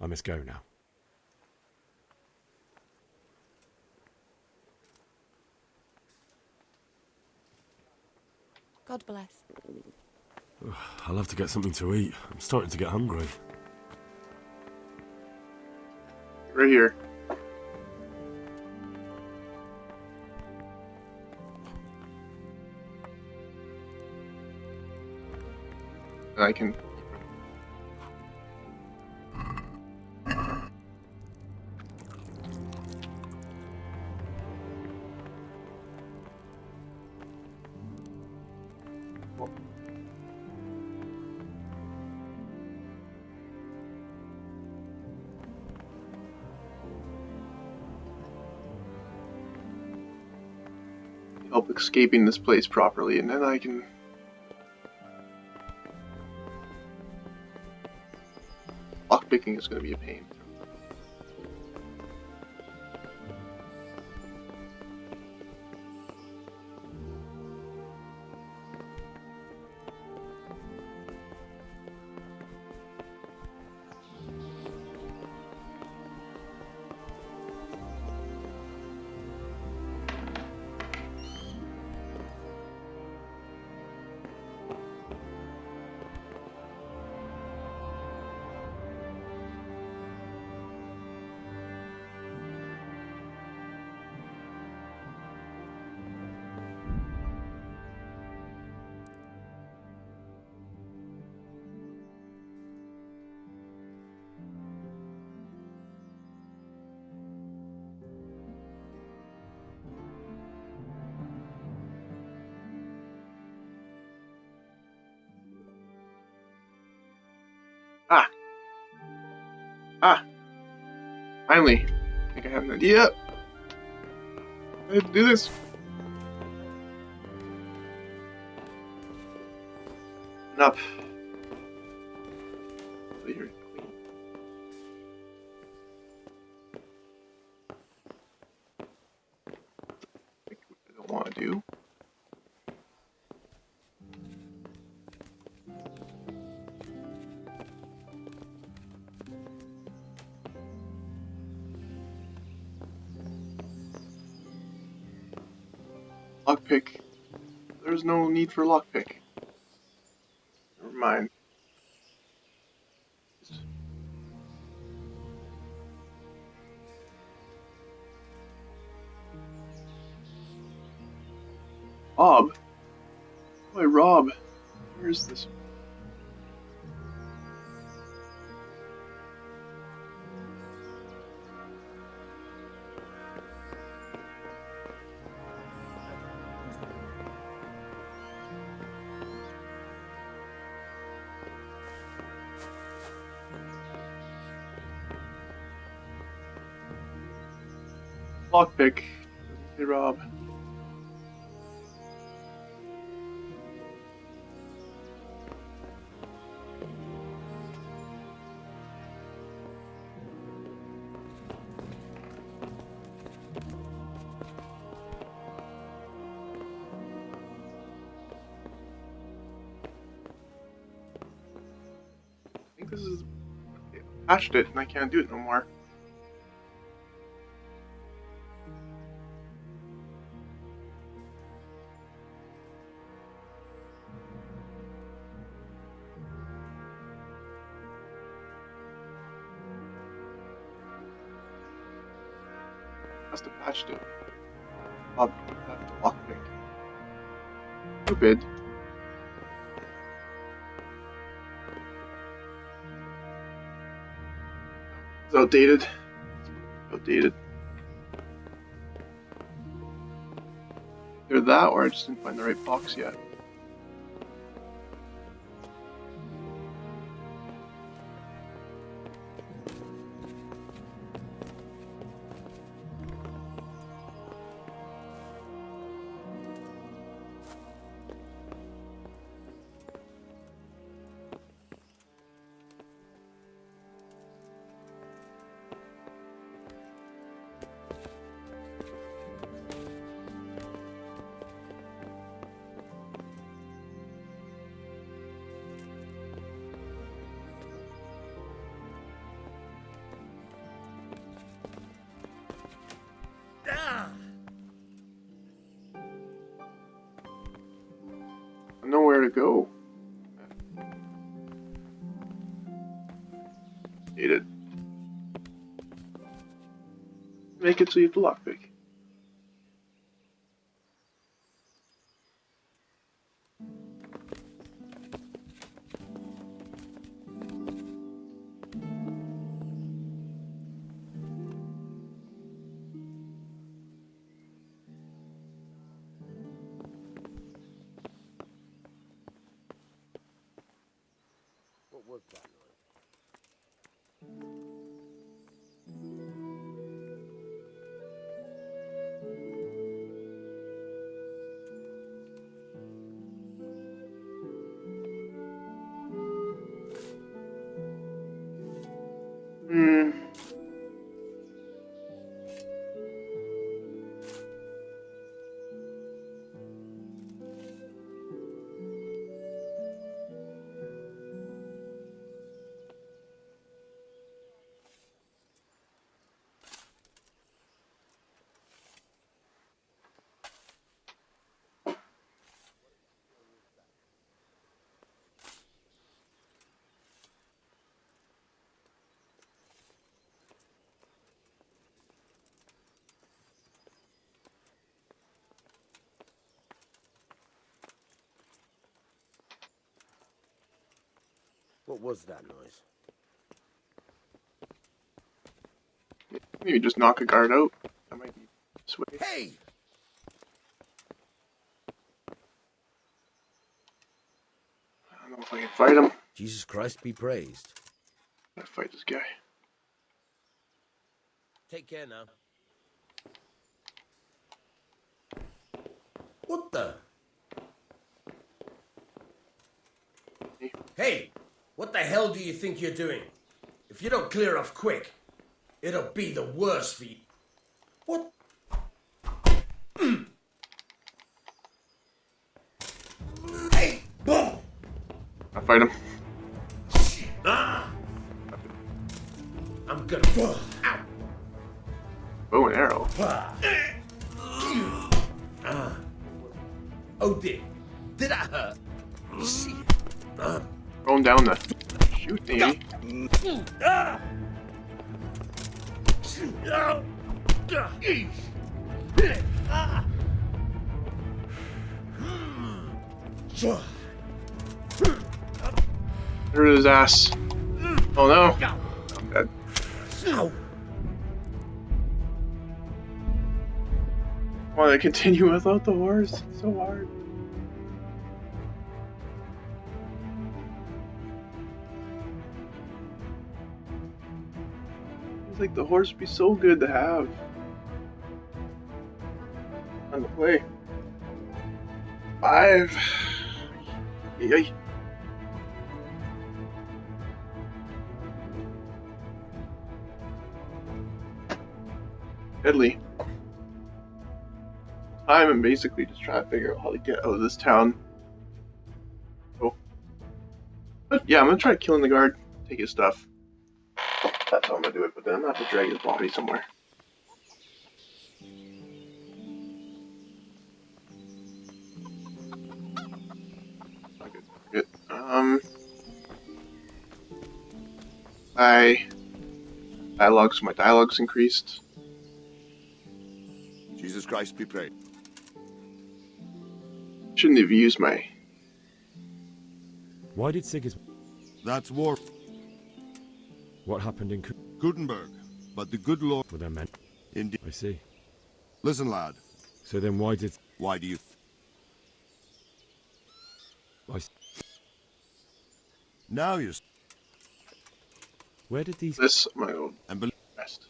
I must go now. God bless. I'll have to get something to eat. I'm starting to get hungry. Right here. I can... help escaping this place properly, and then I can... Lockpicking is going to be a pain. Finally, I think I have an idea. I have to do this. Up. Here. I don't want to do. Lockpick. There's no need for lockpick. Never mind. Rob? Boy, Rob. Where is this? Lockpick. Hey, Rob. I think this is... I patched it and I can't do it no more. Must have patched it. I'll have the lockpick. Stupid. It's outdated. Outdated. Either that or I just didn't find the right box yet. Nowhere to go. Hate it. Make it so you have the lockpick. What was that noise? What was that noise? Maybe just knock a guard out. That might be sweet. Hey! I don't know if I can fight him. Jesus Christ be praised. Gotta fight this guy. Take care now. What the? Hey! What the hell do you think you're doing? If you don't clear off quick, it'll be the worst for you. What? Hey! Boom! I'll fight him. Ah! I'm gonna... Ow! Bow and arrow. Oh, did I hurt? Throw him down the shoot me. There it is, ass. Oh no. I'm dead. Want to continue without the horse? It's so hard. It's like the horse would be so good to have. On the play. 5. Yay. Deadly. Time and basically just trying to figure out how to get out of this town. Oh. But yeah, I'm gonna try killing the guard, take his stuff. That's how I'm gonna do it, but then I'm gonna have to drag his body somewhere. Not good. Good. My dialogue's increased. Jesus Christ be praised. Shouldn't have used my... Why did Sigismund... That's war. What happened in Gutenberg, but the good Lord... Well, then meant... Indeed. I see. Listen, lad. So then why did... Why do you... Now you're... Where did these... This, my own... And believe... Rest.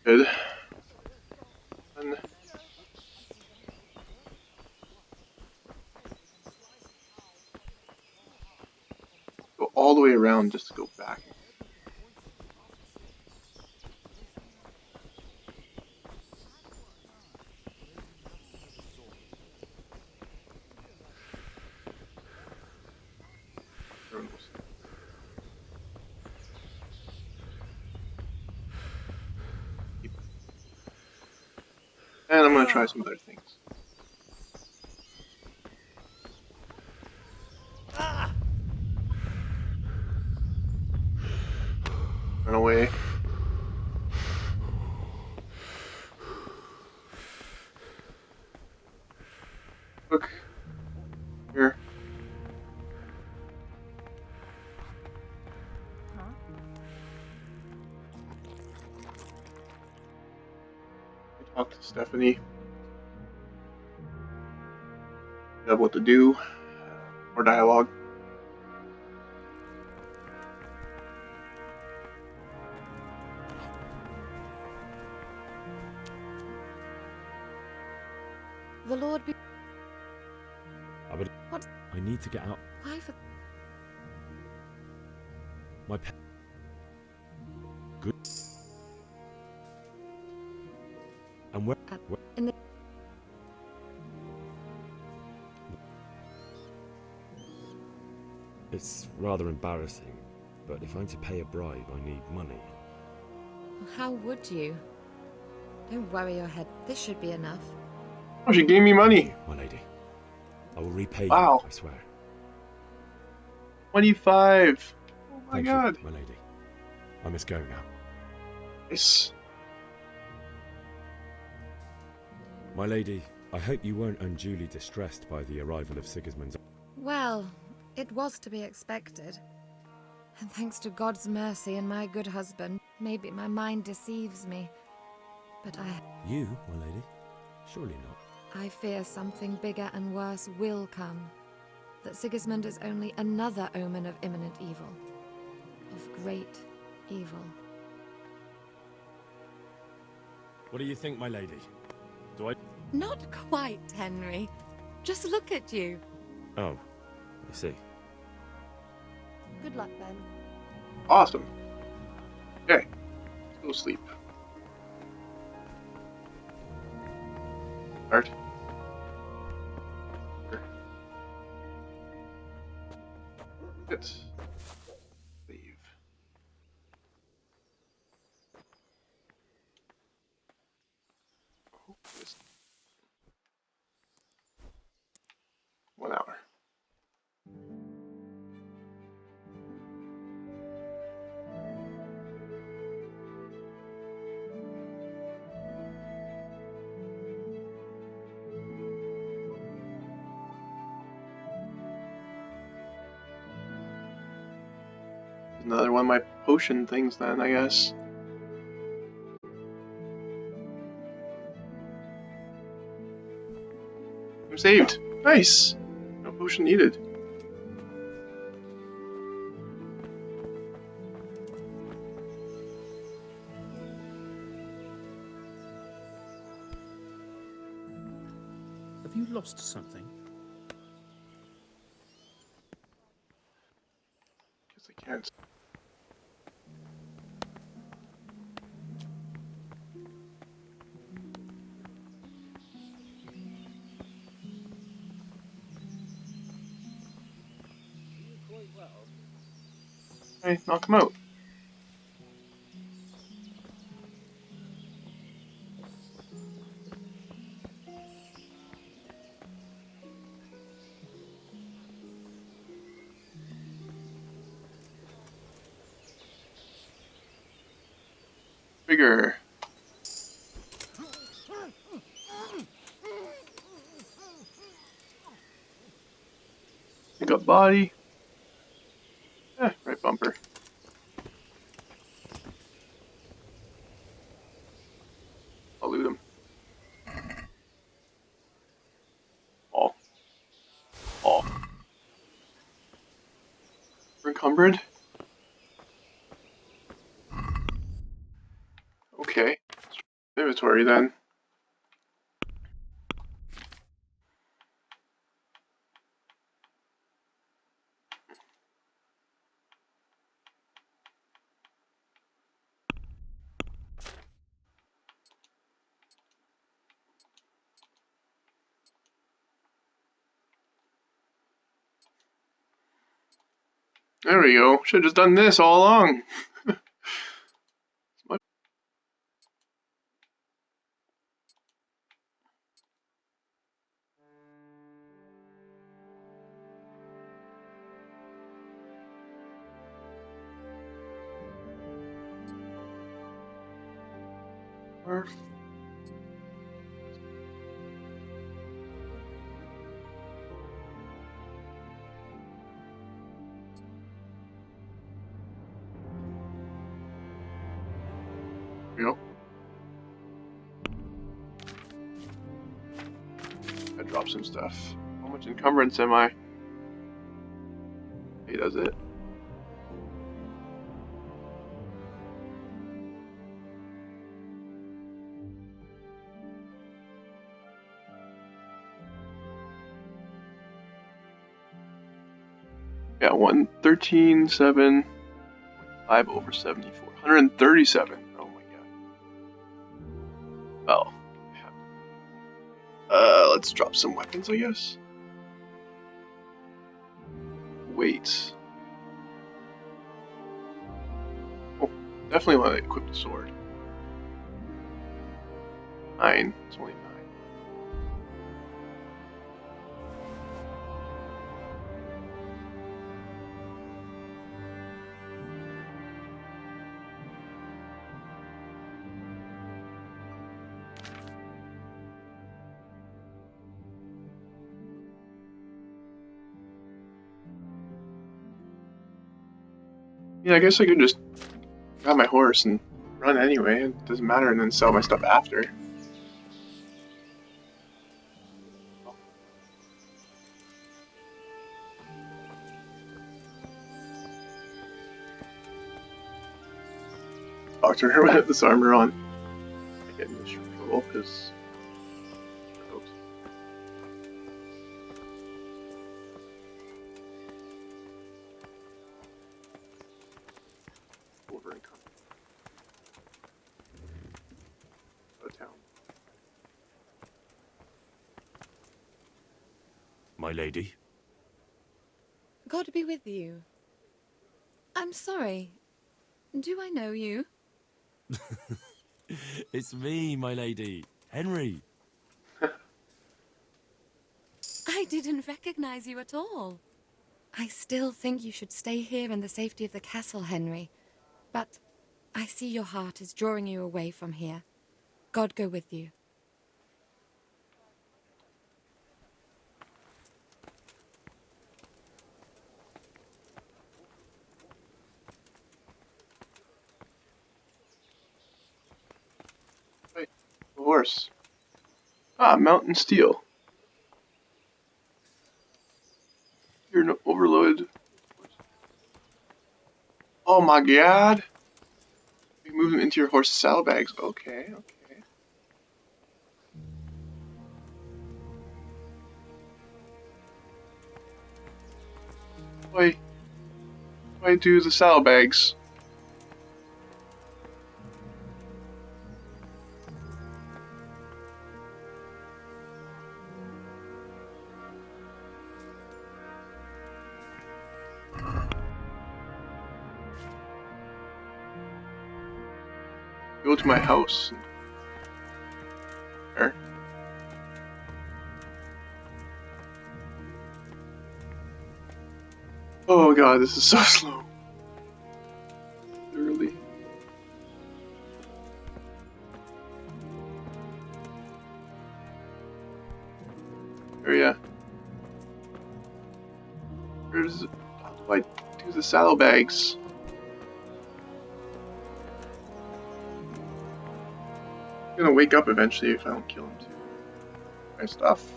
Good. And... Go all the way around just to go back. And I'm going to try some other things. Run away. Look. Here. Talk to Stephanie. Have what to do. More dialogue. The Lord be... What? I need to get out. Why for... My pet... Good. And where... In the... It's rather embarrassing, but if I'm to pay a bribe, I need money. How would you? Don't worry your head. This should be enough. Oh, she gave me money. My lady. I will repay you, Wow. I swear. 25. Oh my Thank god. you, my lady. I must go now. Nice. My lady, I hope you weren't unduly distressed by the arrival of Sigismund's... Well, it was to be expected. And thanks to God's mercy and my good husband, maybe my mind deceives me. But You, my lady? Surely not. I fear something bigger and worse will come. That Sigismund is only another omen of imminent evil. Of great evil. What do you think, my lady? Do I... Not quite, Henry. Just look at you. Oh, I see. Good luck, then. Awesome. Okay. Let's go sleep. Start. Good. Leave. Oh, this. 1 hour. Another one of my potion things then, I guess. I'm saved. Nice. No potion needed. lost something? Guess I can't. Quite well. Hey, knock him out. Bigger. Pick up body. Right bumper. I'll loot him. Oh. We're encumbered. Okay. Inventory then. There we go. Should have just done this all along. Worth. There we go. I dropped some stuff. How much encumbrance am I? He does it. Yeah, 113.7, 5 over 74. 137. Oh my god. Oh. Let's drop some weapons, I guess. Wait. Oh, definitely want to equip the sword. 9. It's only 9. Yeah, I guess I could just grab my horse and run anyway. It doesn't matter, and then sell my stuff after. Talk to her with this armor on. I get this trouble because. My lady. God be with you. I'm sorry. Do I know you? It's me, my lady. Henry. I didn't recognize you at all. I still think you should stay here in the safety of the castle, Henry. But I see your heart is drawing you away from here. God go with you. Wait, the horse. Ah, mountain steel. You're an overload. Oh my god! You move them into your horse's saddlebags. Okay, okay. I do the saddlebags? Go to my house. There. Oh god, this is so slow. Literally. Area. Where's it? How do I do the saddlebags? I'm gonna wake up eventually if I don't kill him too. My stuff.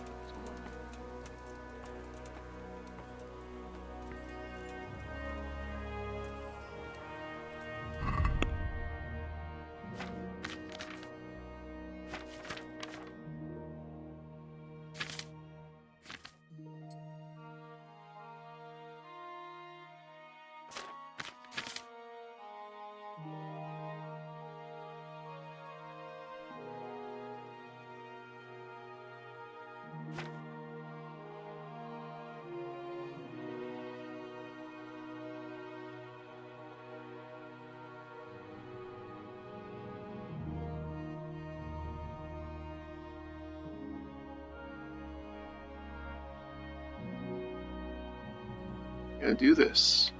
I'm gonna do this.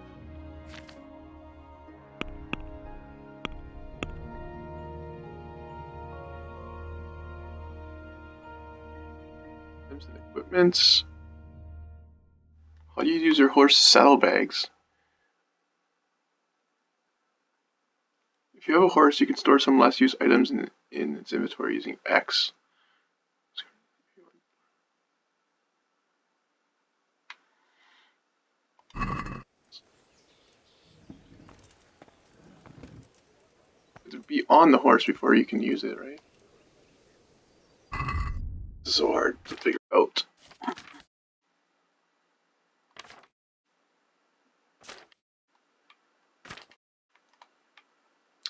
Items and equipment. How do you use your horse saddlebags? If you have a horse, you can store some less used items in its inventory using X. To be on the horse before you can use it, right? It's so hard to figure out.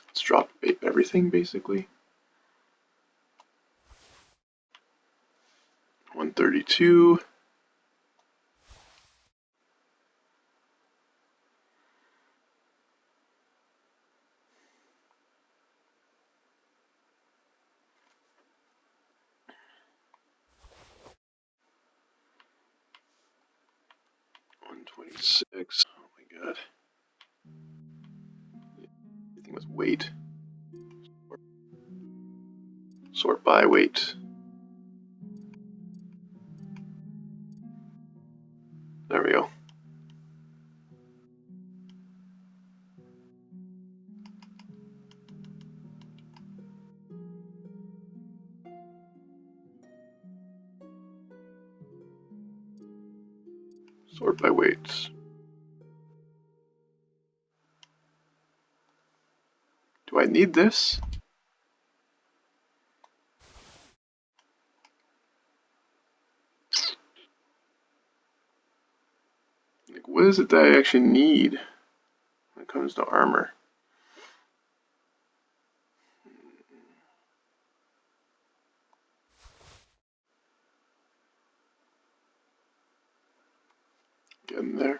Let's drop everything basically. 132. $126. Oh my god. Everything was weight. Sort by weight. There we go. Sort by weight. Do I need this? Like, what is it that I actually need when it comes to armor? Getting there.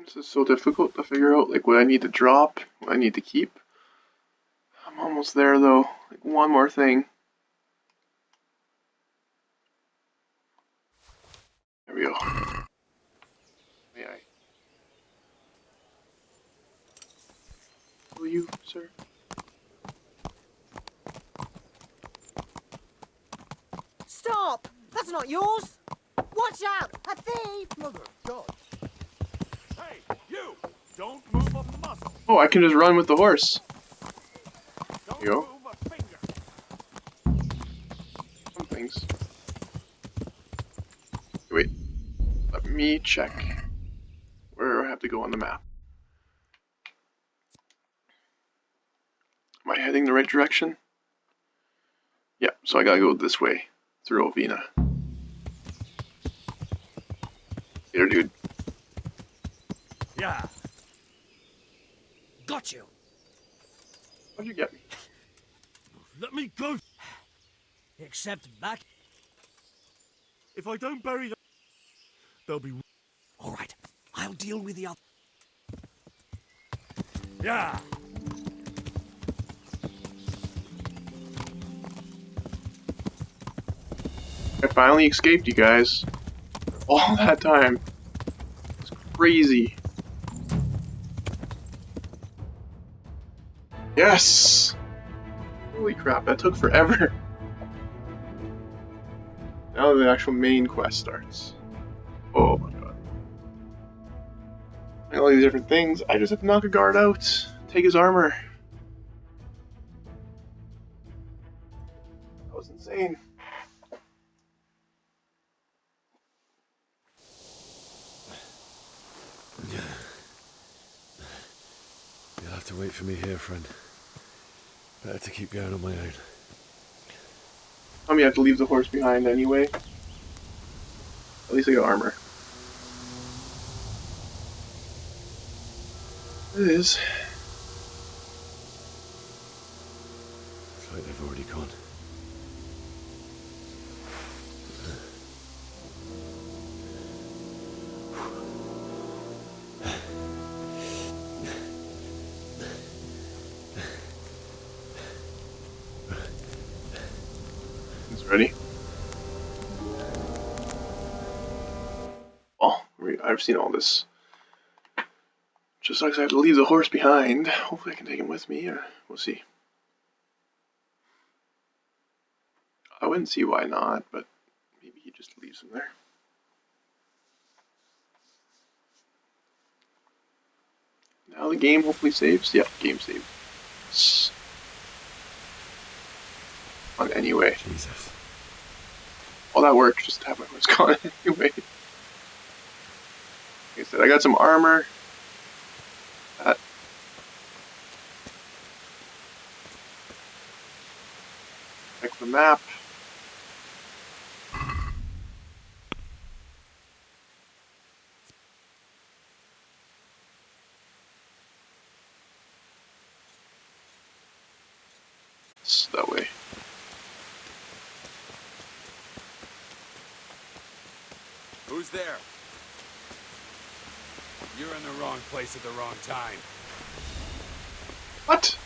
This is so difficult to figure out, like, what I need to drop, what I need to keep. I'm almost there, though. Like, one more thing. There we go. May I? Will you, sir? Stop! That's not yours! Watch out! A thief! Mother of God. Hey, you! Don't move a muscle. Oh, I can just run with the horse. There you go. Move a finger. Some things. Wait. Let me check where I have to go on the map. Am I heading the right direction? Yeah, so I gotta go this way, through Ovina. Here, dude. Yeah. Got you. How'd you get me? Let me go! Except back. If I don't bury them, they'll be... All right. I'll deal with the other. Yeah! I finally escaped, you guys. All that time. It's crazy. Yes! Holy crap, that took forever. Now the actual main quest starts. Oh my god. And all these different things, I just have to knock a guard out, take his armor. That was insane. You'll have to wait for me here, friend. Better to keep going on my own. I mean, I have to leave the horse behind anyway. At least I got armor. It is. It's like they've already gone. It's ready. Oh, I've seen all this. Just like I have to leave the horse behind. Hopefully I can take him with me, or we'll see. I wouldn't see why not, but maybe he just leaves him there. Now the game hopefully saves. Yep, game saved. On anyway. Jesus. All that work just to have my horse gone anyway. Like I said, I got some armor. That. Check the map. It's that way. Who's there? You're in the wrong place at the wrong time. What?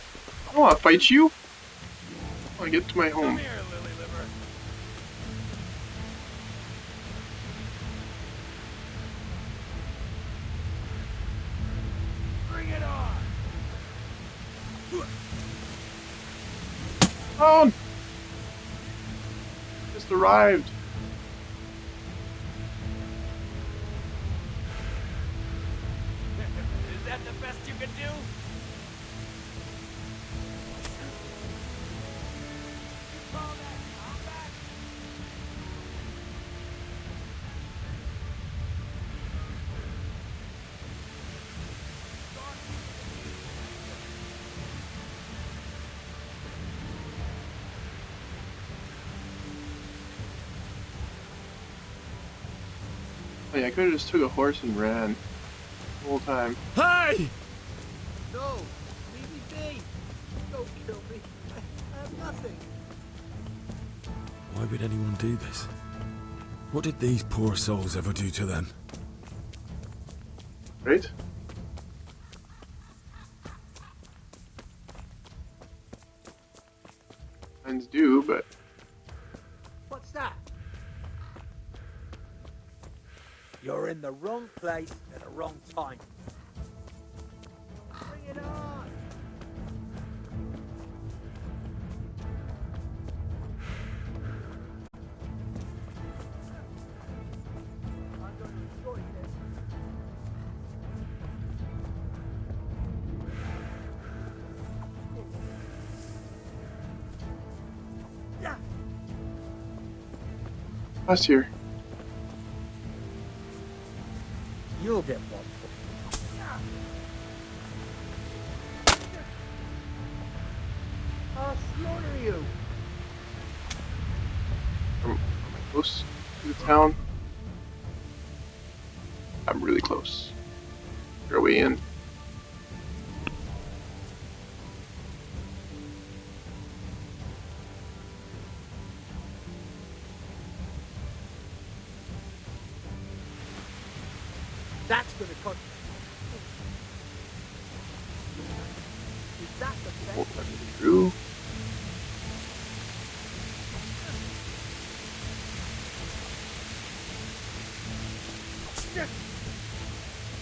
I don't want to fight you. I want to get to my home. Come here, lily liver. Bring it on. Oh! Just arrived. Is that the best you can do? Oh yeah, I could have just took a horse and ran the whole time. Hey! No, leave me be. Don't kill me. I have nothing. Why would anyone do this? What did these poor souls ever do to them? Right? Signs do, but What's that? You're in the wrong place at the wrong time. Bring it on! I'm going to enjoy this. Yeah. us here. You'll get one. I'll slaughter you. Am I close to the town? I'm really close. Your way in. That's gonna cut. Is that the best? Won't let me through.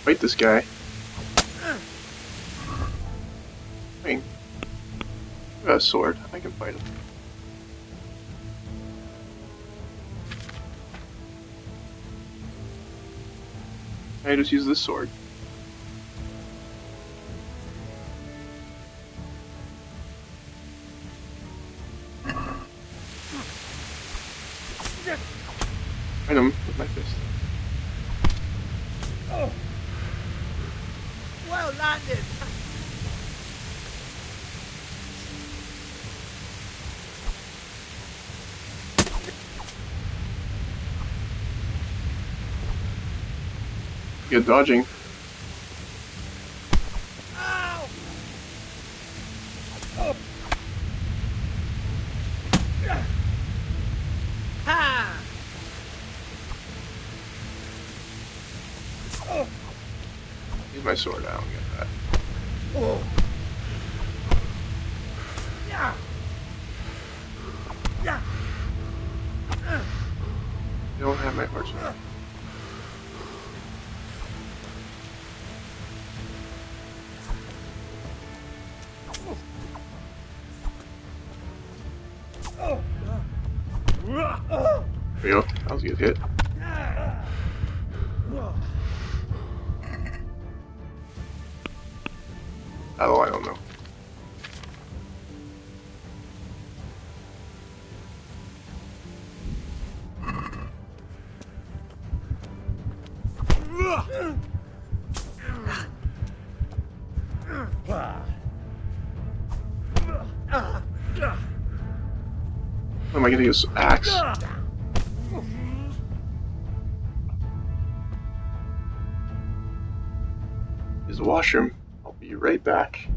Fight this guy. Dang. I got a sword. I can fight him. I just use this sword. Fight him with my fist. Oh. Well landed. Good dodging. Ow! Oh. Ha! Oh. Use my sword. I don't get that. Oh. Yeah. Yeah. I don't have my horse. There we go. That was a good hit. Oh, I don't know. Am I gonna use axe? Use the washroom. I'll be right back.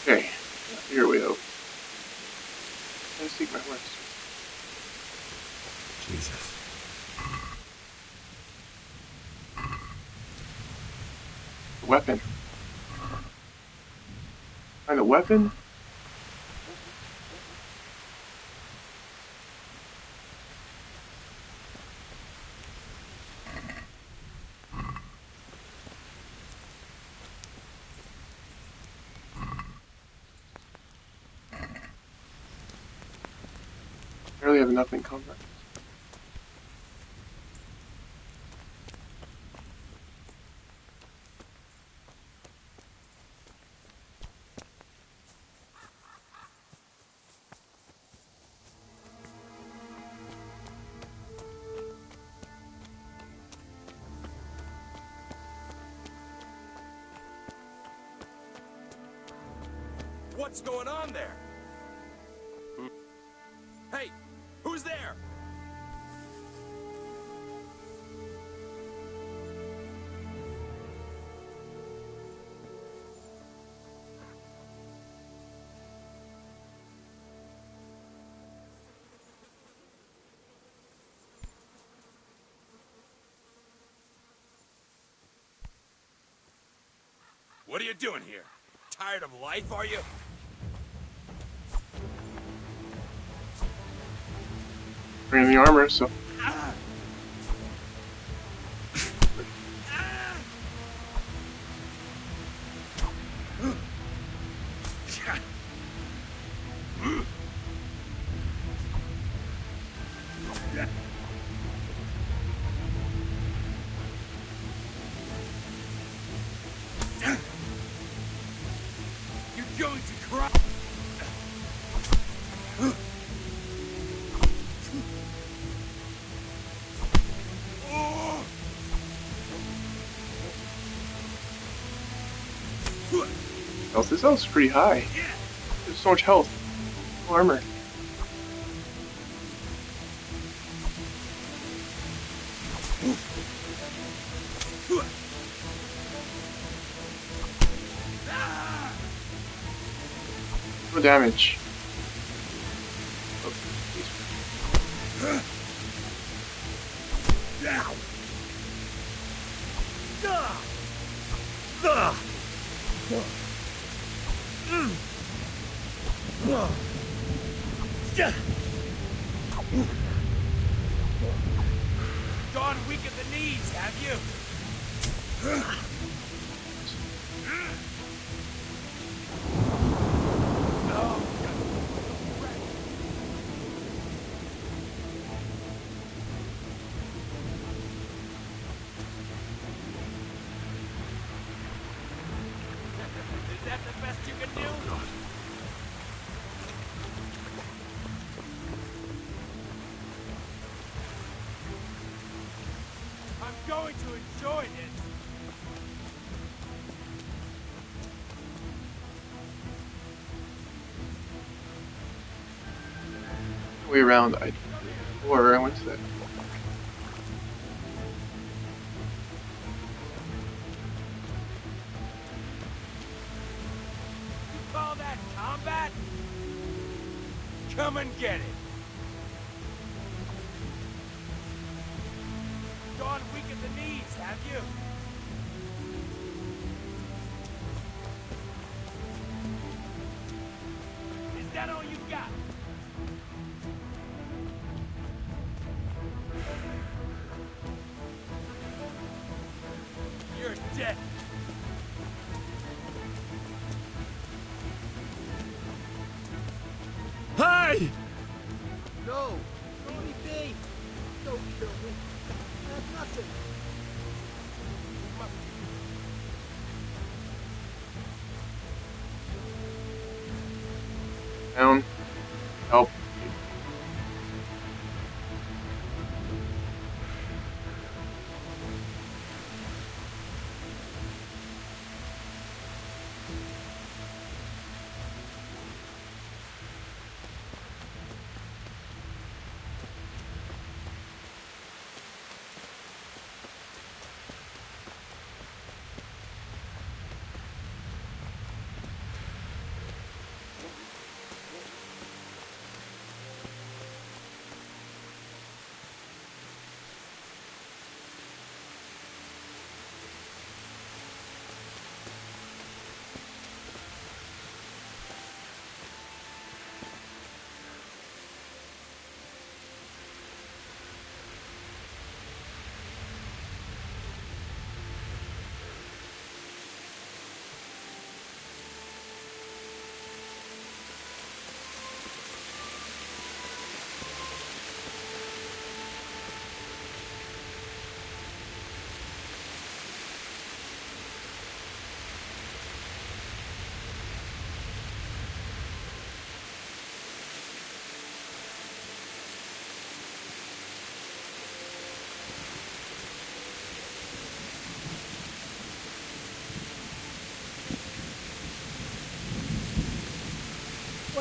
Okay, here we go. Let's take my horse. Jesus. Weapon. Find a weapon? I really have enough in combat. What's going on there? Hey, who's there? What are you doing here? Tired of life, are you? Bring in the armor, so. You're going to cry. Health. This health's pretty high. There's so much health. No armor. No damage. Gone weak at the knees, have you? Is that the best you can do? I'm going to enjoy this. Way around. Or I went to that. You call that combat? Come and get it. Gone weak at the knees, have you? Is that all you got? You're dead. Hey! No! Let me be! Don't kill me. I have nothing. Down. Help.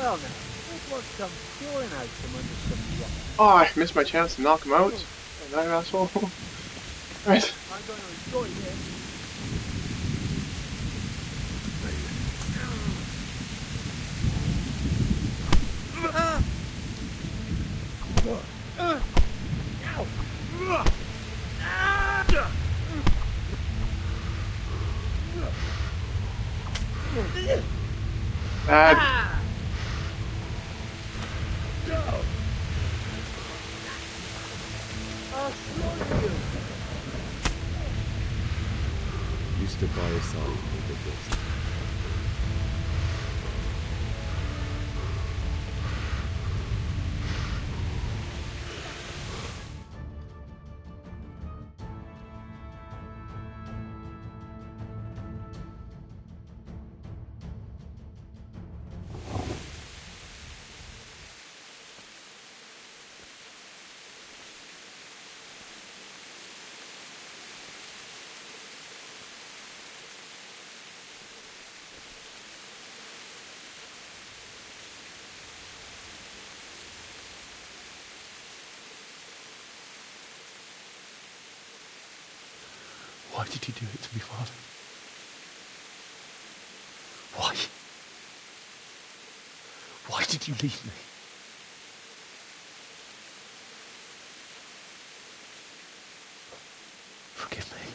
Well now, look what's come pouring out from under some rock. Oh, I missed my chance to knock him out. That asshole. Right. I'm going to enjoy this. Bad. You stood by his side when he did this. Why did you do it to me, Father? Why? Why did you leave me? Forgive me.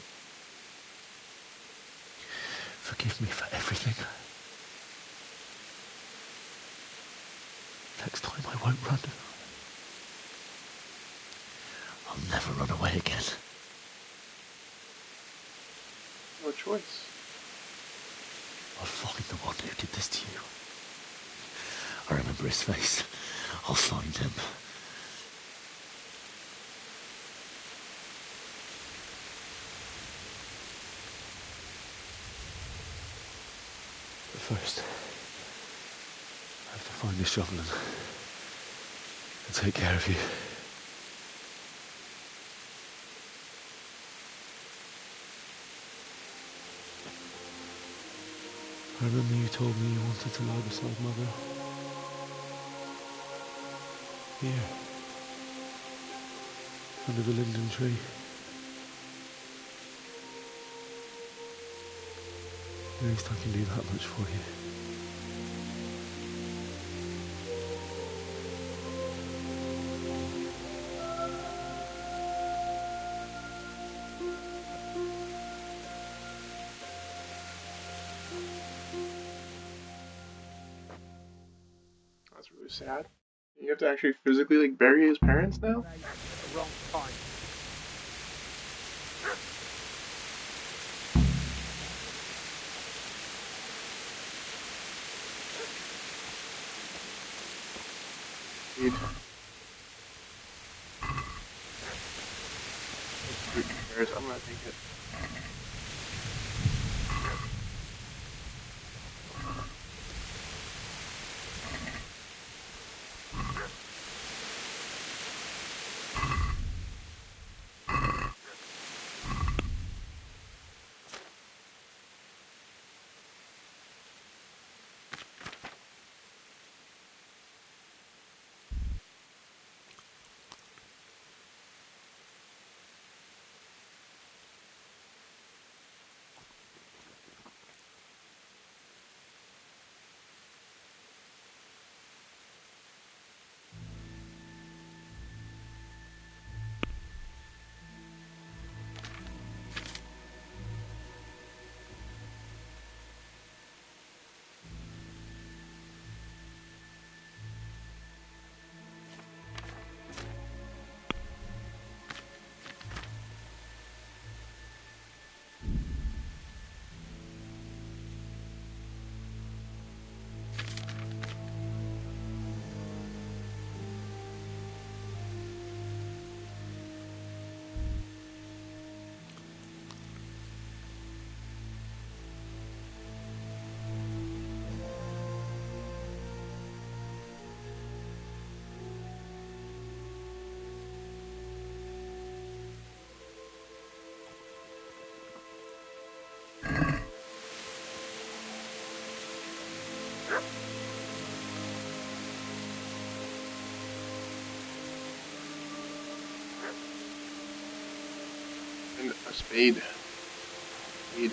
Forgive me for everything. Next time I won't run. I'll never run away again. No choice. I'll find the one who did this to you. I remember his face. I'll find him. But first, I have to find this shovel and take care of you. I remember you told me you wanted to lie beside Mother. Here. Under the linden tree. At least I can do that much for you. That's really sad. You have to actually physically like bury his parents now? At the wrong time. Dude. I'm gonna take it. And a spade. Spade.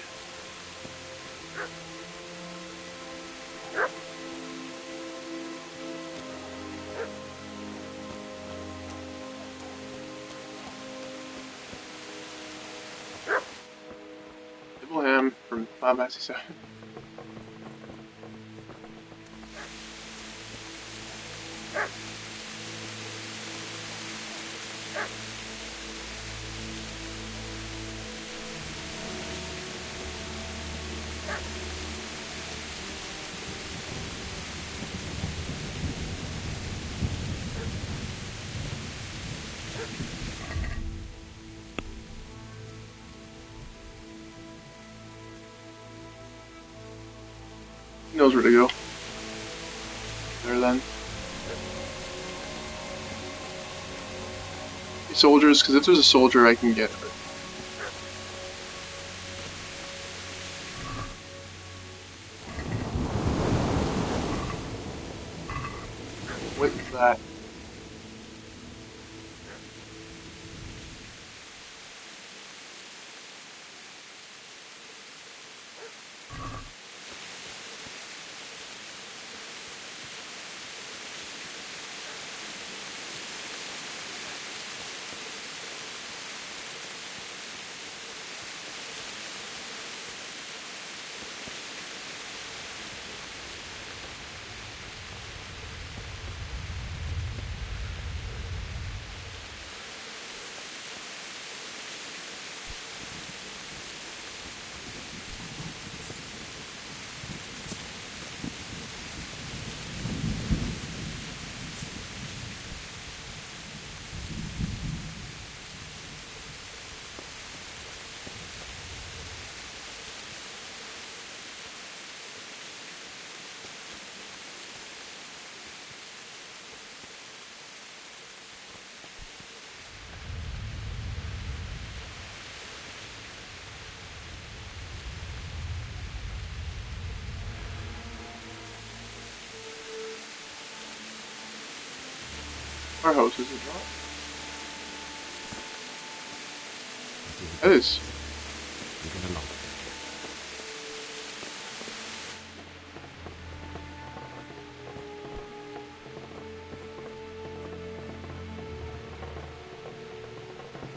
Ham from Final Fantasy VII. He knows where to go. There then. Soldiers, because if there's a soldier I can get hurt. What's that? Our house is it not? It is.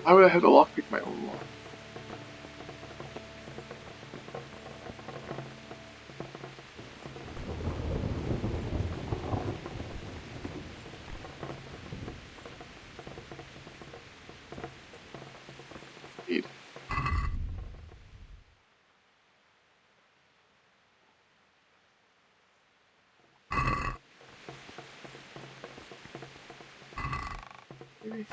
I would have had to lockpick my own lock. Maybe.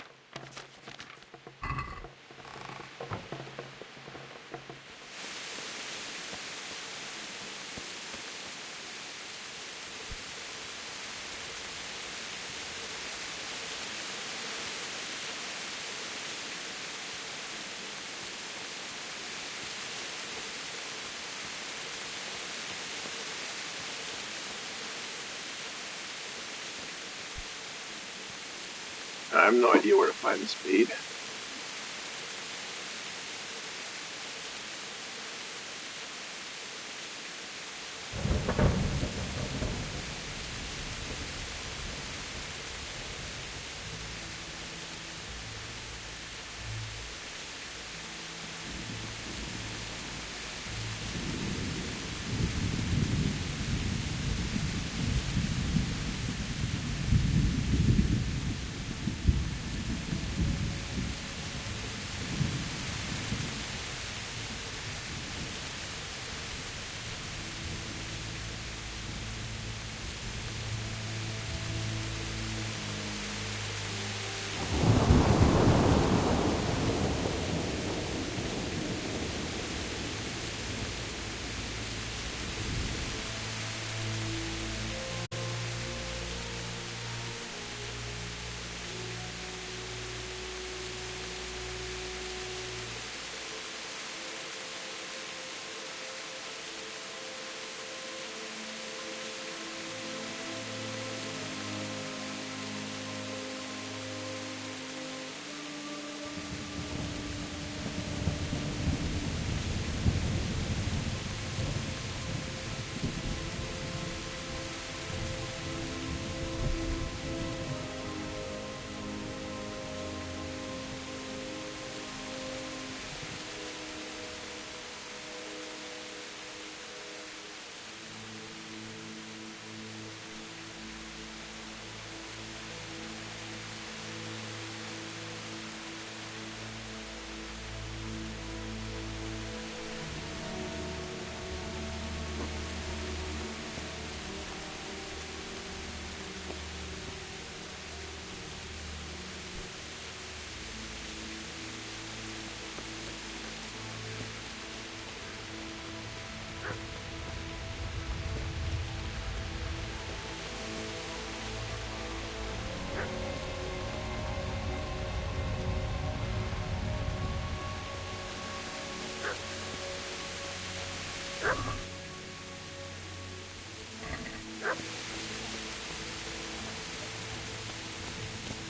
I have no idea where to find the spade.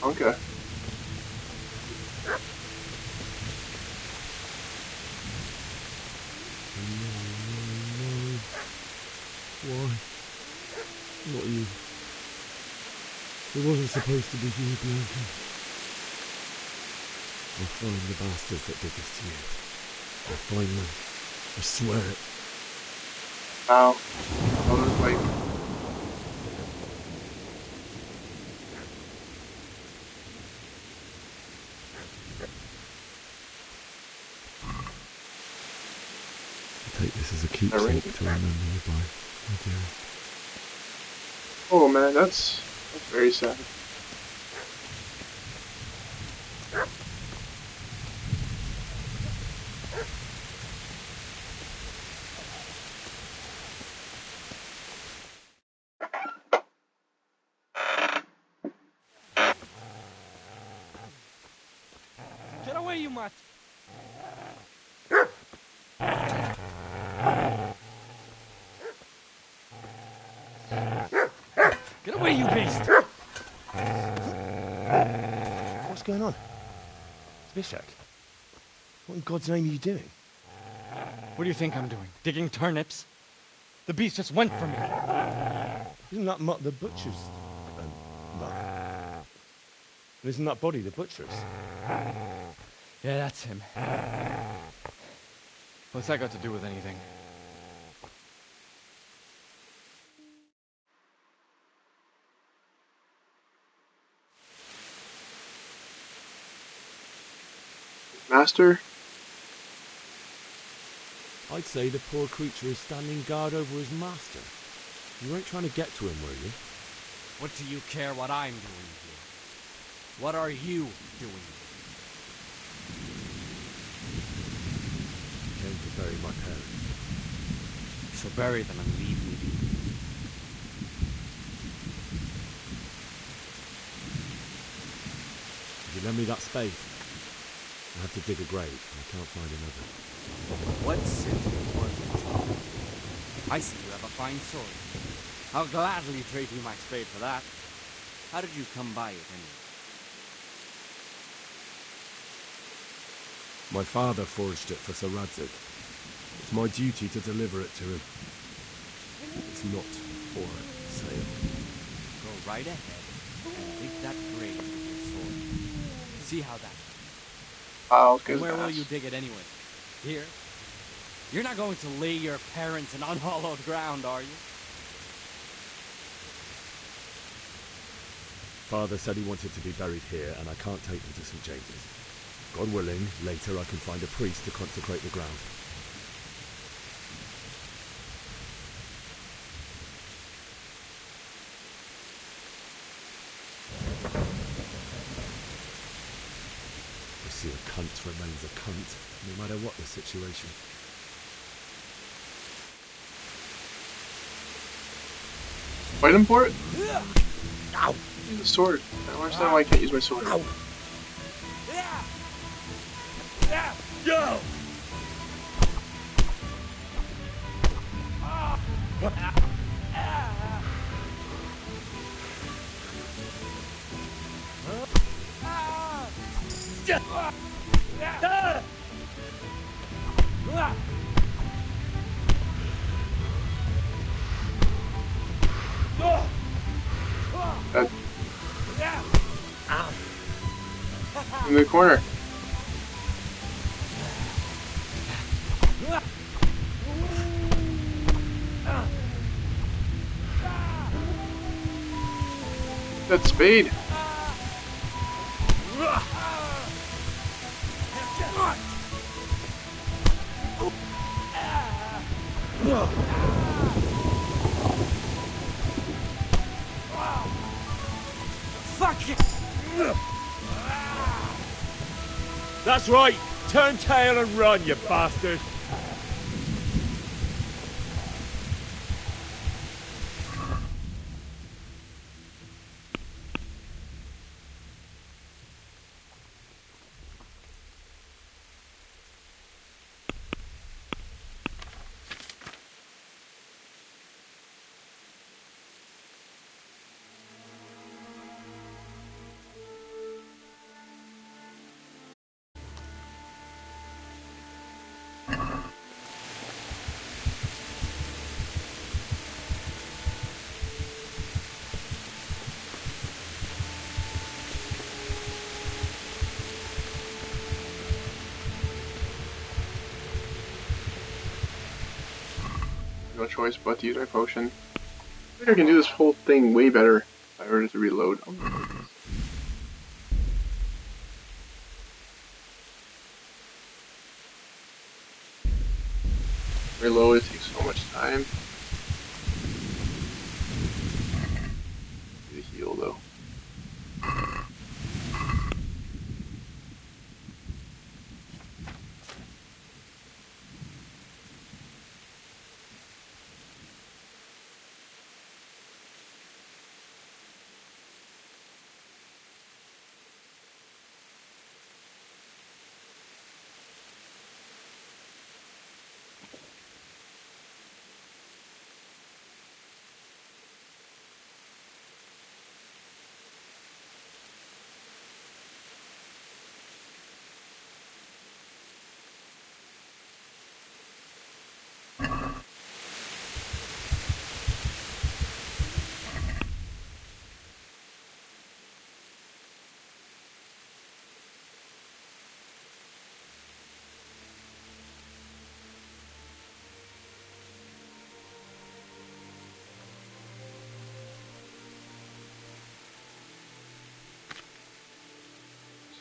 Okay. Why? Not you. It wasn't supposed to be you, Bianca. I'll find the bastards that did this to you. I'll find them. I swear it. Ow. Oh, there's Mike. I'll take this as a keepsake to remember you by, my dear. Oh man, that's very sad. Get away, you mutt! Get away, you beast! What's going on? Zbyszek, what in God's name are you doing? What do you think I'm doing? Digging turnips? The beast just went for me. Isn't that Mutt the butcher's mug? And isn't that body the butcher's? Yeah, that's him. What's that got to do with anything? Master? I'd say the poor creature is standing guard over his master. You weren't trying to get to him, were you? What do you care what I'm doing here? What are you doing? Came to bury my parents. So bury them and leave me be. If you lend me that spade, I have to dig a grave. I can't find another. What city was it? I see you have a fine sword. I'll gladly trade you my spade for that. How did you come by it anyway? My father forged it for Sir Radzig. It's my duty to deliver it to him. It's not for sale. Go right ahead and dig that grave with your sword. See how that goes. And where will you dig it anyway? Here? You're not going to lay your parents in unhallowed ground, are you? Father said he wanted to be buried here, and I can't take them to St. James's. God willing, later I can find a priest to consecrate the ground. I see a cunt remains a cunt, no matter what the situation. Fight him for it? Ow! Use the sword. I don't understand why I can't use my sword. Ow! Go! In the corner. That spade. Fuck you! That's right! Turn tail and run, you bastard! no choice but to use my potion. I think I can do this whole thing way better if I were to reload. Reload, it takes so much time. The heal though.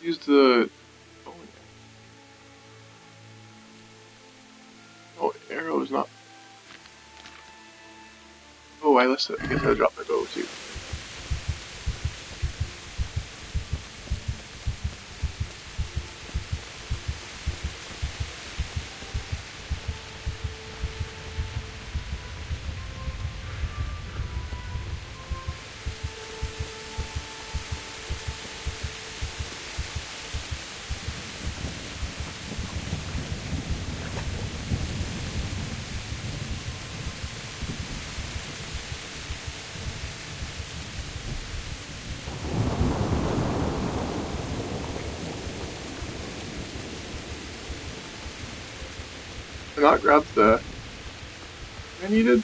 Use the arrow is not. Oh, I guess I dropped my bow too. I not grabbed the I needed.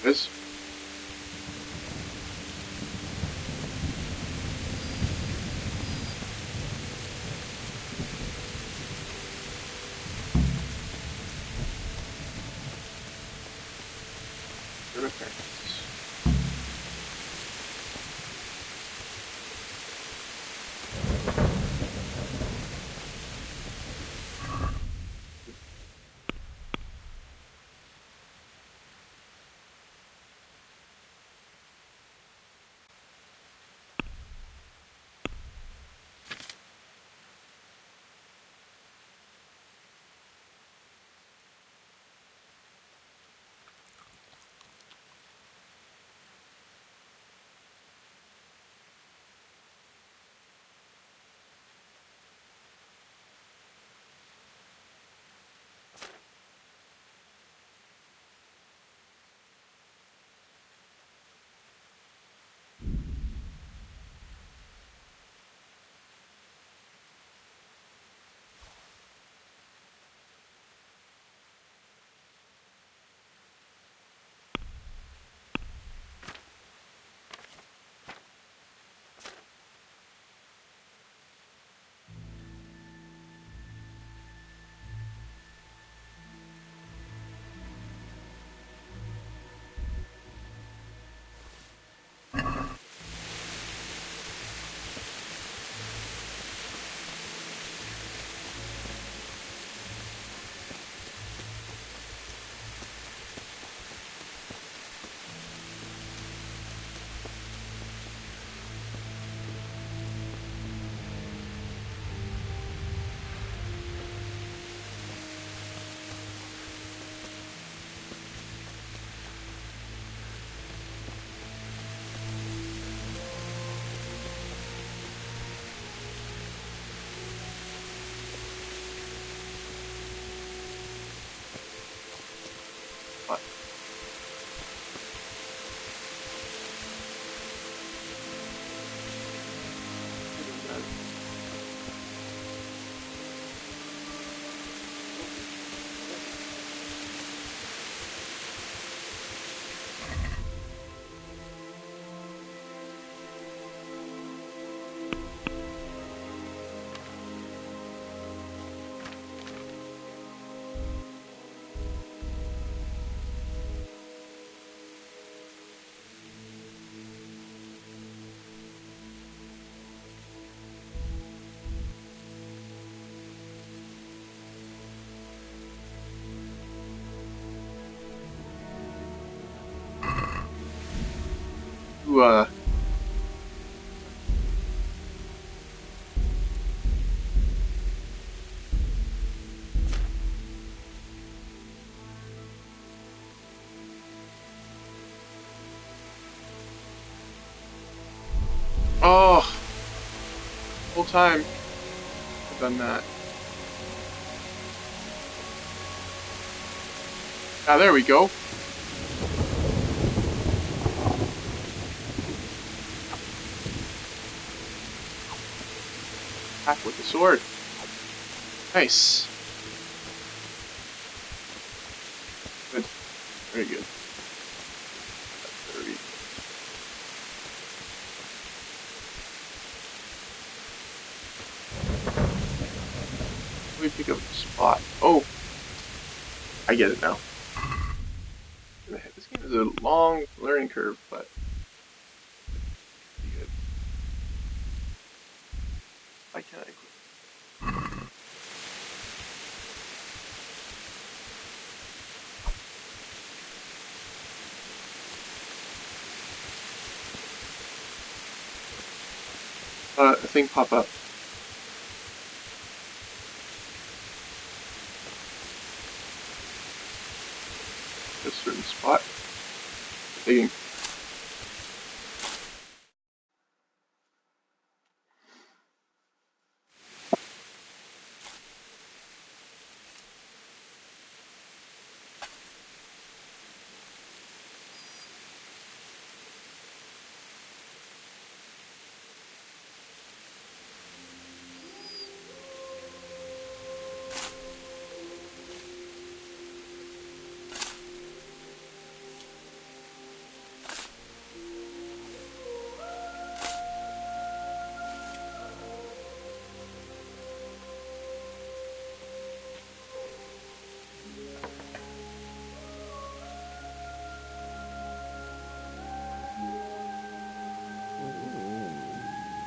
This. to oh, whole time I've done that. Ah, there we go. Attack with the sword. Nice. Good. Very good. That's very good. Let me pick up the spot. Oh, I get it now. This game is a long learning curve, but pretty good. Why can't I quit? A thing pop up. A certain spot. Digging.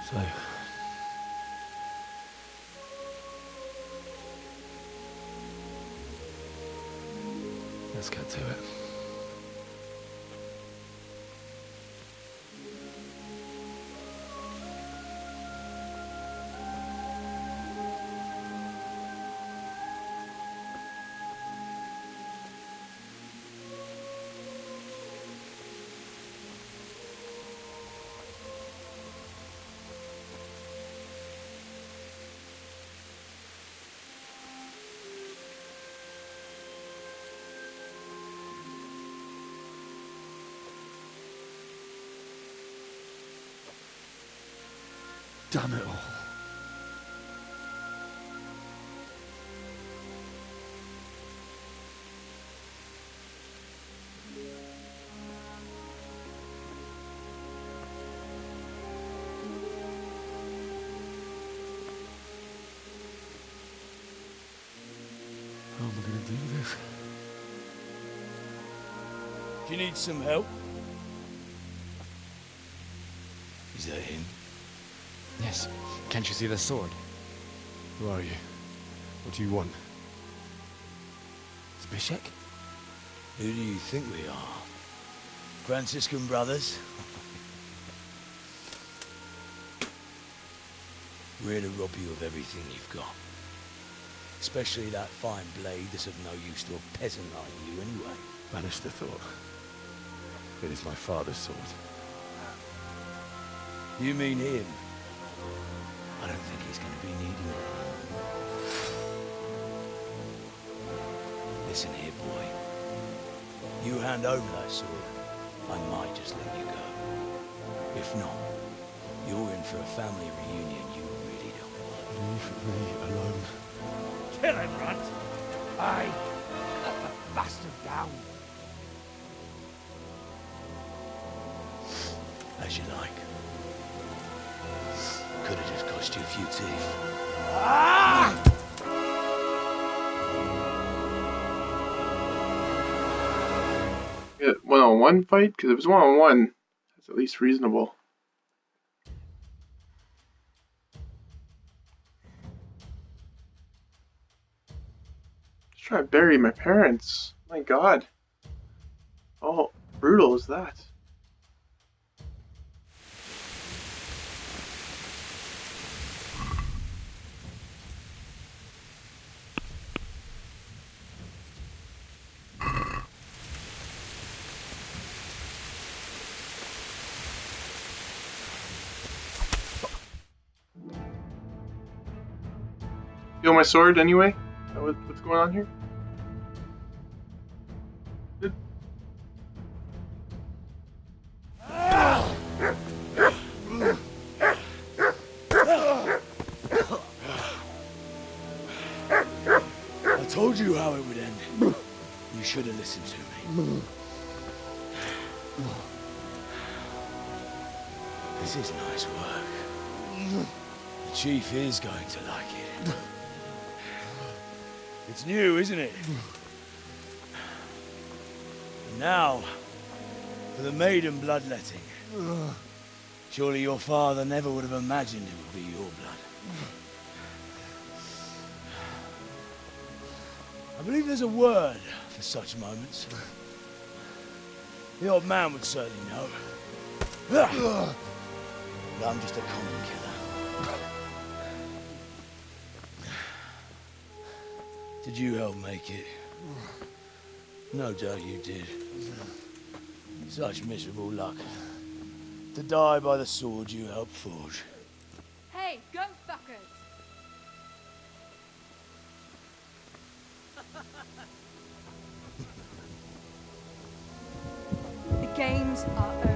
So, let's get to it. Damn it all. How am I going to do this? Do you need some help? Is that him? Yes. Can't you see the sword? Who are you? What do you want? Zbyszek? Who do you think we are? Franciscan brothers? We're here to rob you of everything you've got. Especially that fine blade that's of no use to a peasant like you anyway. Banish the thought. It is my father's sword. You mean him? I don't think he's going to be needing it. Listen here, boy. You hand over that sword, I might just let you go. If not, you're in for a family reunion you really don't want. Leave me alone. Kill him, Runt! Aye. Cut the bastard down. As you like. Could have just cost you a few teeth. Ah! Yeah, one-on-one fight? Because if it's one-on-one, that's at least reasonable. Just trying to bury my parents. My God. Oh, brutal is that? Steal my sword anyway? Is that what's going on here? Good. I told you how it would end. You should have listened to me. This is nice work. The chief is going to like it. It's new, isn't it? And now, for the maiden bloodletting. Surely your father never would have imagined it would be your blood. I believe there's a word for such moments. The old man would certainly know. But I'm just a common killer. Did you help make it? No doubt you did. Such miserable luck. To die by the sword you helped forge. Hey, go fuckers! The games are over.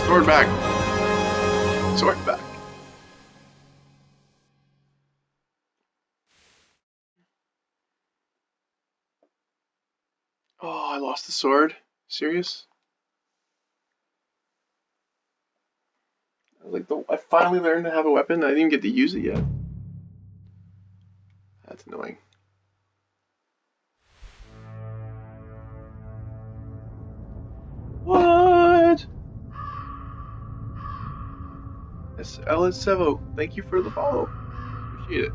Sword back. Sword back. Oh, I lost the sword. Serious? I finally learned to have a weapon. I didn't even get to use it yet. That's annoying. What? Ellis Sevo, thank you for the follow. Appreciate it.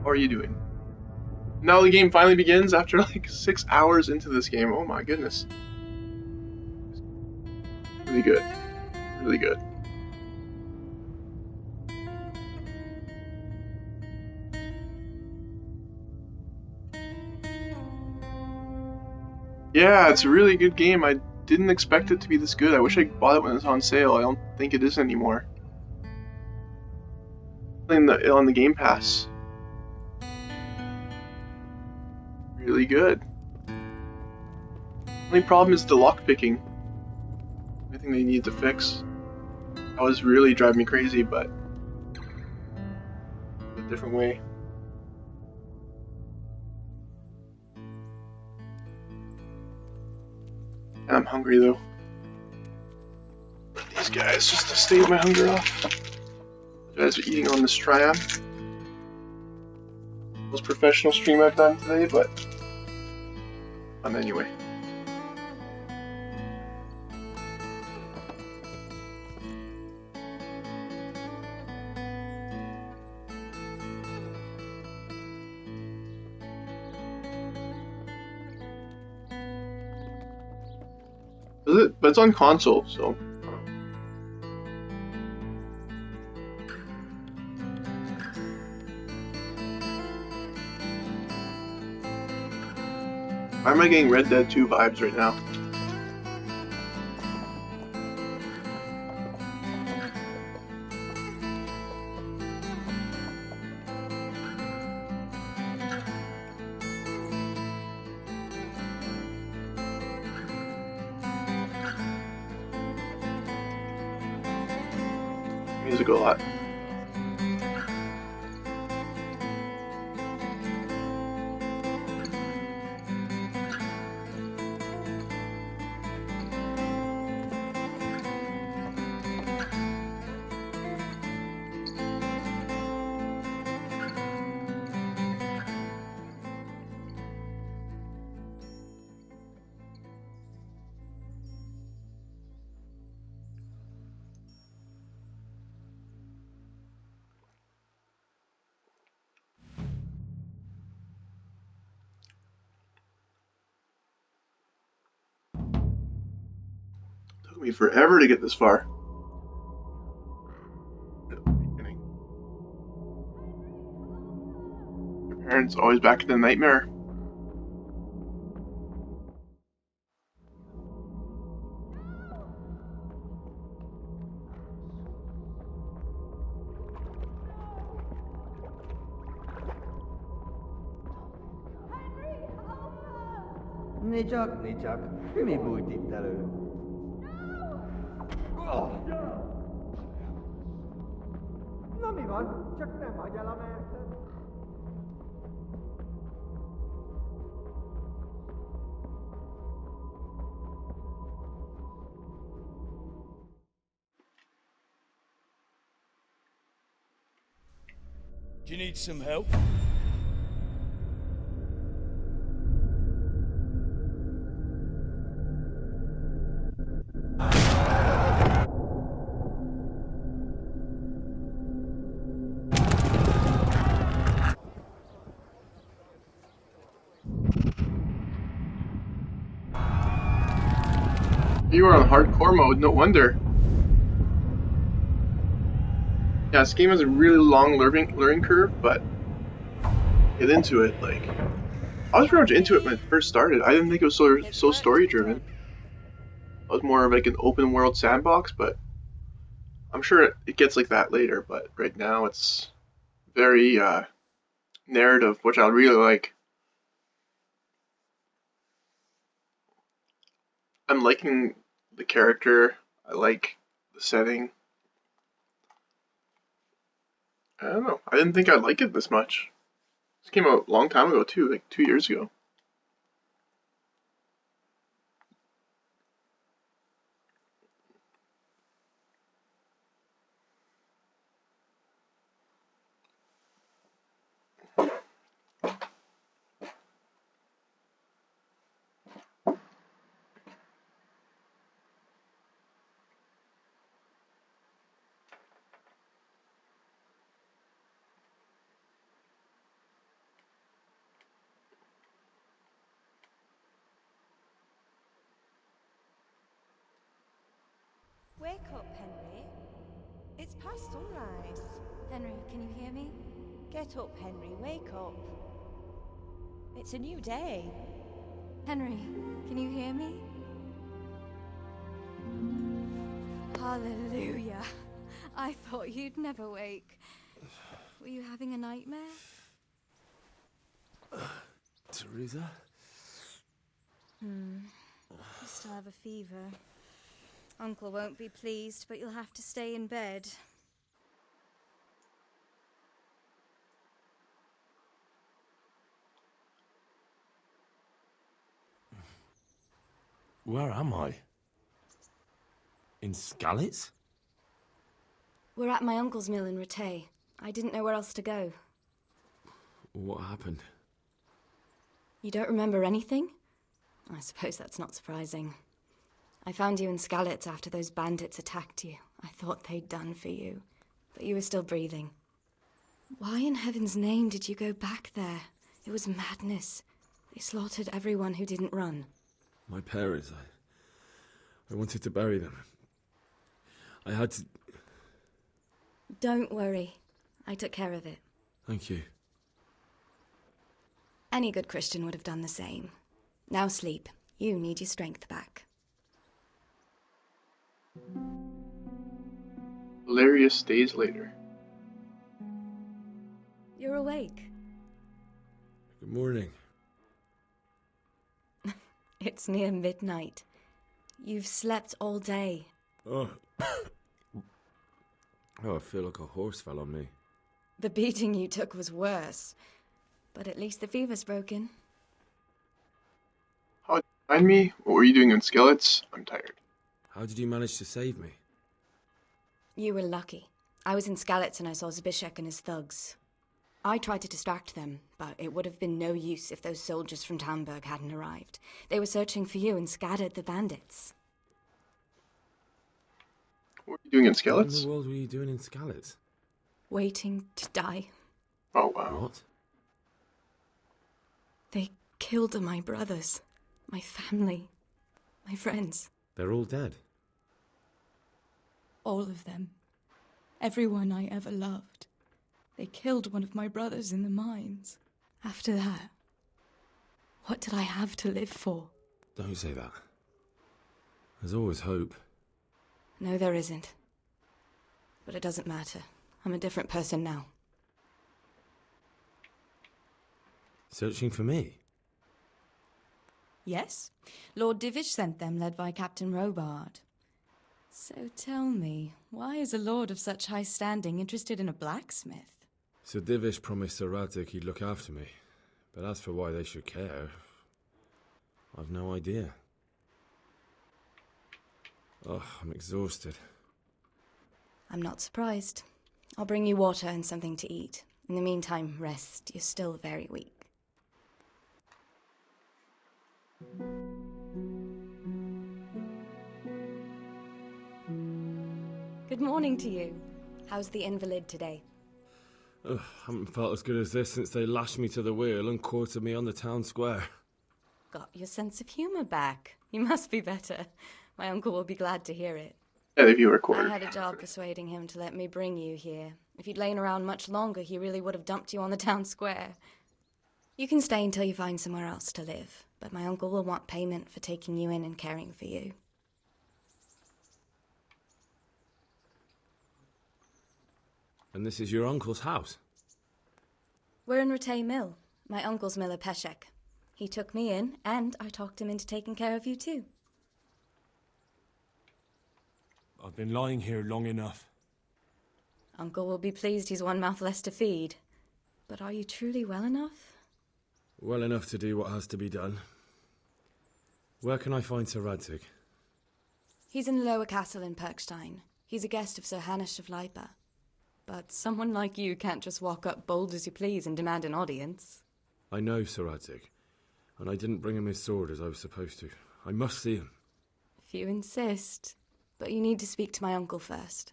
How are you doing? Now the game finally begins after like 6 hours into this game. Oh my goodness. Really good. Really good. Yeah, it's a really good game. I didn't expect it to be this good. I wish I bought it when it was on sale. I don't think it is anymore. Playing on the Game Pass. Really good. Only problem is the lockpicking. I think they need to fix. That was really driving me crazy, but a different way. And I'm hungry though. These guys just to stave my hunger off. You guys are eating on this triad. Most professional stream I've done today, but fun anyway. Is it? But it's on console, so. Why am I getting Red Dead 2 vibes right now? Music a lot. Took me forever to get this far. Your parents always back in the nightmare. Ne csak, mi bújt itt elő? Na mi van? Csak nem hagy el a mertet. Do you need some help? You are on hardcore mode, no wonder. Yeah, this game has a really long learning curve, but get into it. Like, I was pretty much into it when it first started. I didn't think it was so story driven. It was more of like an open world sandbox, but I'm sure it gets like that later. But right now, it's very narrative, which I really like. I'm liking the character. I like the setting. I don't know. I didn't think I'd like it this much. This came out a long time ago too, like 2 years ago. Wake up, Henry. It's past sunrise. Henry, can you hear me? Get up, Henry. Wake up. It's a new day. Henry, can you hear me? Hallelujah. I thought you'd never wake. Were you having a nightmare? Teresa? You still have a fever. Uncle won't be pleased, but you'll have to stay in bed. Where am I? In Skalitz? We're at my uncle's mill in Rattay. I didn't know where else to go. What happened? You don't remember anything? I suppose that's not surprising. I found you in Skalitz after those bandits attacked you. I thought they'd done for you, but you were still breathing. Why in heaven's name did you go back there? It was madness. They slaughtered everyone who didn't run. My parents, I wanted to bury them. I had to... Don't worry. I took care of it. Thank you. Any good Christian would have done the same. Now sleep. You need your strength back. Hilarious days later. You're awake. Good morning. It's near midnight. You've slept all day. Oh. Oh, I feel like a horse fell on me. The beating you took was worse. But at least the fever's broken. How did you find me? What were you doing in Skalitz? I'm tired. How did you manage to save me? You were lucky. I was in Skalitz and I saw Zbyszek and his thugs. I tried to distract them, but it would have been no use if those soldiers from Talmberg hadn't arrived. They were searching for you and scattered the bandits. What were you doing in What Skalitz? in the world were you doing in Skalitz? Waiting to die. Oh, wow. What? They killed my brothers, my family, my friends. They're all dead. All of them. Everyone I ever loved. They killed one of my brothers in the mines. After that, what did I have to live for? Don't say that. There's always hope. No, there isn't. But it doesn't matter. I'm a different person now. Searching for me? Yes. Lord Divish sent them, led by Captain Robard. So tell me, why is a lord of such high standing interested in a blacksmith? Sir Divish promised Sir Radzig he'd look after me. But as for why they should care, I've no idea. Oh, I'm exhausted. I'm not surprised. I'll bring you water and something to eat. In the meantime, rest. You're still very weak. Good morning to you. How's the invalid today? Ugh, haven't felt as good as this since they lashed me to the wheel and quartered me on the town square. Got your sense of humour back. You must be better. My uncle will be glad to hear it. Yeah, if you recorded. I had a job persuading him to let me bring you here. If you'd lain around much longer, he really would have dumped you on the town square. You can stay until you find somewhere else to live, but my uncle will want payment for taking you in and caring for you. And this is your uncle's house? We're in Rattay Mill, my uncle's mill at Peshek. He took me in, and I talked him into taking care of you too. I've been lying here long enough. Uncle will be pleased he's one mouth less to feed. But are you truly well enough? Well enough to do what has to be done. Where can I find Sir Radzig? He's in the lower castle in Perkstein. He's a guest of Sir Hanush of Leipa. But someone like you can't just walk up bold as you please and demand an audience. I know Sir Radzig, and I didn't bring him his sword as I was supposed to. I must see him. If you insist. But you need to speak to my uncle first.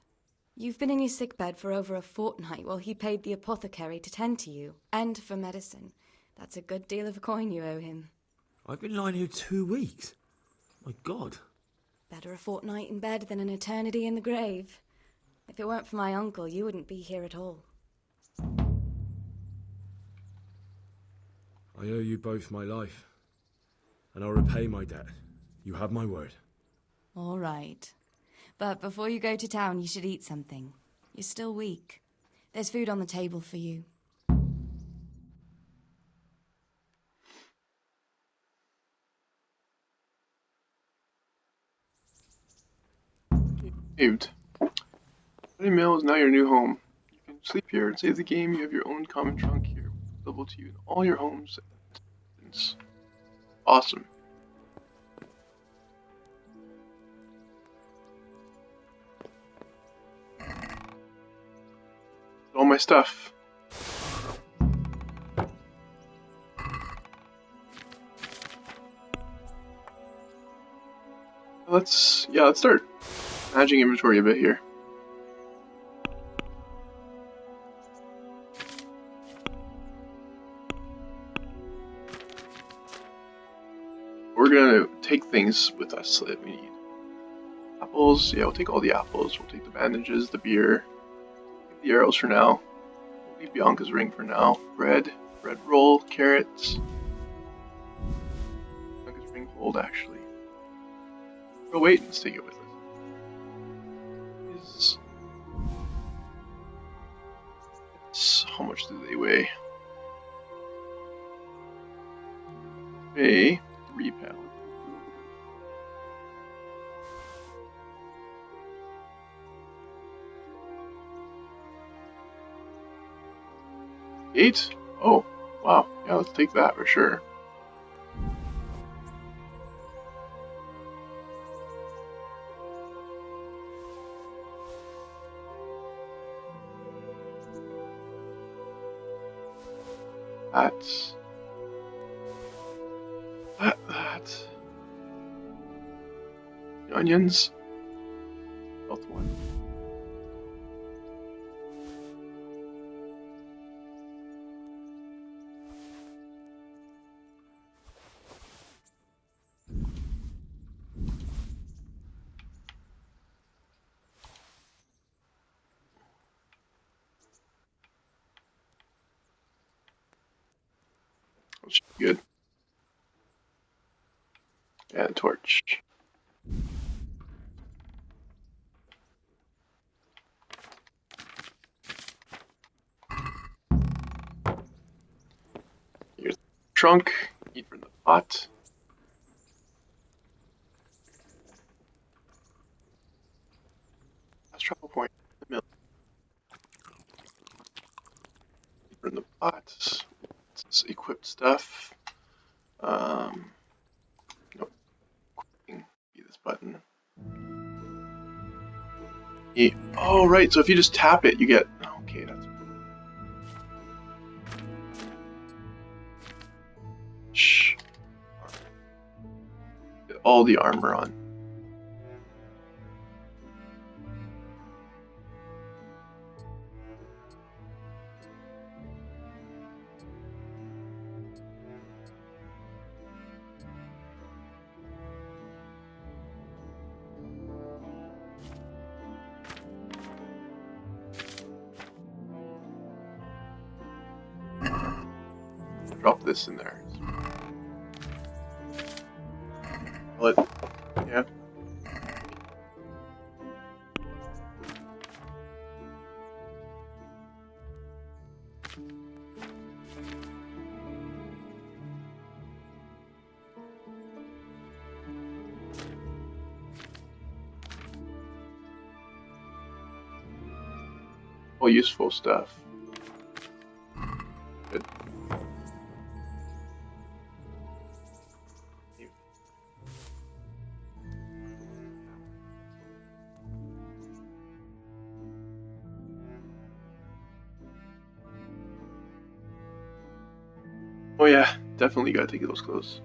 You've been in your sickbed for over a fortnight while he paid the apothecary to tend to you, and for medicine. That's a good deal of coin you owe him. I've been lying here 2 weeks. My God. Better a fortnight in bed than an eternity in the grave. If it weren't for my uncle, you wouldn't be here at all. I owe you both my life, and I'll repay my debt. You have my word. All right. But before you go to town, you should eat something. You're still weak. There's food on the table for you. Saved. Rattay Mill is now your new home. You can sleep here and save the game. You have your own common trunk here, available to you in all your homes. Awesome. All my stuff. Let's start managing inventory a bit here. We're gonna take things with us that we need. Apples, yeah, we'll take all the apples. We'll take the bandages, the beer, the arrows for now. We'll leave Bianca's ring for now. Bread roll, carrots. Bianca's ring hold, actually. Oh wait, let's take it with us. How much do they weigh? Weigh 3 pounds. Eight? Oh, wow. Yeah, let's take that for sure. That. The onions. Both one. Good. And torch. Here's the trunk. Eat from the pot. Let's travel point. The mill. Burn the pots. It's equipped stuff. Nope. Be this button. Yeah. Oh, right. So if you just tap it, you get. Okay, that's. Shh. Get all the armor on. Drop this in there. Yeah. All useful stuff. Good. Oh yeah, definitely gotta take those clothes.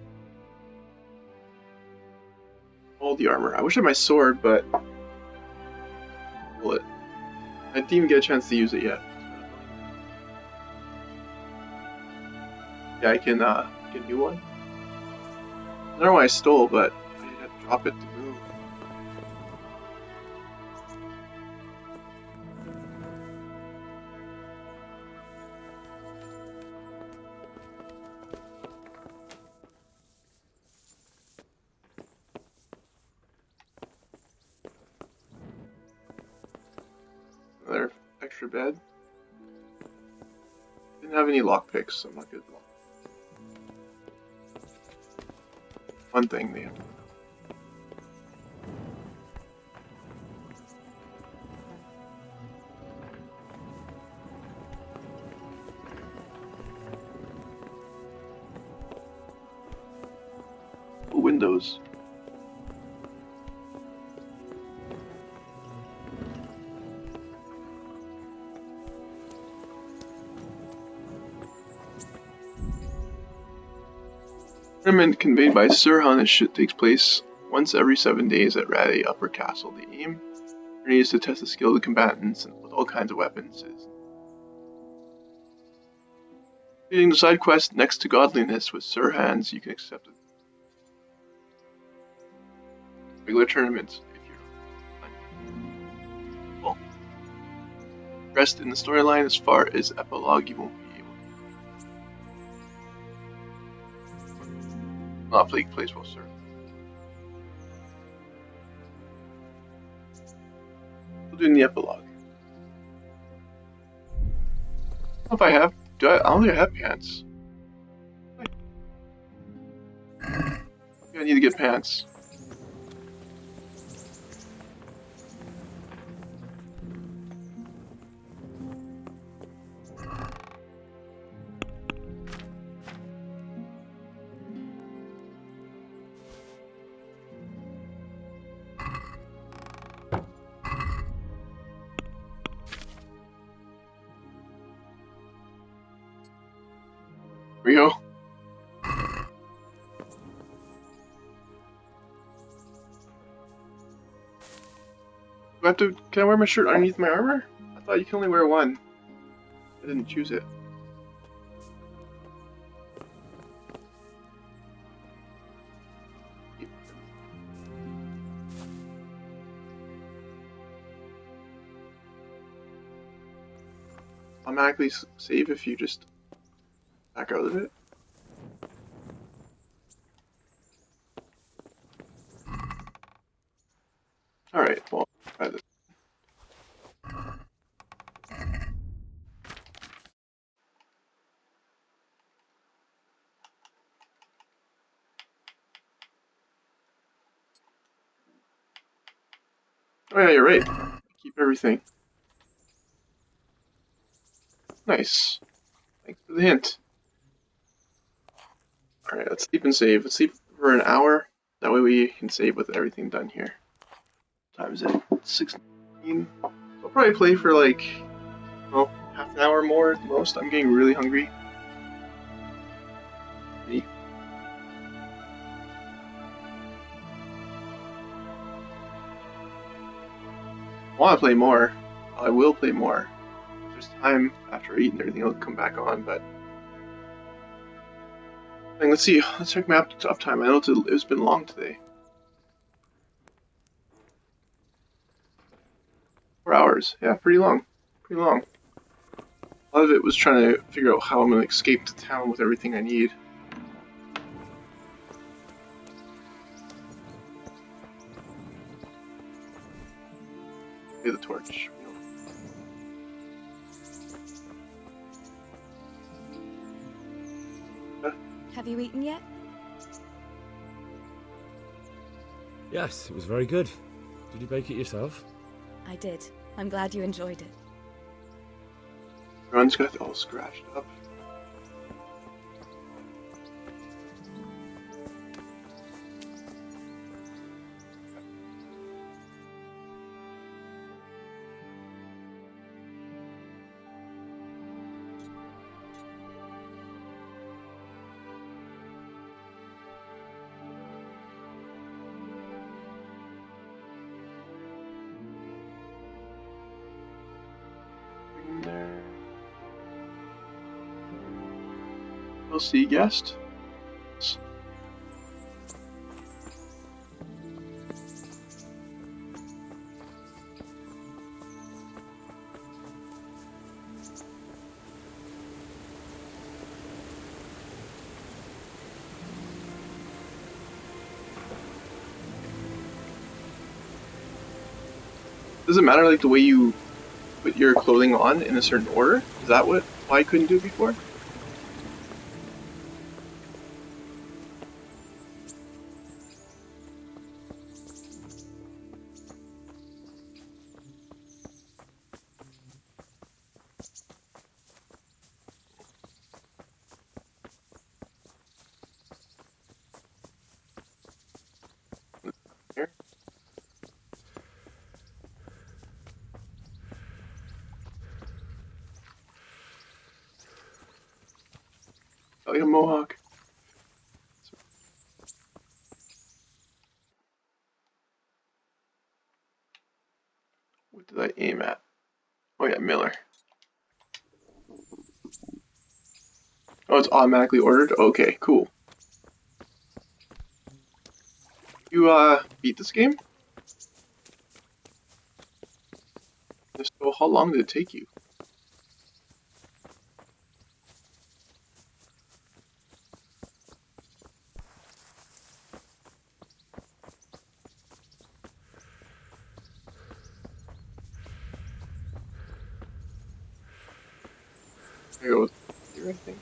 All the armor. I wish I had my sword, but bullet. I didn't even get a chance to use it yet. Yeah, I can get a new one. I don't know why I stole, but I had to drop it to move. Another extra bed. Didn't have any lockpicks, so I'm not good. One thing they have to know. Windows. Tournament conveyed by Sirhan and shit takes place once every 7 days at Rade Upper Castle. The aim is to test the skill of the combatants with all kinds of weapons. Completing the side quest next to godliness with Sirhan's, you can accept it. Regular tournaments if you're well. Rest in the storyline as far as epilogue you won't be able to. Not play place well, sir. We'll do in the epilogue. I don't know if I have. I don't think I have pants. I need to get pants. Rio? Do I have to, can I wear my shirt underneath my armor? I thought you can only wear one. I didn't choose it. Automatically save if you just back out of it. Alright, well, try this. Oh yeah, you're right. Keep Keep everything. Nice. Thanks for the hint. Alright, let's sleep and save. Let's sleep for an hour. That way we can save with everything done here. What time is it? 6:19. So I'll probably play for like, well, half an hour more at the most. I'm getting really hungry. Me. I want to play more. I will play more. If there's time after I eat and everything, I'll come back on, but let's see. Let's check my uptime. I know it's been long today. 4 hours. Yeah, pretty long. Pretty long. A lot of it was trying to figure out how I'm going to escape to town with everything I need. The torch. Have you eaten yet? Yes, it was very good. Did you bake it yourself? I did. I'm glad you enjoyed it. Everyone's got it all scratched up. We'll see, guest. Does it matter, like, the way you put your clothing on in a certain order? Is that why I couldn't do it before? Like a mohawk. What did I aim at? Oh yeah, Miller. Oh, it's automatically ordered? Okay, cool. You, beat this game? If so, how long did it take you? I go here, I think.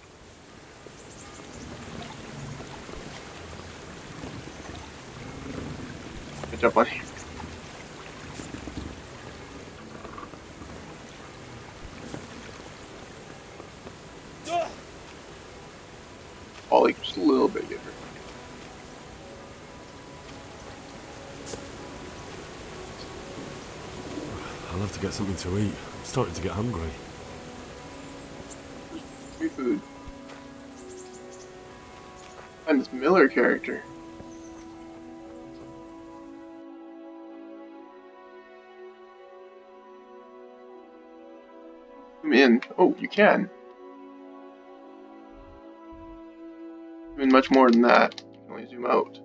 I jump on here. Oh, like just a little bit get hurt. I'll have to get something to eat. I'm starting to get hungry. Free food. And this Miller character. Zoom in. Oh, you can. Zoom in much more than that. You can only zoom out.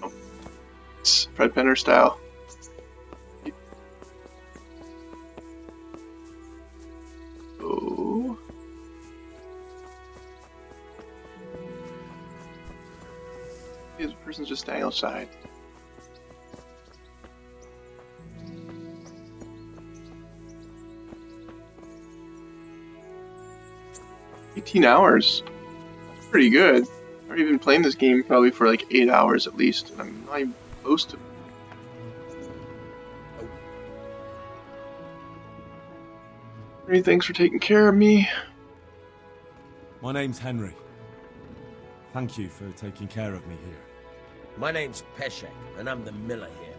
Oh. It's Fred Penner style. Oh. This person's just standing outside. 18 hours. That's pretty good. I've already been playing this game probably for like 8 hours at least, and I'm not even close to. Henry, thanks for taking care of me. My name's Henry. Thank you for taking care of me here. My name's Peshek, and I'm the miller here.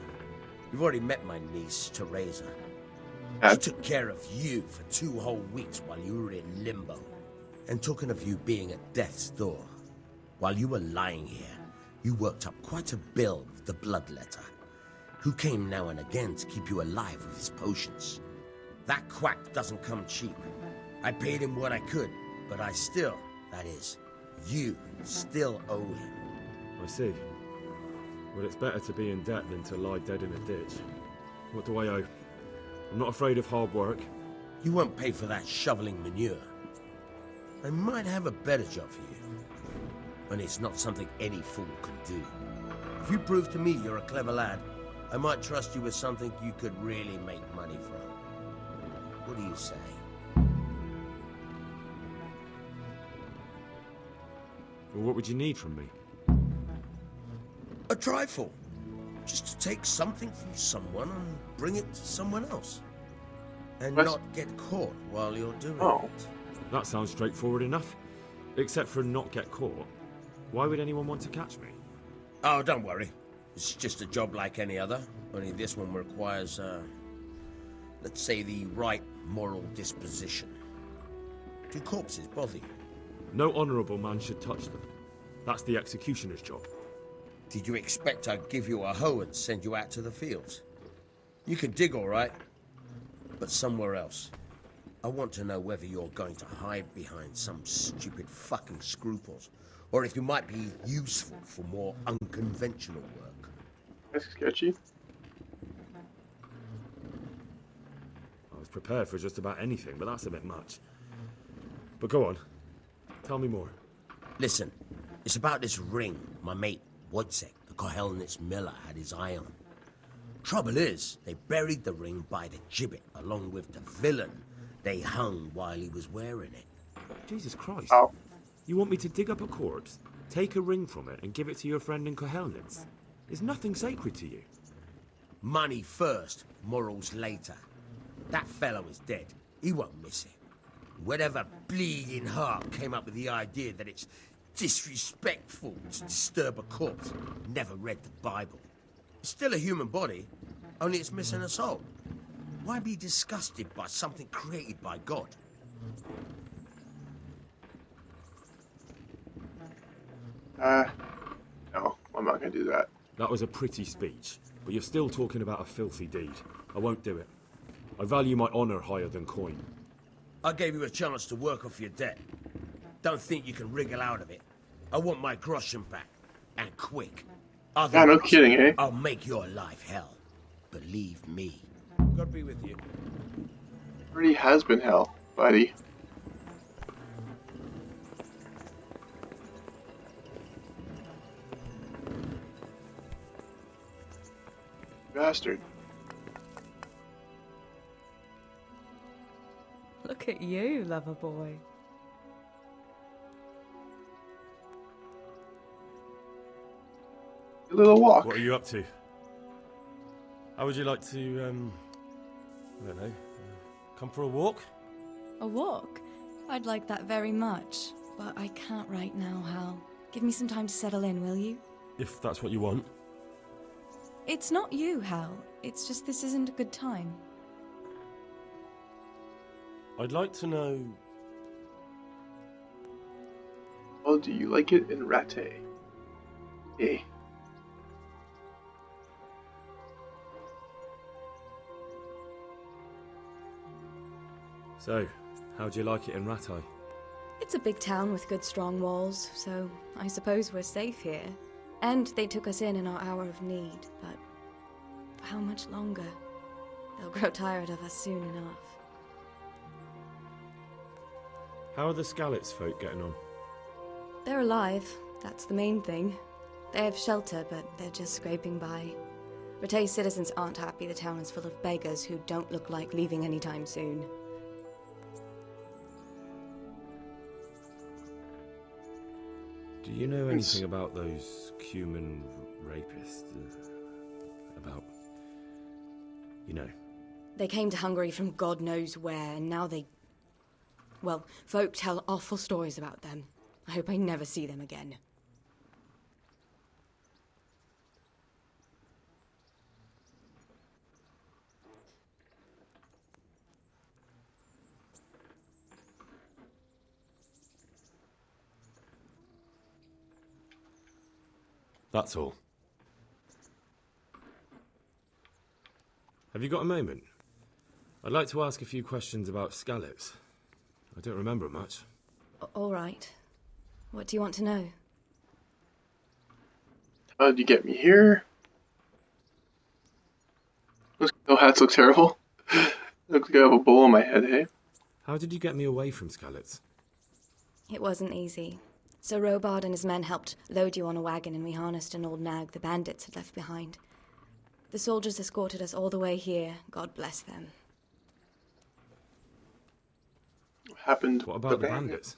You've already met my niece, Teresa. She took care of you for 2 whole weeks while you were in limbo. And talking of you being at death's door, while you were lying here, you worked up quite a bill with the bloodletter, who came now and again to keep you alive with his potions. That quack doesn't come cheap. I paid him what I could, but I still, that is, you still owe him. I see. Well, it's better to be in debt than to lie dead in a ditch. What do I owe? I'm not afraid of hard work. You won't pay for that shoveling manure. I might have a better job for you. And it's not something any fool can do. If you prove to me you're a clever lad, I might trust you with something you could really make money from. What do you say? Well, what would you need from me? A trifle. Just to take something from someone and bring it to someone else. And not get caught while you're doing it. That sounds straightforward enough. Except for not get caught. Why would anyone want to catch me? Oh, don't worry. It's just a job like any other. Only this one requires, let's say, the right moral disposition. Do corpses bother you? No honourable man should touch them. That's the executioner's job. Did you expect I'd give you a hoe and send you out to the fields? You can dig all right, but somewhere else. I want to know whether you're going to hide behind some stupid fucking scruples, or if you might be useful for more unconventional work. That's sketchy. I was prepared for just about anything, but that's a bit much. But go on. Tell me more. Listen, it's about this ring my mate Wojciech, the Kohelnitz miller, had his eye on. Trouble is, they buried the ring by the gibbet along with the villain they hung while he was wearing it. Jesus Christ. You want me to dig up a corpse, take a ring from it, and give it to your friend in Kohelnitz? Is nothing sacred to you? Money first, morals later. That fellow is dead. He won't miss it. Whatever bleeding heart came up with the idea that it's disrespectful to disturb a corpse never read the Bible. It's still a human body, only it's missing a soul. Why be disgusted by something created by God? No, I'm not gonna do that. That was a pretty speech, but you're still talking about a filthy deed. I won't do it. I value my honour higher than coin. I gave you a chance to work off your debt. Don't think you can wriggle out of it. I want my groschen back, and quick. Yeah, no kidding, eh? I'll make your life hell. Believe me. God be with you. Already has been hell, buddy. Bastard. Look at you, lover boy. A little walk. What are you up to? How would you like to, I don't know, come for a walk? A walk? I'd like that very much, but I can't right now, Hal. Give me some time to settle in, will you? If that's what you want. It's not you, Hal. It's just this isn't a good time. I'd like to know... Oh, do you like it in Rattay? Eh. So, how'd you like it in Rattay? It's a big town with good strong walls, so I suppose we're safe here. And they took us in our hour of need, but for how much longer? They'll grow tired of us soon enough. How are the Skalitz folk getting on? They're alive, that's the main thing. They have shelter, but they're just scraping by. Rattay's citizens aren't happy the town is full of beggars who don't look like leaving anytime soon. Do you know anything about those human rapists? About... you know. They came to Hungary from God knows where, and now they... well, folk tell awful stories about them. I hope I never see them again. That's all. Have you got a moment? I'd like to ask a few questions about Skalitz. I don't remember much. All right. What do you want to know? How did you get me here? Those hats look terrible. Looks like I have a bowl on my head, hey? How did you get me away from Skalitz? It wasn't easy. Sir Robard and his men helped load you on a wagon, and we harnessed an old nag the bandits had left behind. The soldiers escorted us all the way here. God bless them. What happened? What about the bandits?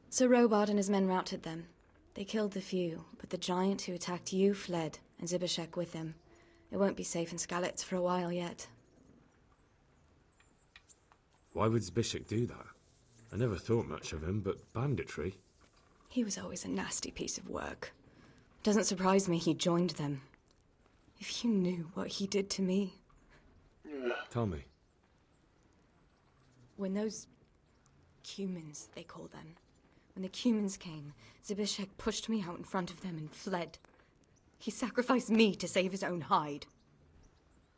Sir Robard and his men routed them. They killed the few, but the giant who attacked you fled, and Zibishek with him. It won't be safe in Skalitz for a while yet. Why would Zbyszek do that? I never thought much of him, but banditry? He was always a nasty piece of work. Doesn't surprise me he joined them. If you knew what he did to me. Tell me. When those Cumans, they call them, when the Cumans came, Zbyszek pushed me out in front of them and fled. He sacrificed me to save his own hide.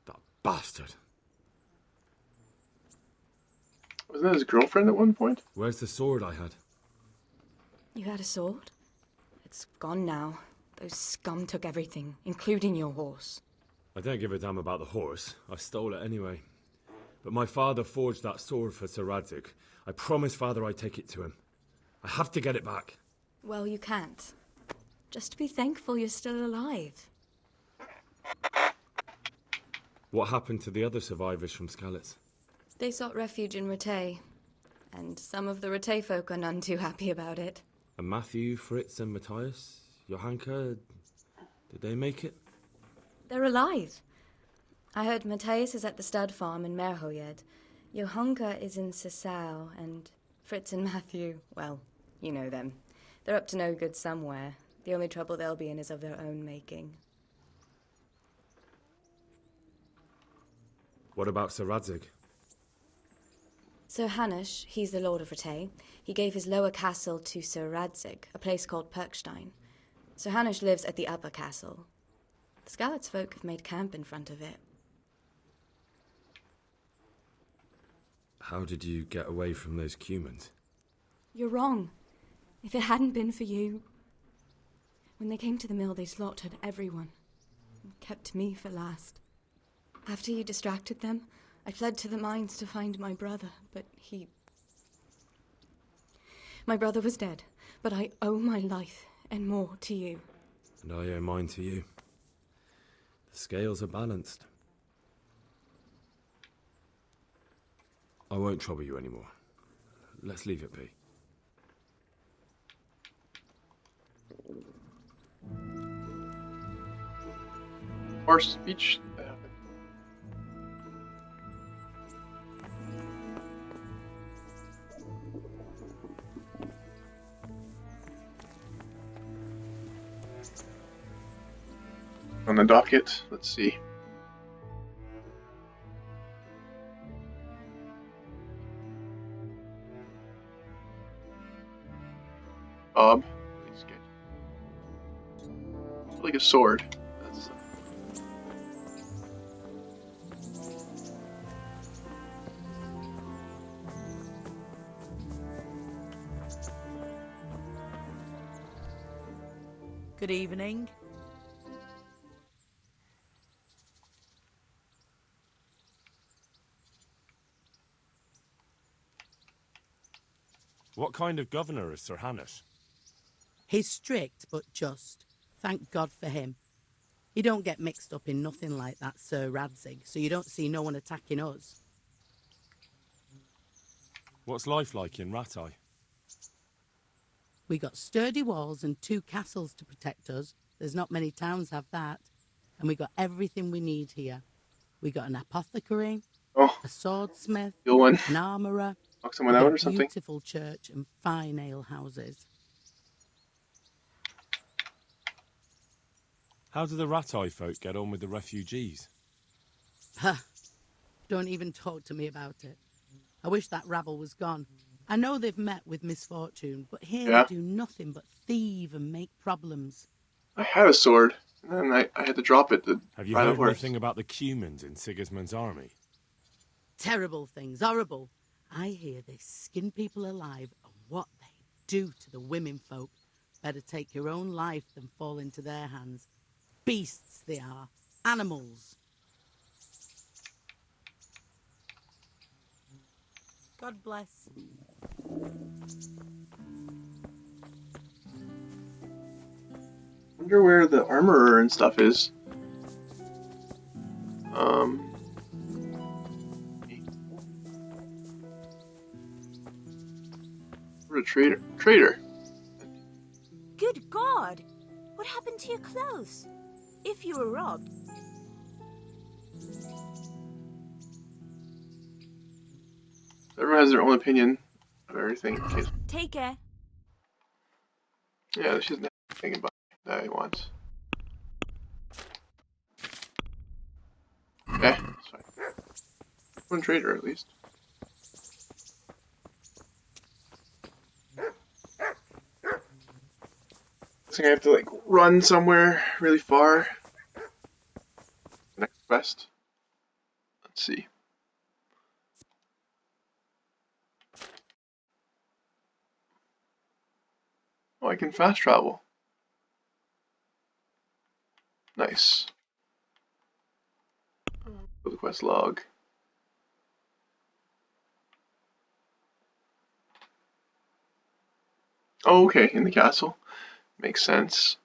That bastard. Wasn't that his girlfriend at one point? Where's the sword I had? You had a sword? It's gone now. Those scum took everything, including your horse. I don't give a damn about the horse. I stole it anyway. But my father forged that sword for Sir Radzig. I promised father I'd take it to him. I have to get it back. Well, you can't. Just be thankful you're still alive. What happened to the other survivors from Skalitz? They sought refuge in Ratay, and some of the Ratay folk are none too happy about it. And Matthew, Fritz and Matthias? Johanka? Did they make it? They're alive. I heard Matthias is at the stud farm in Merhoyed. Johanka is in Sasau, and Fritz and Matthew, well, you know them. They're up to no good somewhere. The only trouble they'll be in is of their own making. What about Sir Radzig? Sir Hanush, he's the Lord of Ratay. He gave his lower castle to Sir Radzig, a place called Perkstein. Sir Hanush lives at the upper castle. The Skalitz folk have made camp in front of it. How did you get away from those Cumans? You're wrong. If it hadn't been for you... When they came to the mill, they slaughtered everyone. And kept me for last. After you distracted them, I fled to the mines to find my brother, but he... My brother was dead, but I owe my life and more to you. And I owe mine to you. The scales are balanced. I won't trouble you anymore. Let's leave it be. Our speech. On the docket, let's see. Bob, please get like a sword. That's Good evening. What kind of governor is Sir Hanush? He's strict but just. Thank God for him. He don't get mixed up in nothing like that, Sir Radzig, so you don't see no one attacking us. What's life like in Ratai? We got sturdy walls and 2 castles to protect us. There's not many towns have that. And we got everything we need here. We got an apothecary, a swordsmith, an armourer, knock someone out or something. Beautiful church and fine ale houses. How do the Rat-Eye folk get on with the refugees? Ha! Don't even talk to me about it. I wish that rabble was gone. I know they've met with misfortune, but here they do nothing but thieve and make problems. I had a sword, and then I had to drop it to Have you ride a heard horse. anything about the Cumans in Sigismund's army? Terrible things, horrible. I hear they skin people alive, and what they do to the women folk. Better take your own life than fall into their hands. Beasts they are, animals. God bless. Wonder where the armorer and stuff is. We're a traitor. Good God! What happened to your clothes? If you were robbed. Everyone has their own opinion of everything. Take care. Yeah, she doesn't have anything about that he wants. Okay, that's fine. One trader at least. I think I have to like run somewhere really far. Next quest. Let's see. Oh, I can fast travel. Nice. Go to the quest log. Oh, okay, in the castle. Makes sense.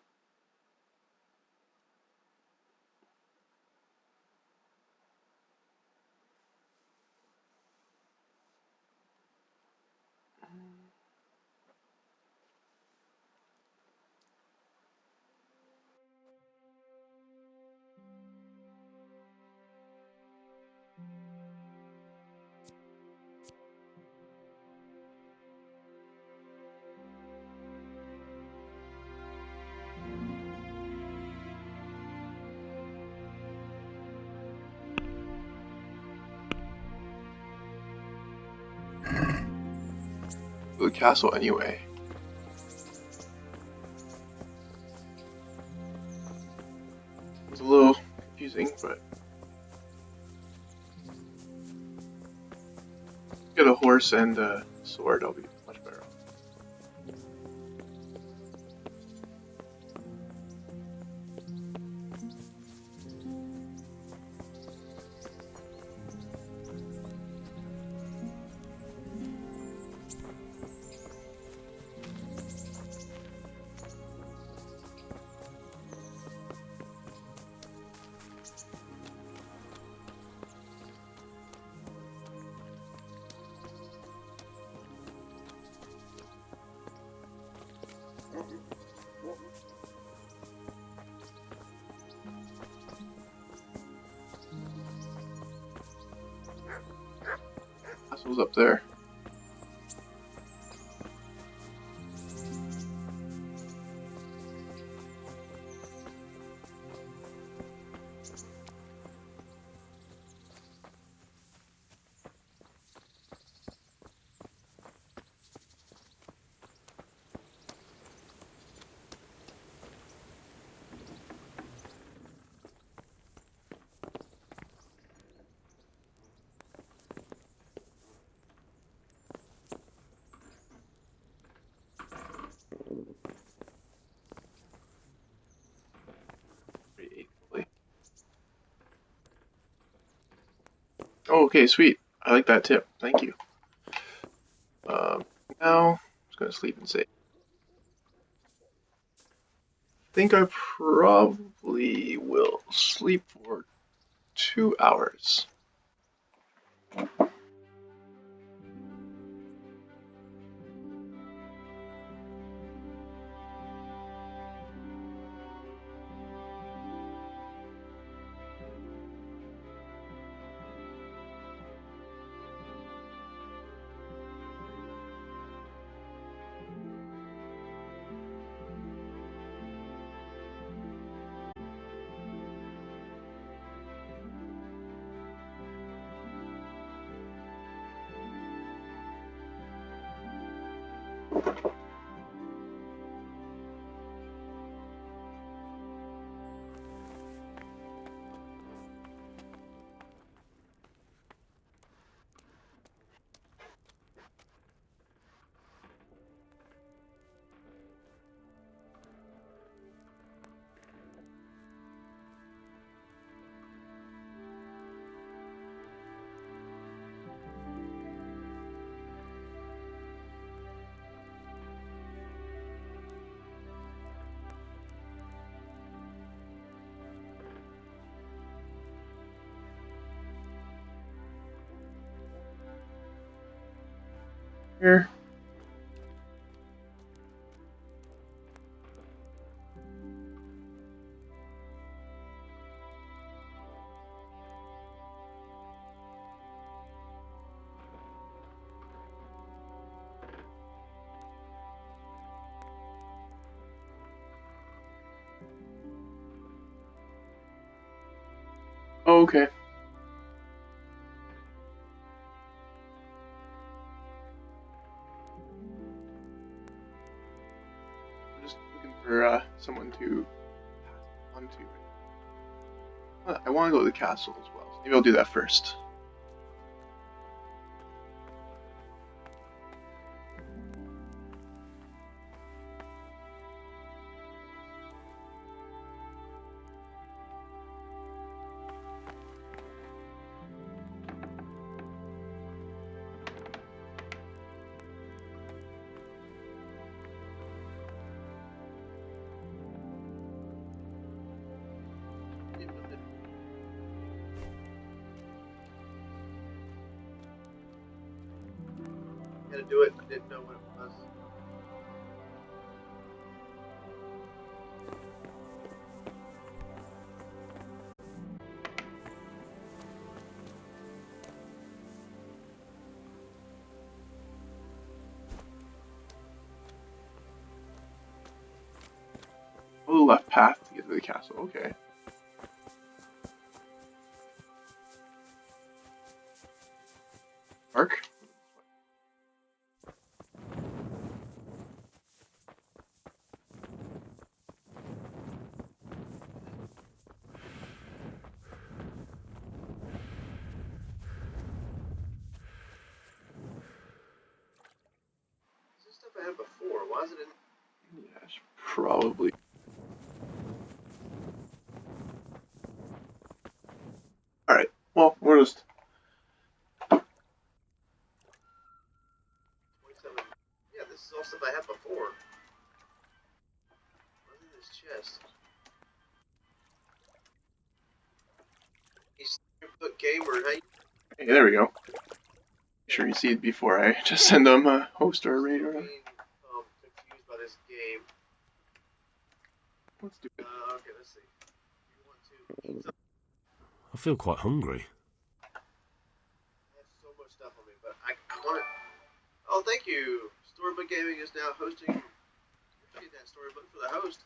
The castle anyway. It's a little confusing, but get a horse and a sword, I'll be much better off. Castle's up there. Oh, okay, sweet. I like that tip. Thank you. Now, I'm just gonna sleep and save. I think I probably will sleep for 2 hours. Here. Oh, okay. I'm just looking for someone to pass on to. I want to go to the castle as well. So maybe I'll do that first. I had to do it. I didn't know what it was. Oh, the left path to get to the castle. Okay. Mark? Is this stuff I had before? Why is it in? Yes, probably. Alright, well, we're just. 27. Yeah, this is all stuff I had before. What's in this chest? He's gamer, hey? Hey, there we go. Make sure you see it before I just send them a host or a raid or whatever. Confused by this game. Let's do it. Okay, let's see. You want to... I feel quite hungry. I have so much stuff on me, but I want it. Oh, thank you. Storybook Gaming is now hosting. Appreciate that storybook for the host.